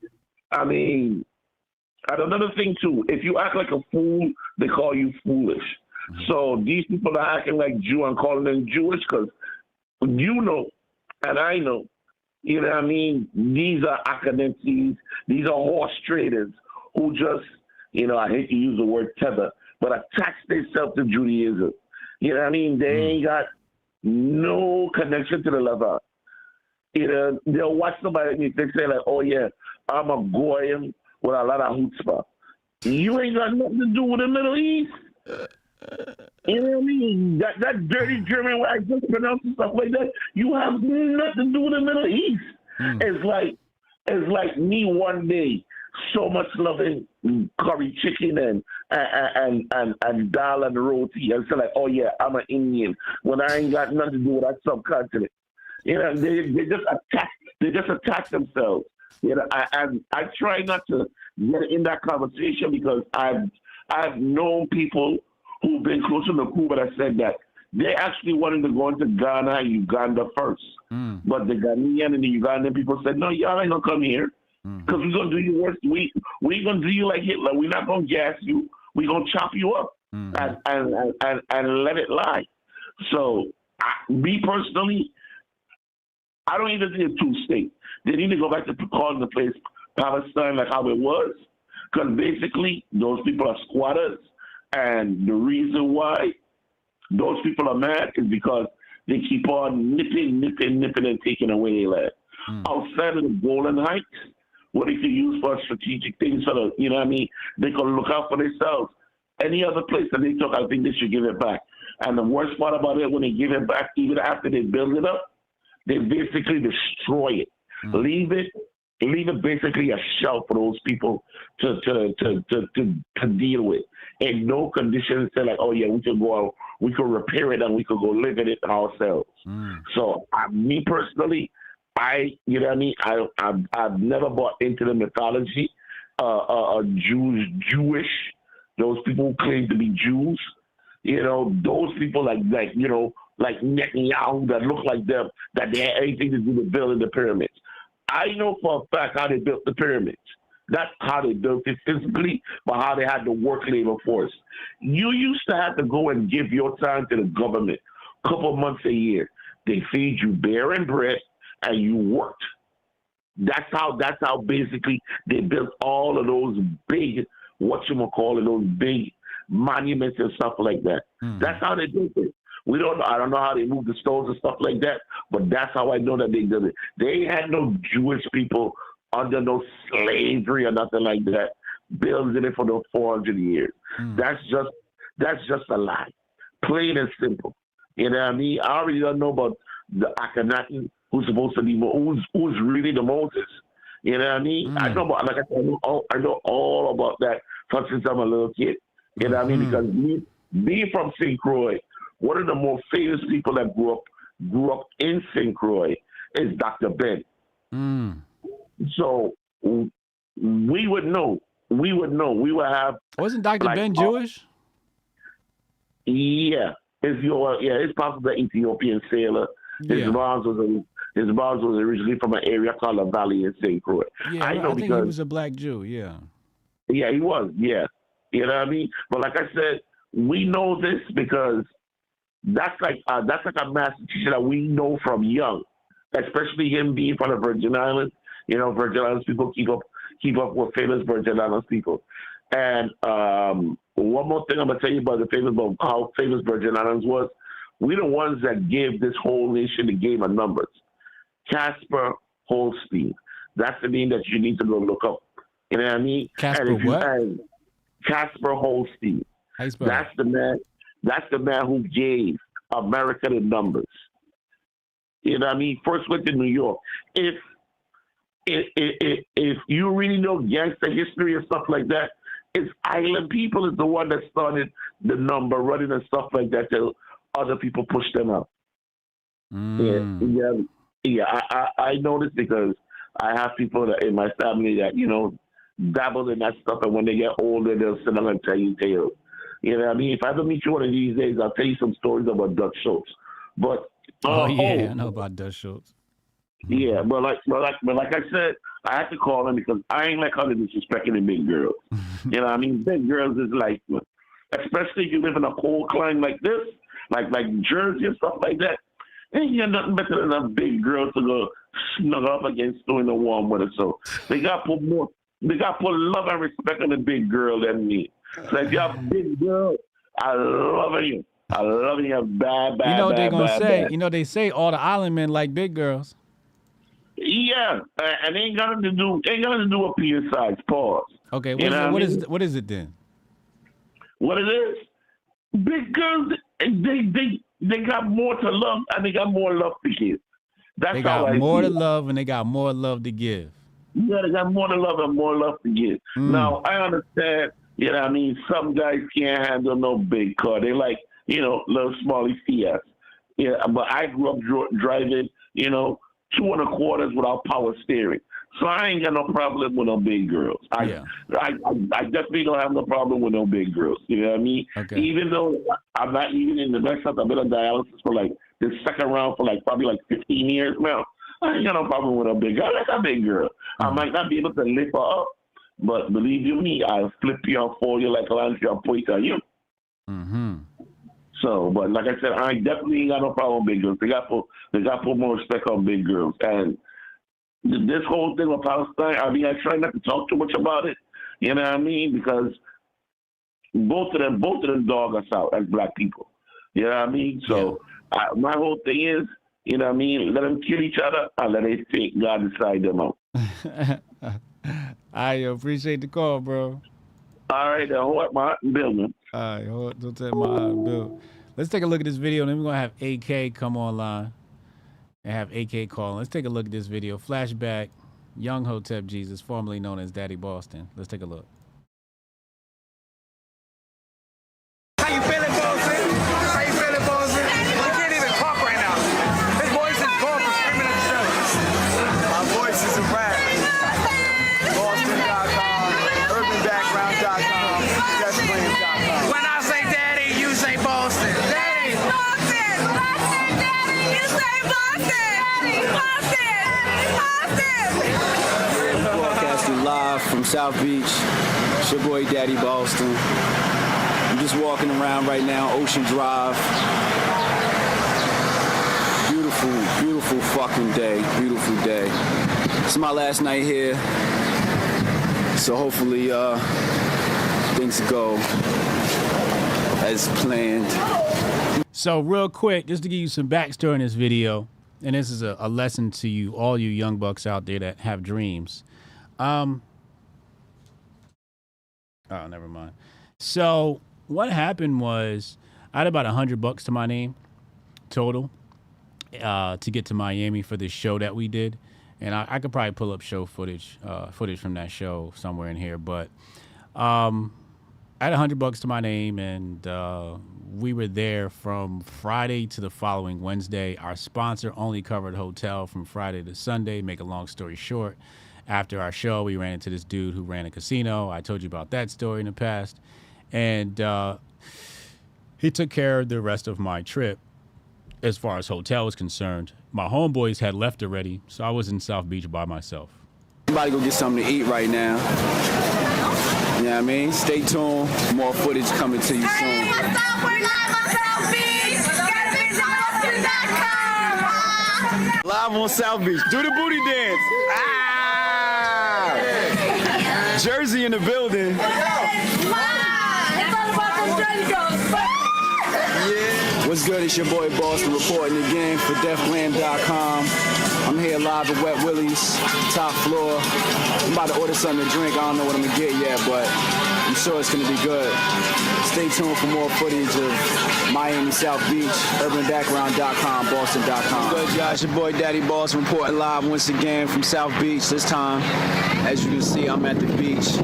I mean, and another thing too, if you act like a fool, they call you foolish. So these people are acting like Jew and calling them Jewish because and I know, you know what I mean? These are academics, these are horse traders who just, I hate to use the word tether, but attach themselves to Judaism. You know what I mean? They ain't got no connection to the Levant. They'll watch somebody and they say like, oh yeah, I'm a goyim with a lot of chutzpah. You ain't got nothing to do with the Middle East. You know what I mean? That dirty German way I just pronounce stuff like that, you have nothing to do with the Middle East. It's like me one day, so much loving curry chicken and dal and roti, and say like, oh yeah, I'm an Indian, when I ain't got nothing to do with that subcontinent. They just attack themselves. I try not to get in that conversation because I've known people who've been closer to Cuba that said that they actually wanted to go into Ghana and Uganda first. But the Ghanaian and the Ugandan people said, no, y'all ain't gonna come here because we're gonna do you worse. We ain't gonna do you like Hitler. We're not gonna gas you. We're gonna chop you up and let it lie. So me personally, I don't even think it's two-state. They need to go back to calling the place Palestine like how it was, because basically those people are squatters, and the reason why those people are mad is because they keep on nipping, and taking away their land. Outside of the Golan Heights, what they can use for strategic things, so that, you know what I mean, they can look out for themselves. Any other place that they took, I think they should give it back. And the worst part about it, when they give it back, even after they build it up, they basically destroy it. Leave it basically a shell for those people to deal with. In no condition to say like, oh yeah, we can go out, we can repair it and we can go live in it ourselves. So me personally, you know what I mean, I've never bought into the mythology, Jewish, those people who claim to be Jews, you know, those people like you know, like Netanyahu that look like them, that they had anything to do with building the pyramids. I know for a fact how they built the pyramids. That's how they built it physically, but how they had the work labor force. You used to have to go and give your time to the government a couple months a year. They feed you beer and bread, and you worked. That's how basically they built all of those big, those big monuments and stuff like that. That's how they did it. I don't know how they moved the stones and stuff like that, but that's how I know that they did it. They had no Jewish people under no slavery or nothing like that, building it for those 400 years. That's just a lie. Plain and simple. You know what I mean? I already don't know about the Akhenaten, who's supposed to be, who's really the Moses. You know what I mean? I know about, like I said, I know all about that since I'm a little kid. You know what I mean? Because being from St. Croix, one of the most famous people that grew up in St. Croix is Dr. Ben. So we would know. We would have. Wasn't Dr. like, Ben Jewish? Yeah. It's possibly an Ethiopian sailor. His mom was originally from an area called the Valley in St. Croix. Yeah, I think he was a black Jew, yeah. Yeah, he was, yeah. You know what I mean? But like I said, we know this because that's like a master teacher that we know from young, especially him being from the Virgin Islands. You know, Virgin Islands people keep up with famous Virgin Islands people. And one more thing I'm gonna tell you about how famous Virgin Islands was. We're the ones that gave this whole nation the game of numbers. Casper Holstein. That's the name that you need to go look up. You know what I mean? Casper what? Casper Holstein. How you spell That's the man. That's the man who gave America the numbers. You know what I mean? First went to New York. If you really know gangster history and stuff like that, it's island people is the one that started the number running and stuff like that till other people push them up. I know this because I have people that in my family that, you know, dabble in that stuff, and when they get older, they'll sit down and tell you tales. You know what I mean? If I ever meet you one of these days, I'll tell you some stories about Dutch Schultz. But I know about Dutch Schultz. Yeah, but like I said, I have to call them because I ain't like how they're disrespecting the big girls. You know what I mean? Big girls is like, especially if you live in a cold climate like this, like Jersey and stuff like that, ain't got nothing better than a big girl to go snug up against doing the warm weather. So they got to put love and respect on the big girl than me. So if you're a big girl, I love you. I love you bad. You know what they're gonna say? Bad. You know they say all the island men like big girls. Yeah, and ain't got to do with penis size. Pause. Okay, what is it then? What it is? Big girls, they got more to love and they got more love to give. They got more to love and they got more love to give. Yeah, they got more to love and more love to give. Now I understand. You know what I mean? Some guys can't handle no big car. They like, you know, little smally Fiat. Yeah, but I grew up driving, you know, 2 1/4 without power steering. So I ain't got no problem with no big girls. I definitely don't have no problem with no big girls. You know what I mean? Okay. Even though I'm not even in the next I've been on dialysis for like the second round for like probably like 15 years now. I ain't got no problem with a big girl. I like a big girl. I might not be able to lift her up, but believe you me, I'll flip you and fold you like a lunch and point on you. So, but like I said, I definitely ain't got no problem with big girls. They got to put more respect on big girls. And this whole thing with Palestine, I mean, I try not to talk too much about it. You know what I mean? Because both of them dog us out as black people. You know what I mean? So My whole thing is, you know what I mean, let them kill each other or let them think God decide them out. I appreciate the call, bro. All right, hold my building. All right, don't tell my bill. Let's take a look at this video, and then we're going to have AK come online and have AK call. Let's take a look at this video. Flashback, young Hotep Jesus, formerly known as Daddy Boston. Let's take a look. How you feeling, Boston? How you feeling, Boston? You can't even talk right now. His voice is gone from screaming at the show. My voice is a rap. Boston.com, urbanbackground.com, justblame.com. When I say daddy, you say Boston. Daddy! Boston! Boston, daddy, you say Boston! Boston! Boston! Broadcasting live from South Beach. It's your boy Daddy Boston. I'm just walking around right now, Ocean Drive. Beautiful, beautiful fucking day. Beautiful day. It's my last night here. So hopefully things go as planned. So real quick, just to give you some backstory in this video, and this is a lesson to you, all you young bucks out there that have dreams. Oh, never mind. So what happened was I had about $100 to my name total to get to Miami for this show that we did. And I could probably pull up show footage from that show somewhere in here. But I had $100 to my name, and we were there from Friday to the following Wednesday. Our sponsor only covered hotel from Friday to Sunday. Make a long story short, after our show, we ran into this dude who ran a casino. I told you about that story in the past. And he took care of the rest of my trip as far as hotel was concerned. My homeboys had left already, so I was in South Beach by myself. I'm about to go get something to eat right now. You know what I mean? Stay tuned. More footage coming to you soon. Live on South Beach. Do the booty dance. Ah! Jersey in the building. What's good? It's your boy Boston reporting again for DefGlam.com. I'm here live at Wet Willie's, top floor. I'm about to order something to drink. I don't know what I'm gonna get yet, but I'm sure it's gonna be good. Stay tuned for more footage of Miami, South Beach, urbanbackground.com, Boston.com. Good, guys. Your boy Daddy Boston reporting live once again from South Beach. This time, as you can see, I'm at the beach.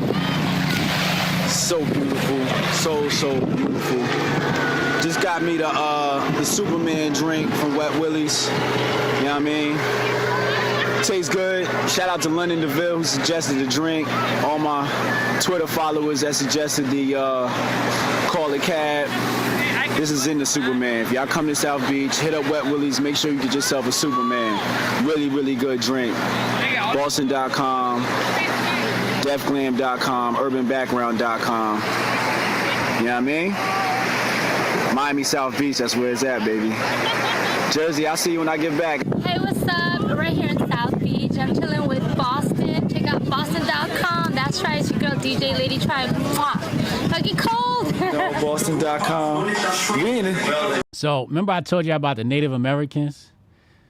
So beautiful, so beautiful. Just got me the Superman drink from Wet Willie's. You know what I mean? Tastes good. Shout out to London DeVille who suggested the drink. All my Twitter followers that suggested the call a cab. This is in the Superman. If y'all come to South Beach, hit up Wet Willie's. Make sure you get yourself a Superman. Really, really good drink. Boston.com, DefGlam.com, urbanbackground.com. You know what I mean? Miami, South Beach, that's where it's at, baby. Jersey, I'll see you when I get back. Hey, what's up? Right here in South Beach. I'm chilling with Boston. Check out Boston.com. That's right, it's your girl DJ Lady Tribe. Fucking cold. Boston.com. So remember I told you about the Native Americans?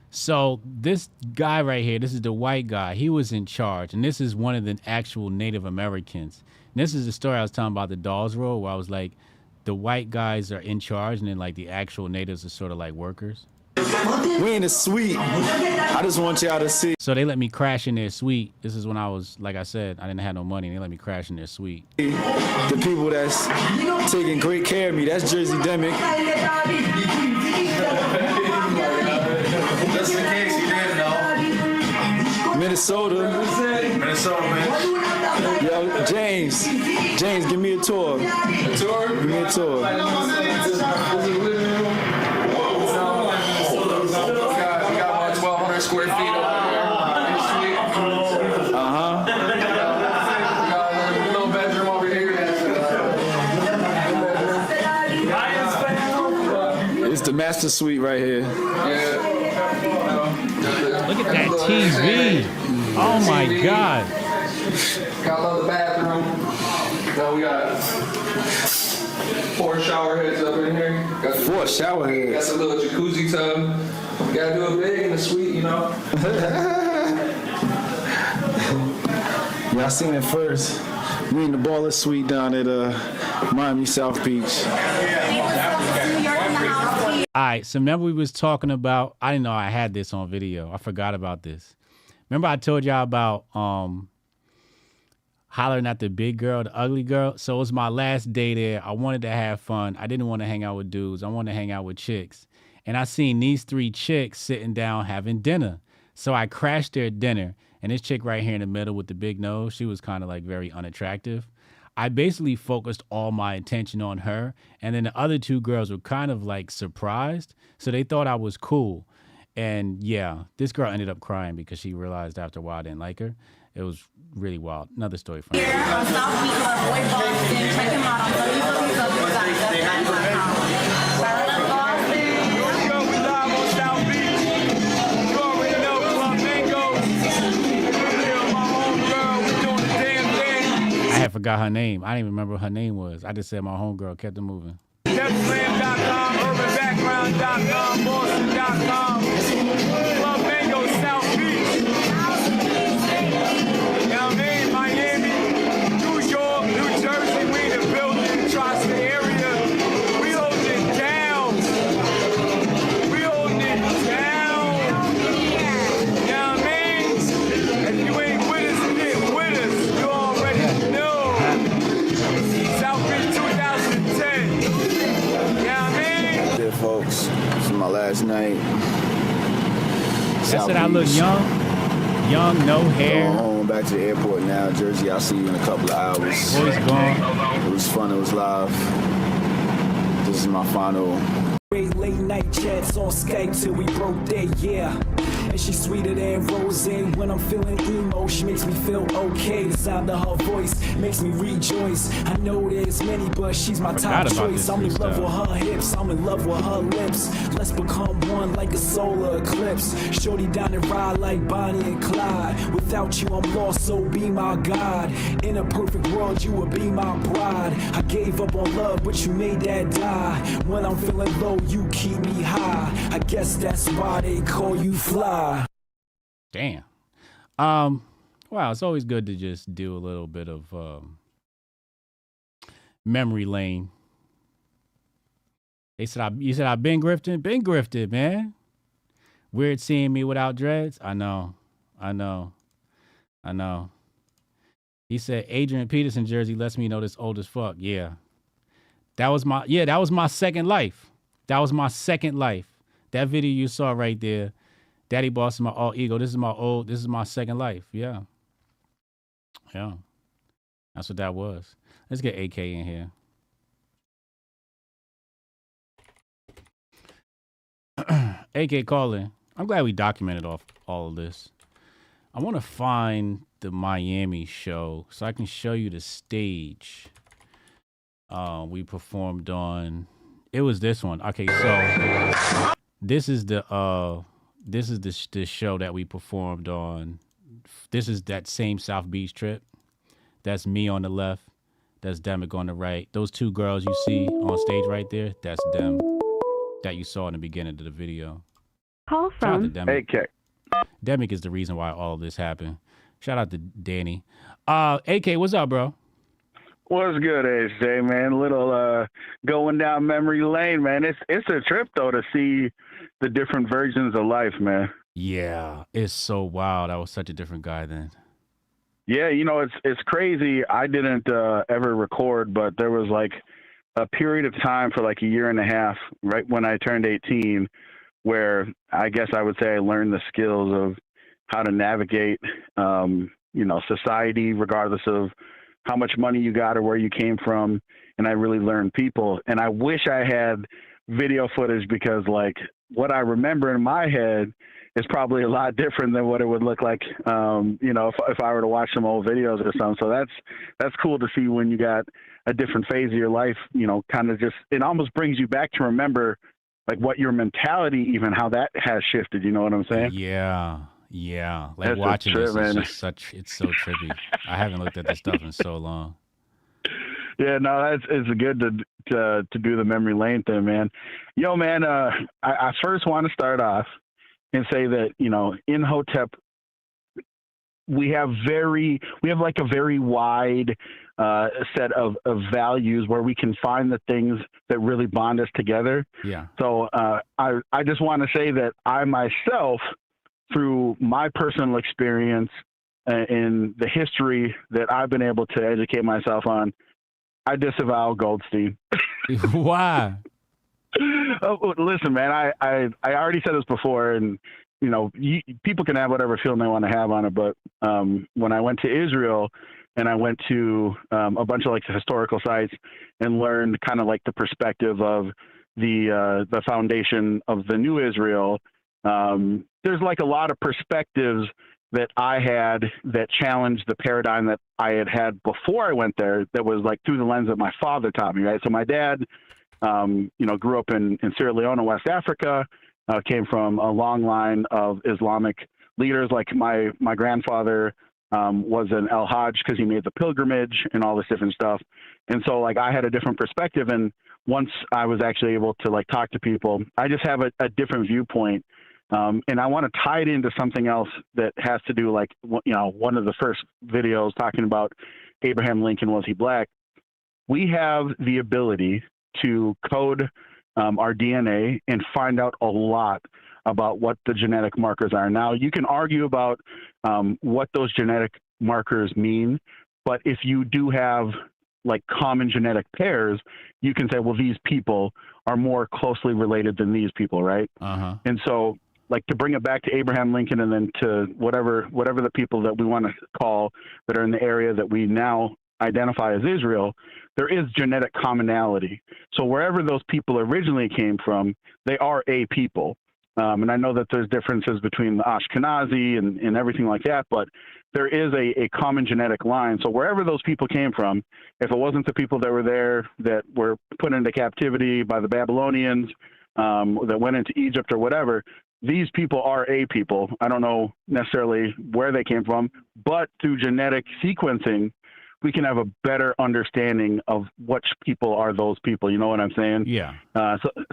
So this guy right here, this is the white guy. He was in charge, and this is one of the actual Native Americans. And this is the story I was talking about, the Dawes Roll, where I was like, the white guys are in charge, and then like the actual natives are sort of like workers. We in the suite. I just want y'all to see. So they let me crash in their suite. This is when I was, like I said, I didn't have no money. They let me crash in their suite. The people that's taking great care of me, that's Jersey Demick. Just in case you didn't know. Minnesota, man. Yo, James, give me a tour. Give me a tour. We got 1,200 square feet over here. Uh-huh. We got a little bedroom over here. It's the master suite right here. Look at that TV. Oh my God. Got a little bathroom. So we got 4 shower heads up in here. Got 4 shower heads. Got some little jacuzzi tub. Gotta do it big in the suite, you know. Yeah, I seen it first. We in the Baller Suite down at Miami South Beach. All right, so remember we was talking about, I didn't know I had this on video. I forgot about this. Remember I told y'all about hollering at the big girl, the ugly girl? So it was my last day there. I wanted to have fun. I didn't want to hang out with dudes. I wanted to hang out with chicks. And I seen these 3 chicks sitting down having dinner. So I crashed their dinner. And this chick right here in the middle with the big nose, she was kind of like very unattractive. I basically focused all my attention on her. And then the other 2 girls were kind of like surprised. So they thought I was cool. And yeah, this girl ended up crying because she realized after a while I didn't like her. It was really wild. Another story from Here on South Beach, our boy Boston. Check him out on www.deafland.com. I had forgot her name. I didn't even remember what her name was. I just said my homegirl kept it moving. DeaflandCom, urbanbackground.com, Boston.com, Club Mango, South Beach. You know what I mean? Miami, New York, New Jersey, we in the building, tri-state area. We holding it down. We holding it down. You know what I mean? If you ain't with us, get with us. You already know. South Beach 2010. There, folks. This is my last night. That's it. I look young, no hair. Going home, back to the airport now. Jersey, I'll see you in a couple of hours. Boys gone. It was fun. It was live. This is my final. Late night chats on Skype till we broke day, yeah. And she's sweeter than rose when I'm feeling emo. She makes me feel okay. The sound of her voice makes me rejoice. I know there's many, but she's my top choice. I'm in love with her hips, I'm in love with her lips. Let's become one like a solar eclipse. Shorty down and ride like Bonnie and Clyde. Without you, I'm lost, so be my God. In a perfect world, you would be my bride. I gave up on love, but you made that die. When I'm feeling low, you keep me high. I guess that's why they call you fly. Damn. Wow, it's always good to just do a little bit of memory lane. You said I've been grifting? Been grifted, man. Weird seeing me without dreads? I know. He said Adrian Peterson jersey lets me know this old as fuck. Yeah. That was my second life. That video you saw right there. Daddy Boss is my all ego. This is my second life. Yeah. That's what that was. Let's get AK in here. AK calling. I'm glad we documented all of this. I want to find the Miami show so I can show you the stage we performed on. It was this one. Okay, so this is the show that we performed on. This is that same South Beach trip. That's me on the left. That's Demic on the right. Those 2 girls you see on stage right there, that's them that you saw in the beginning of the video. Call Shout out to from Demic. AK. Demic is the reason why all of this happened. Shout out to Danny. AK, what's up, bro? What's good, AJ, man? Little going down memory lane, man. It's a trip though to see the different versions of life, man. Yeah, it's so wild. I was such a different guy then. Yeah, you know, it's crazy. I didn't ever record, but there was like a period of time for like a year and a half, right when I turned 18, where I guess I would say I learned the skills of how to navigate, society, regardless of how much money you got or where you came from. And I really learned people. And I wish I had video footage because like what I remember in my head is probably a lot different than what it would look like, if I were to watch some old videos or something. So that's cool to see when you got a different phase of your life, kind of just, it almost brings you back to remember like what your mentality, even how that has shifted. You know what I'm saying? Yeah. Like That's watching trip, this man. is it's so trippy. I haven't looked at this stuff in so long. Yeah, no, it's good to do the memory lane thing, man. Yo, man, I first want to start off and say that, you know, in Hotep, we have like a very wide set of values where we can find the things that really bond us together. Yeah. So I just want to say that I myself, through my personal experience in the history that I've been able to educate myself on, I disavow Goldstein. Why? Oh, listen, man, I already said this before, and you know, people can have whatever feeling they want to have on it. But when I went to Israel and I went to a bunch of like the historical sites and learned kind of like the perspective of the foundation of the new Israel, there's like a lot of perspectives that I had that challenged the paradigm that I had before I went there. That was like through the lens that my father taught me. Right. So my dad, you know, grew up in Sierra Leone, West Africa. Came from a long line of Islamic leaders. Like my grandfather was an El Hajj because he made the pilgrimage and all this different stuff. And so like I had a different perspective. And once I was actually able to like talk to people, I just have a different viewpoint. And I want to tie it into something else that has to do, like, you know, one of the first videos talking about Abraham Lincoln, was he black? We have the ability to code our DNA and find out a lot about what the genetic markers are. Now, you can argue about what those genetic markers mean, but if you do have like common genetic pairs, you can say, well, these people are more closely related than these people, right? And so, like, to bring it back to Abraham Lincoln and then to whatever the people that we want to call that are in the area that we now identify as Israel, there is genetic commonality. So wherever those people originally came from, they are a people. And I know that there's differences between the Ashkenazi and everything like that, but there is a common genetic line. So wherever those people came from, if it wasn't the people that were there that were put into captivity by the Babylonians, that went into Egypt or whatever, these people are a people. I don't know necessarily where they came from, but through genetic sequencing, we can have a better understanding of which people are those people. You know what I'm saying? Yeah.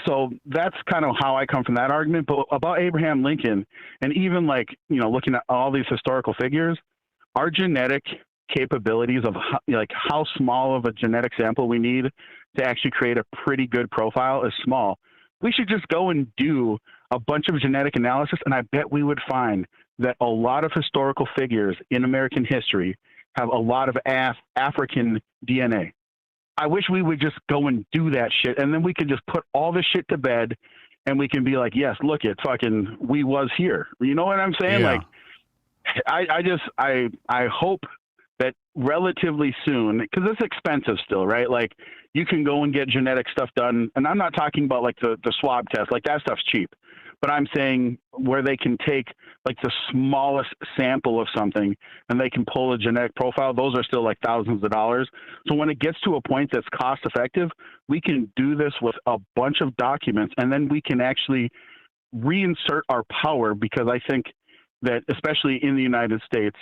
So that's kind of how I come from that argument. But about Abraham Lincoln, and even like, you know, looking at all these historical figures, our genetic capabilities of how small of a genetic sample we need to actually create a pretty good profile is small. We should just go and do a bunch of genetic analysis, and I bet we would find that a lot of historical figures in American history have a lot of African DNA. I wish we would just go and do that shit, and then we could just put all this shit to bed, and we can be like, yes, look, it fucking, we was here. You know what I'm saying? Yeah. Like, I hope that relatively soon, because it's expensive still, right? Like, you can go and get genetic stuff done, and I'm not talking about like the swab test, like that stuff's cheap. But I'm saying where they can take like the smallest sample of something and they can pull a genetic profile, those are still like thousands of dollars. So when it gets to a point that's cost effective, we can do this with a bunch of documents, and then we can actually reinsert our power, because I think that especially in the United States,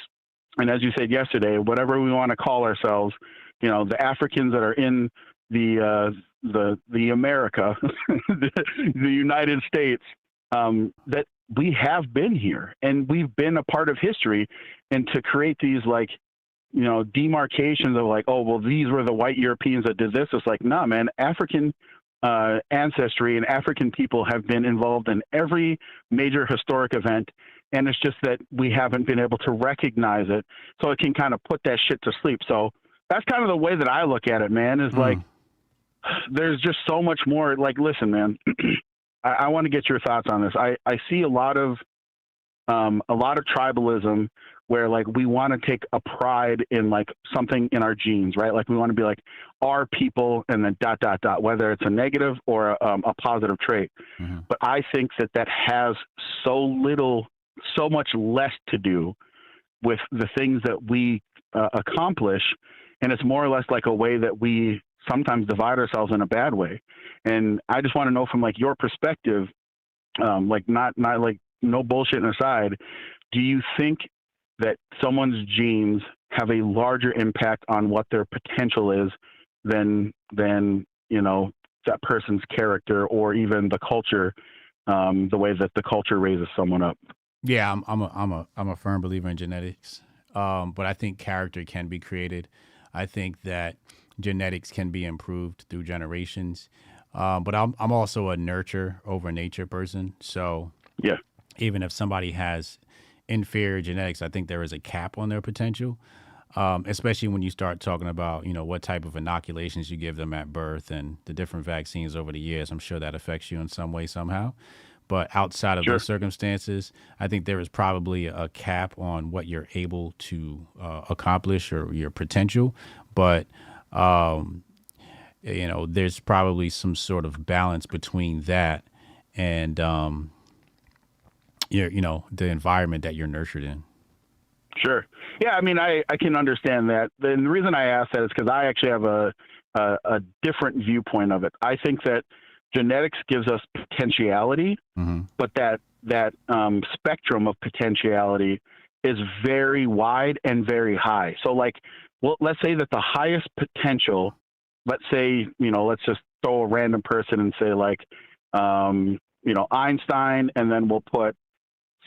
and as you said yesterday, whatever we want to call ourselves, you know, the Africans that are in the America, the United States, that we have been here and we've been a part of history, and to create these like, you know, demarcations of like, oh, well, these were the white Europeans that did this. It's like, nah, man, African ancestry and African people have been involved in every major historic event. And it's just that we haven't been able to recognize it. So it can kind of put that shit to sleep. So that's kind of the way that I look at it, man, is like, there's just so much more. Like, listen, man, I want to get your thoughts on this. I see a lot of tribalism where like we want to take a pride in like something in our genes, right? Like we want to be like our people and then ... whether it's a negative or a positive trait. But I think that has so much less to do with the things that we accomplish. And it's more or less like a way that we sometimes divide ourselves in a bad way. And I just want to know from like your perspective, like not like no bullshit aside, do you think that someone's genes have a larger impact on what their potential is than that person's character or even the culture, the way that the culture raises someone up. Yeah, I'm a firm believer in genetics, but I think character can be created. I think that genetics can be improved through generations, but I'm also a nurture over nature person. So yeah, even if somebody has inferior genetics, I think there is a cap on their potential, especially when you start talking about what type of inoculations you give them at birth and the different vaccines over the years. I'm sure that affects you in some way somehow. But outside of those circumstances, I think there is probably a cap on what you're able to accomplish or your potential. But, there's probably some sort of balance between that and, the environment that you're nurtured in. Sure. Yeah, I mean, I can understand that. And the reason I ask that is because I actually have a different viewpoint of it. I think that genetics gives us potentiality, but that spectrum of potentiality is very wide and very high. So let's say that the highest potential, let's say, let's just throw a random person and say Einstein, and then we'll put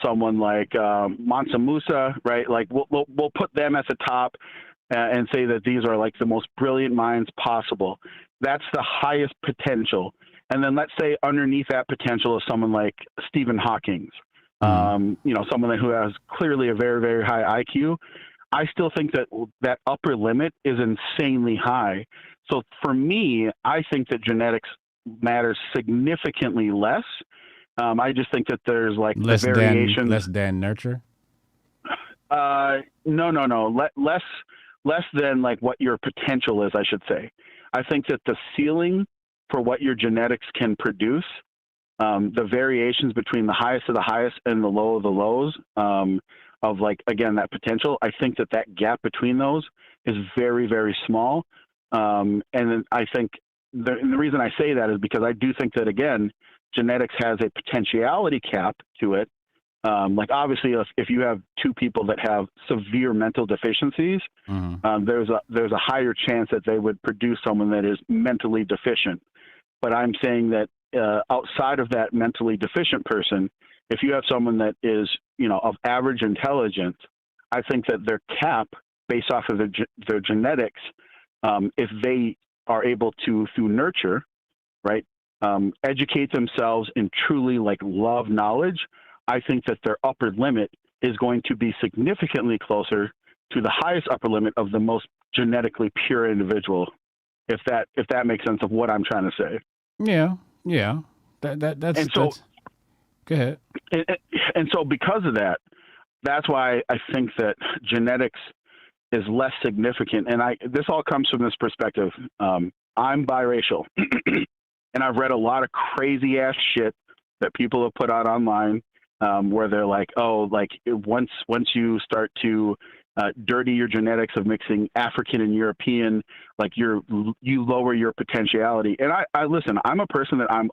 someone like Mansa Musa, right? Like we'll put them at the top and say that these are like the most brilliant minds possible. That's the highest potential. And then let's say underneath that potential is someone like Stephen Hawking, someone who has clearly a very, very high IQ. I still think that upper limit is insanely high. So for me, I think that genetics matters significantly less. I just think that there's like less the variation. Less than nurture? No. Less than like what your potential is, I should say. I think that the ceiling for what your genetics can produce, the variations between the highest of the highest and the low of the lows, of like, again, that potential, I think that gap between those is very, very small. And then I think the reason I say that is because I do think that, again, genetics has a potentiality cap to it. Like obviously if you have two people that have severe mental deficiencies, there's a higher chance that they would produce someone that is mentally deficient. But I'm saying that outside of that mentally deficient person, if you have someone that is, of average intelligence, I think that their cap based off of their genetics, if they are able to, through nurture, right, educate themselves and truly like love knowledge, I think that their upper limit is going to be significantly closer to the highest upper limit of the most genetically pure individual. If that makes sense of what I'm trying to say. Yeah. That's go ahead. And so because of that, that's why I think that genetics is less significant. And this all comes from this perspective. I'm biracial, and I've read a lot of crazy ass shit that people have put out online, where they're like, oh, like once you start to dirty your genetics of mixing African and European, like you lower your potentiality. And I listen, I'm a person that I'm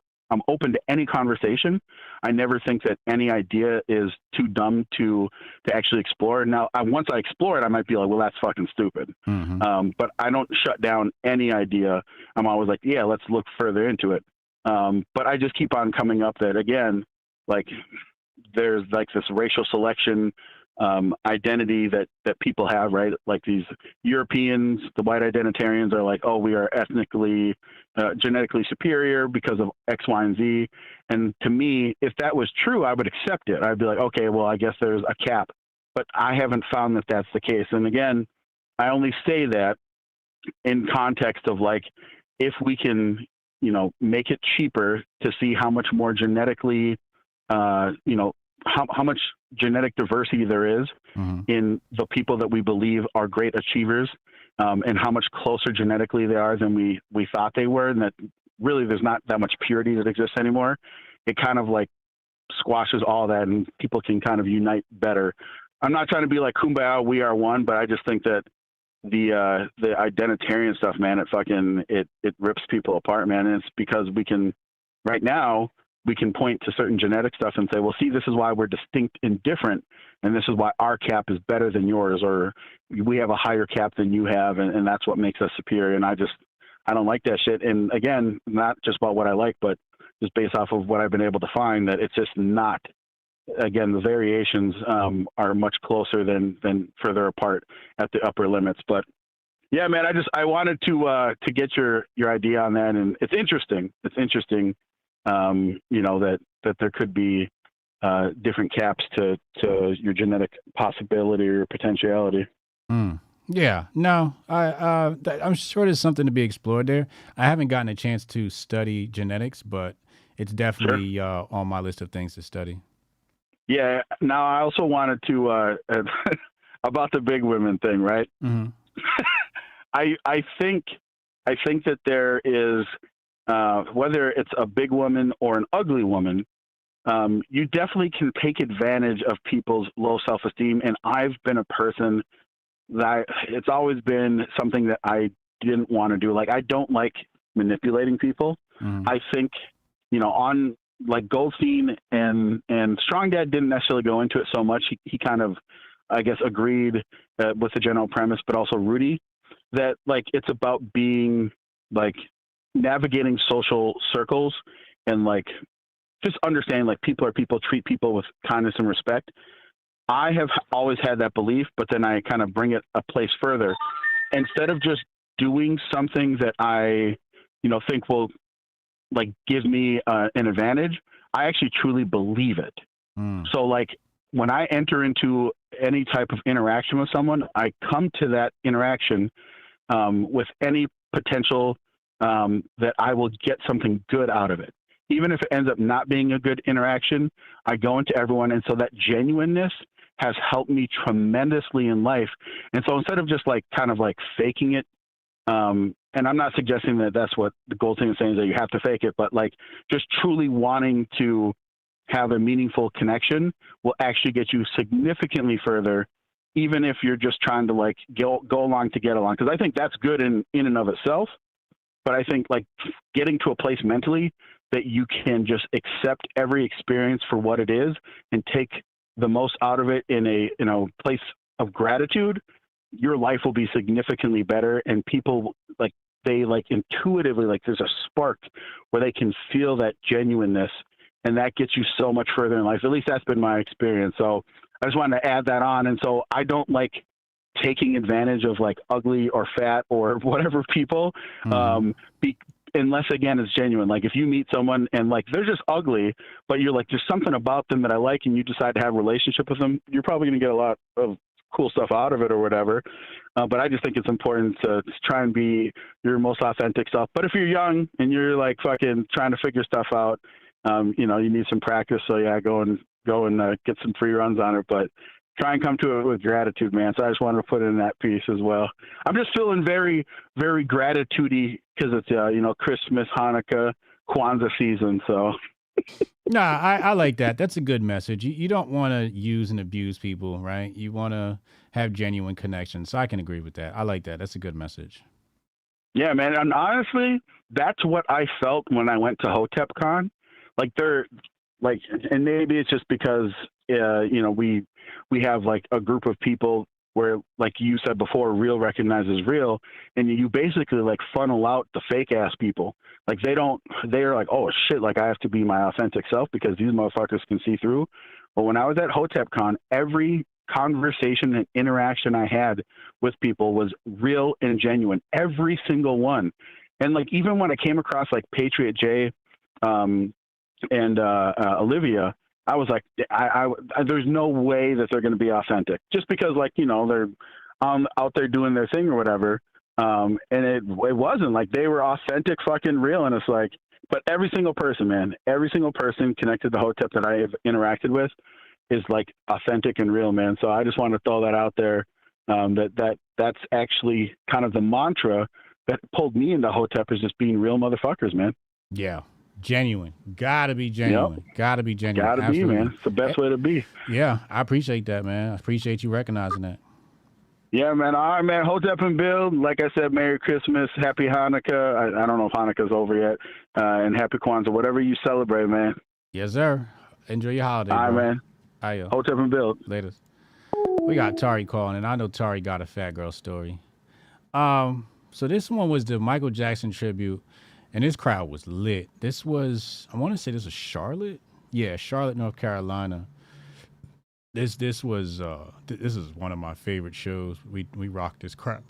open to any conversation. I never think that any idea is too dumb to actually explore. Now, once I explore it, I might be like, well, that's fucking stupid. But I don't shut down any idea. I'm always like, yeah, let's look further into it. But I just keep on coming up that, again, like there's like this racial selection identity that people have, right? Like these Europeans, the white identitarians are like, oh, we are ethnically, genetically superior because of X, Y, and Z. And to me, if that was true, I would accept it. I'd be like, okay, well, I guess there's a cap. But I haven't found that that's the case. And again, I only say that in context of like, if we can, make it cheaper to see how much more genetically, how much genetic diversity there is in the people that we believe are great achievers, and how much closer genetically they are than we thought they were, and that really there's not that much purity that exists anymore. It kind of like squashes all that, and people can kind of unite better. I'm not trying to be like kumbaya, we are one, but I just think that the identitarian stuff, man, it rips people apart, man. And it's because right now we can point to certain genetic stuff and say, well, see, this is why we're distinct and different, and this is why our cap is better than yours, or we have a higher cap than you have, and that's what makes us superior. And I don't like that shit. And again, not just about what I like, but just based off of what I've been able to find, that it's just not. Again, the variations are much closer than further apart at the upper limits. But yeah, man, I wanted to get your idea on that, and it's interesting. It's interesting, that there could be different caps to your genetic possibility or potentiality. Yeah, no, I'm sure there's something to be explored there. I haven't gotten a chance to study genetics, but it's definitely on my list of things to study. Yeah. Now, I also wanted to about the big women thing, right? Mm-hmm. I think that there is whether it's a big woman or an ugly woman, you definitely can take advantage of people's low self-esteem. And I've been a person that it's always been something that I didn't want to do. Like, I don't like manipulating people. I think, on like Goldstein and Strong Dad didn't necessarily go into it so much. He kind of, I guess, agreed with the general premise, but also Rudy, that like it's about being like navigating social circles and like just understanding like people are people, treat people with kindness and respect. I have always had that belief, but then I kind of bring it a place further. Instead of just doing something that I, think will like give me an advantage, I actually truly believe it. So like when I enter into any type of interaction with someone, I come to that interaction with any potential that I will get something good out of it. Even if it ends up not being a good interaction, I go into everyone. And so that genuineness has helped me tremendously in life. And so instead of just like kind of like faking it, and I'm not suggesting that that's what the Goldstein is saying, is that you have to fake it, but like just truly wanting to have a meaningful connection will actually get you significantly further, even if you're just trying to like go along to get along. Because I think that's good in and of itself. But I think like getting to a place mentally that you can just accept every experience for what it is and take the most out of it in a place of gratitude, your life will be significantly better. And people like they like intuitively, like there's a spark where they can feel that genuineness, and that gets you so much further in life. At least that's been my experience. So I just wanted to add that on. And so I don't like taking advantage of like ugly or fat or whatever people, unless again it's genuine. Like if you meet someone and like they're just ugly, but you're like there's something about them that I like, and you decide to have a relationship with them, you're probably going to get a lot of cool stuff out of it or whatever. But I just think it's important to get and be your most authentic self. But if you're young and you're like fucking trying to figure stuff out, you need some practice. So yeah, go and get some free runs on it, but try and come to it with gratitude, man. So I just wanted to put in that piece as well. I'm just feeling very, very gratitude-y because it's, Christmas, Hanukkah, Kwanzaa season. So. Nah, I like that. That's a good message. You don't want to use and abuse people, right? You want to have genuine connections. So I can agree with that. I like that. That's a good message. Yeah, man. And honestly, that's what I felt when I went to Hotep Con. Like and maybe it's just because, we have like a group of people where, like you said before, real recognizes real, and you basically like funnel out the fake ass people. Like they're like, oh shit, like I have to be my authentic self because these motherfuckers can see through. But when I was at Hotep Con, every conversation and interaction I had with people was real and genuine, every single one. And like, even when I came across like Patriot J, and Olivia, I was like, I there's no way that they're going to be authentic just because like, they're out there doing their thing or whatever. And it wasn't like they were authentic, fucking real. And it's like, but every single person, man, every single person connected to Hotep that I have interacted with is like authentic and real, man. So I just want to throw that out there. That's actually kind of the mantra that pulled me into Hotep, is just being real motherfuckers, man. Yeah. Genuine. Gotta be genuine. Yep. Gotta be genuine. Gotta Absolutely. Be, man. It's the best way to be. Yeah, I appreciate that, man. I appreciate you recognizing that. Yeah, man. All right, man. Hotep and Bill. Like I said, Merry Christmas, Happy Hanukkah. I don't know if Hanukkah's over yet. And Happy Kwanzaa, whatever you celebrate, man. Yes, sir. Enjoy your holiday. All right, man. Ayo. Hotep and Bill. Later. We got Tari calling, and I know Tari got a fat girl story. So this one was the Michael Jackson tribute, and this crowd was lit. This was, I want to say this was Charlotte. Yeah, Charlotte, North Carolina. This was this is one of my favorite shows. We rocked this crowd.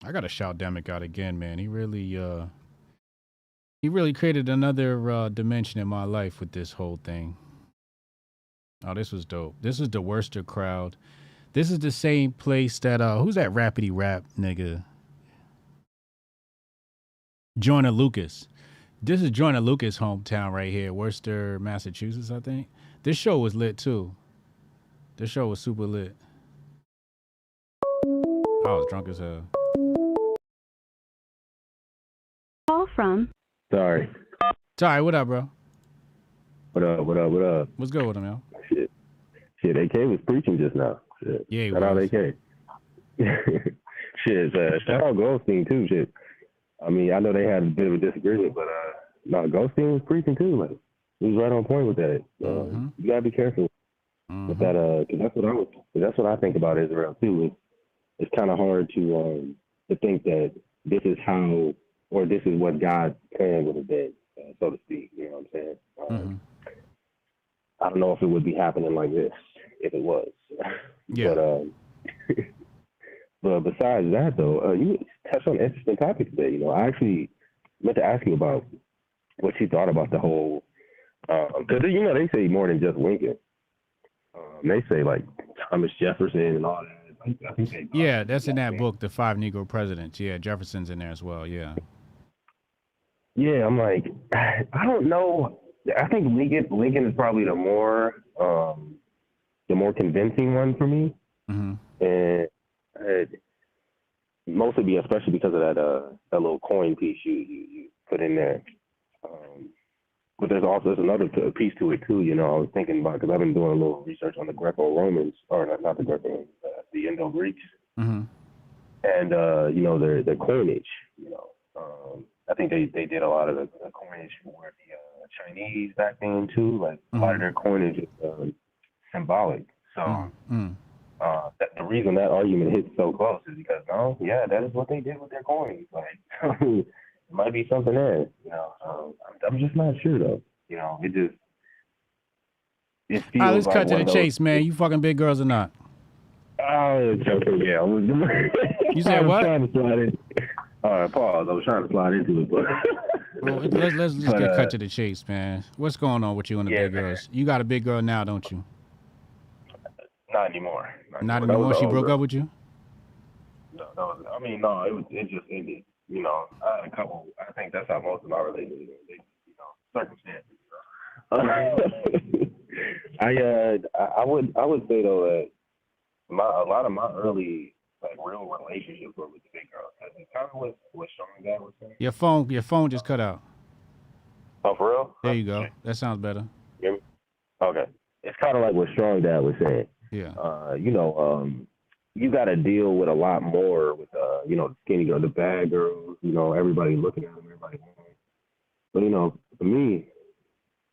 I gotta shout Demic out again, man. He really created another dimension in my life with this whole thing. Oh, this was dope. This is the Worcester crowd. This is the same place that who's that rappity rap nigga? Joyner Lucas. This is Joyner Lucas' hometown right here, Worcester, Massachusetts, I think. This show was lit too. This show was super lit. I was drunk as hell. Call from. Sorry. Sorry, what up, bro? What up? What's good with him, yo? Shit, AK was preaching just now. Shit. Yeah, he Shout out was. AK. Shit, shout out Goldstein too, shit. I mean, I know they had a bit of a disagreement, but no, Goldstein was preaching too. Like, he was right on point with that. You gotta be careful with that, cause that's what I think about Israel too. It's kind of hard to think that this is how, or this is what God's plan would have been, so to speak. You know what I'm saying? I don't know if it would be happening like this if it was. Yeah. But besides that, though, you touched on an interesting topic today. You know, I actually meant to ask you about what you thought about the whole, because you know they say more than just Lincoln. They say like Thomas Jefferson and all that. I think Yeah, that's in that book, The 5 Negro Presidents. Yeah, Jefferson's in there as well. Yeah. Yeah, I'm like, I don't know. I think Lincoln is probably the more convincing one for me, and mostly especially because of that little coin piece you put in there. But there's another piece to it too. You know, I was thinking about, because I've been doing a little research on the Greco-Romans, or not the Greco-Romans, the Indo-Greeks, and you know their coinage. You know, I think they did a lot of the coinage for the Chinese back then too. Like a lot of their coinage is symbolic. So the reason that argument hits so close is because that is what they did with their coins. Like it might be something there. You know, I'm just not sure though. You know, it feels. All right, let's like cut to one the of those- chase, man. You fucking big girls or not? Oh, it's okay, yeah. You said what? I was trying to slide in. Pause. I was trying to slide into it, but Well, let's just get cut to the chase, man. What's going on with you and the big girls? You got a big girl now, don't you? not anymore. Not That was anymore. the She old broke girl. up with you? No, it just ended. You know, I had a couple. I think that's how most of my relationships, circumstances. I would say though that a lot of my early real relationships were with the big girls. It's kind of what Sean Dad was saying. Your phone just cut out. Oh, for real? There you go. That sounds better. Hear me? Okay. It's kind of like what Strong Dad was saying. Yeah. You got to deal with a lot more with, the skinny girl, the bad girls, everybody looking at them, everybody wanting. But, for me,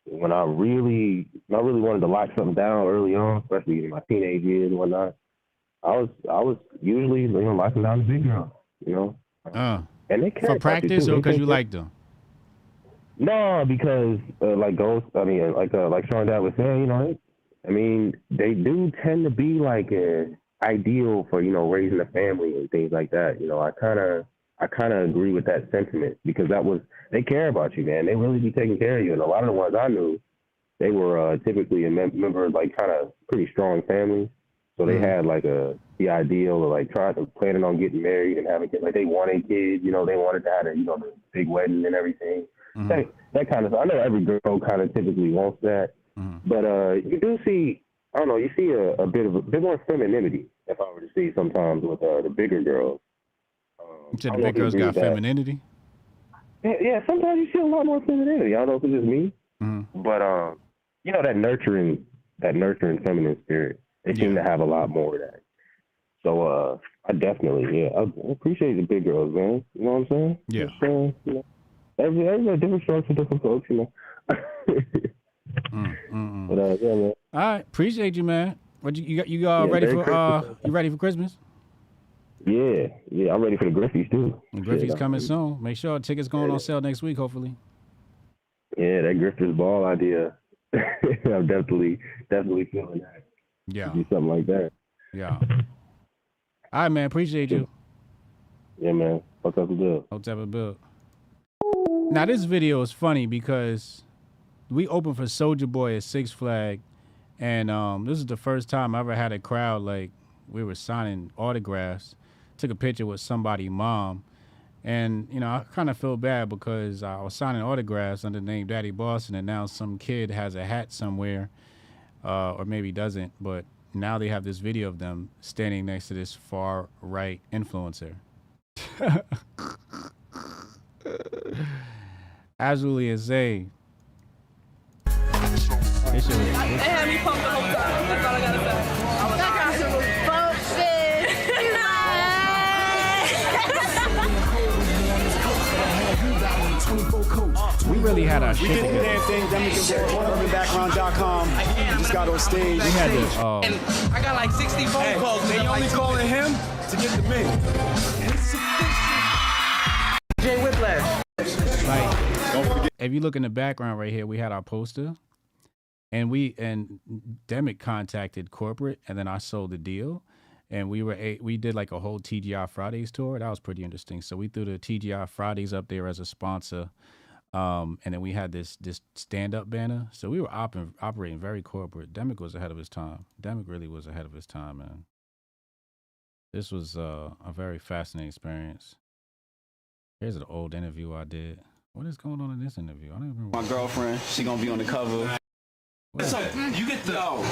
when I really wanted to lock something down early on, especially in my teenage years and whatnot, I was usually, locking down the big girl, And they for practice or because you liked them? No, because like Sean Dad was saying, they do tend to be like ideal for raising a family and things like that. I kind of agree with that sentiment, because they care about you, man. They really be taking care of you, and a lot of the ones I knew, they were typically a member of kind of pretty strong families, so they had the ideal of planning on getting married and having kids. Like they wanted kids, they wanted to have the big wedding and everything. That kind of stuff. I know every girl kind of typically wants that, but you do see, I don't know, you see a bit more femininity, if I were to see sometimes with the bigger girls. You said the big girls got femininity? Yeah, sometimes you see a lot more femininity. I don't know if it's just me, but that nurturing feminine spirit, they seem to have a lot more of that. So I definitely, I appreciate the big girls, man. You know what I'm saying? Yeah. Every different strokes for different folks, But yeah, man. All right, appreciate you, man. What you ready for? You ready for Christmas? Yeah, I'm ready for the Griffies too. The Griffies coming soon. Make sure tickets going on sale next week, hopefully. Yeah, that Grifters Ball idea. I'm definitely feeling that. Yeah. Do something like that. Yeah. All right, man. Appreciate you. Yeah, man. Hotep Bill. Hotep Bill. Now, this video is funny because we opened for Soulja Boy at Six Flag, and this is the first time I ever had a crowd like we were signing autographs. Took a picture with somebody's mom, and you know I kind of feel bad because I was signing autographs under the name Daddy Boston, and now some kid has a hat somewhere, or maybe doesn't, but now they have this video of them standing next to this far right influencer. Absolutely insane. They had me pumped the whole time. That's all I gotta say. That girl was We really had our shit We did the together. damn thing. Then we can get urbanbackground.com. We just got on stage. We had to. And I got like 60 phone calls. They only calling him to get to me. Jay Whiplash. Like, if you look in the background right here, we had our poster, and Demic contacted corporate, and then I sold the deal, and we did like a whole TGI Fridays tour. That was pretty interesting. So we threw the TGI Fridays up there as a sponsor, and then we had this stand-up banner. So we were operating very corporate. Demic was ahead of his time. Demic really was ahead of his time, man. This was a very fascinating experience. Here's an old interview I did. What is going on in this interview? I don't even remember. My girlfriend, she gonna be on the cover. So you get the bomb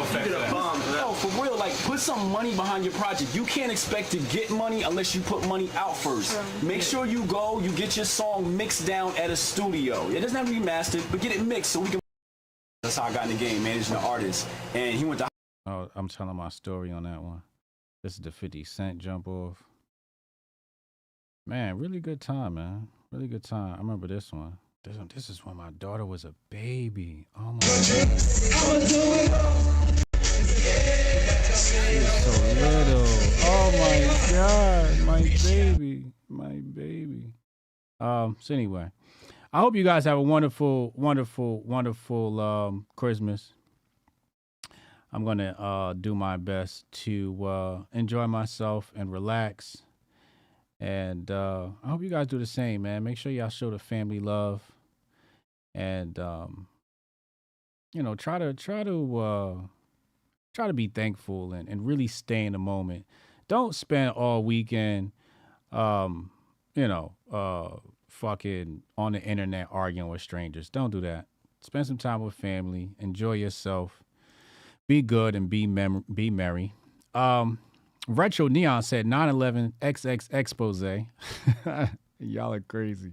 effect. You get a bomb. No, for real, like put some money behind your project. You can't expect to get money unless you put money out first. Make sure you get your song mixed down at a studio. It doesn't have to be mastered, but get it mixed so we can. That's how I got in the game, managing the artist. And he went to. Oh, I'm telling my story on that one. This is the 50 Cent jump off. Man, really good time, man. Really good time. I remember this one. This is when my daughter was a baby. Oh my God. She was so little. Oh my God. My baby. My baby. So anyway, I hope you guys have a wonderful, wonderful, wonderful Christmas. I'm going to do my best to enjoy myself and relax. And I hope you guys do the same, man. Make sure y'all show the family love, and you know, try to be thankful and really stay in the moment. Don't spend all weekend, fucking on the internet arguing with strangers. Don't do that. Spend some time with family. Enjoy yourself. Be good and be merry. Retro Neon said 9/11 XX expose. Y'all are crazy.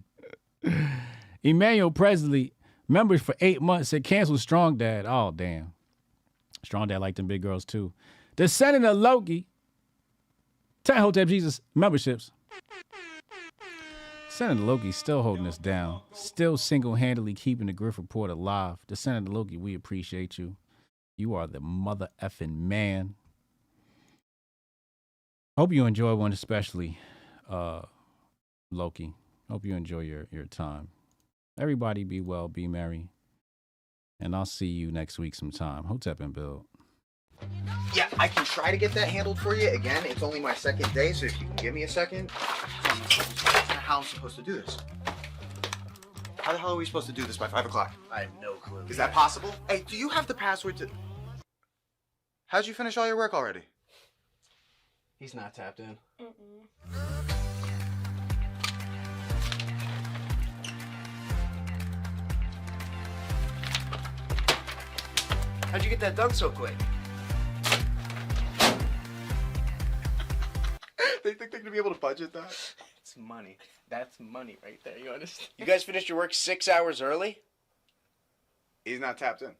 Emmanuel Presley, members for 8 months, said cancel Strong Dad. Oh, damn. Strong Dad like them big girls, too. The Senator Loki, 10 Hotep Jesus memberships. Senator Loki still holding us down. Still single-handedly keeping the Grift Report alive. The Senator Loki, we appreciate you. You are the mother effing man. Hope you enjoy one, especially Loki. Hope you enjoy your time. Everybody be well, be merry. And I'll see you next week sometime. Hotep and Bill. Yeah, I can try to get that handled for you. Again, it's only my second day, so if you can give me a second. How am I supposed to do this? How the hell are we supposed to do this by 5 o'clock? I have no clue. Is that possible? Hey, do you have the password to... How'd you finish all your work already? He's not tapped in. How'd you get that done so quick? They think they're gonna be able to budget that? It's money. That's money right there. You understand? You guys finished your work 6 hours early? He's not tapped in.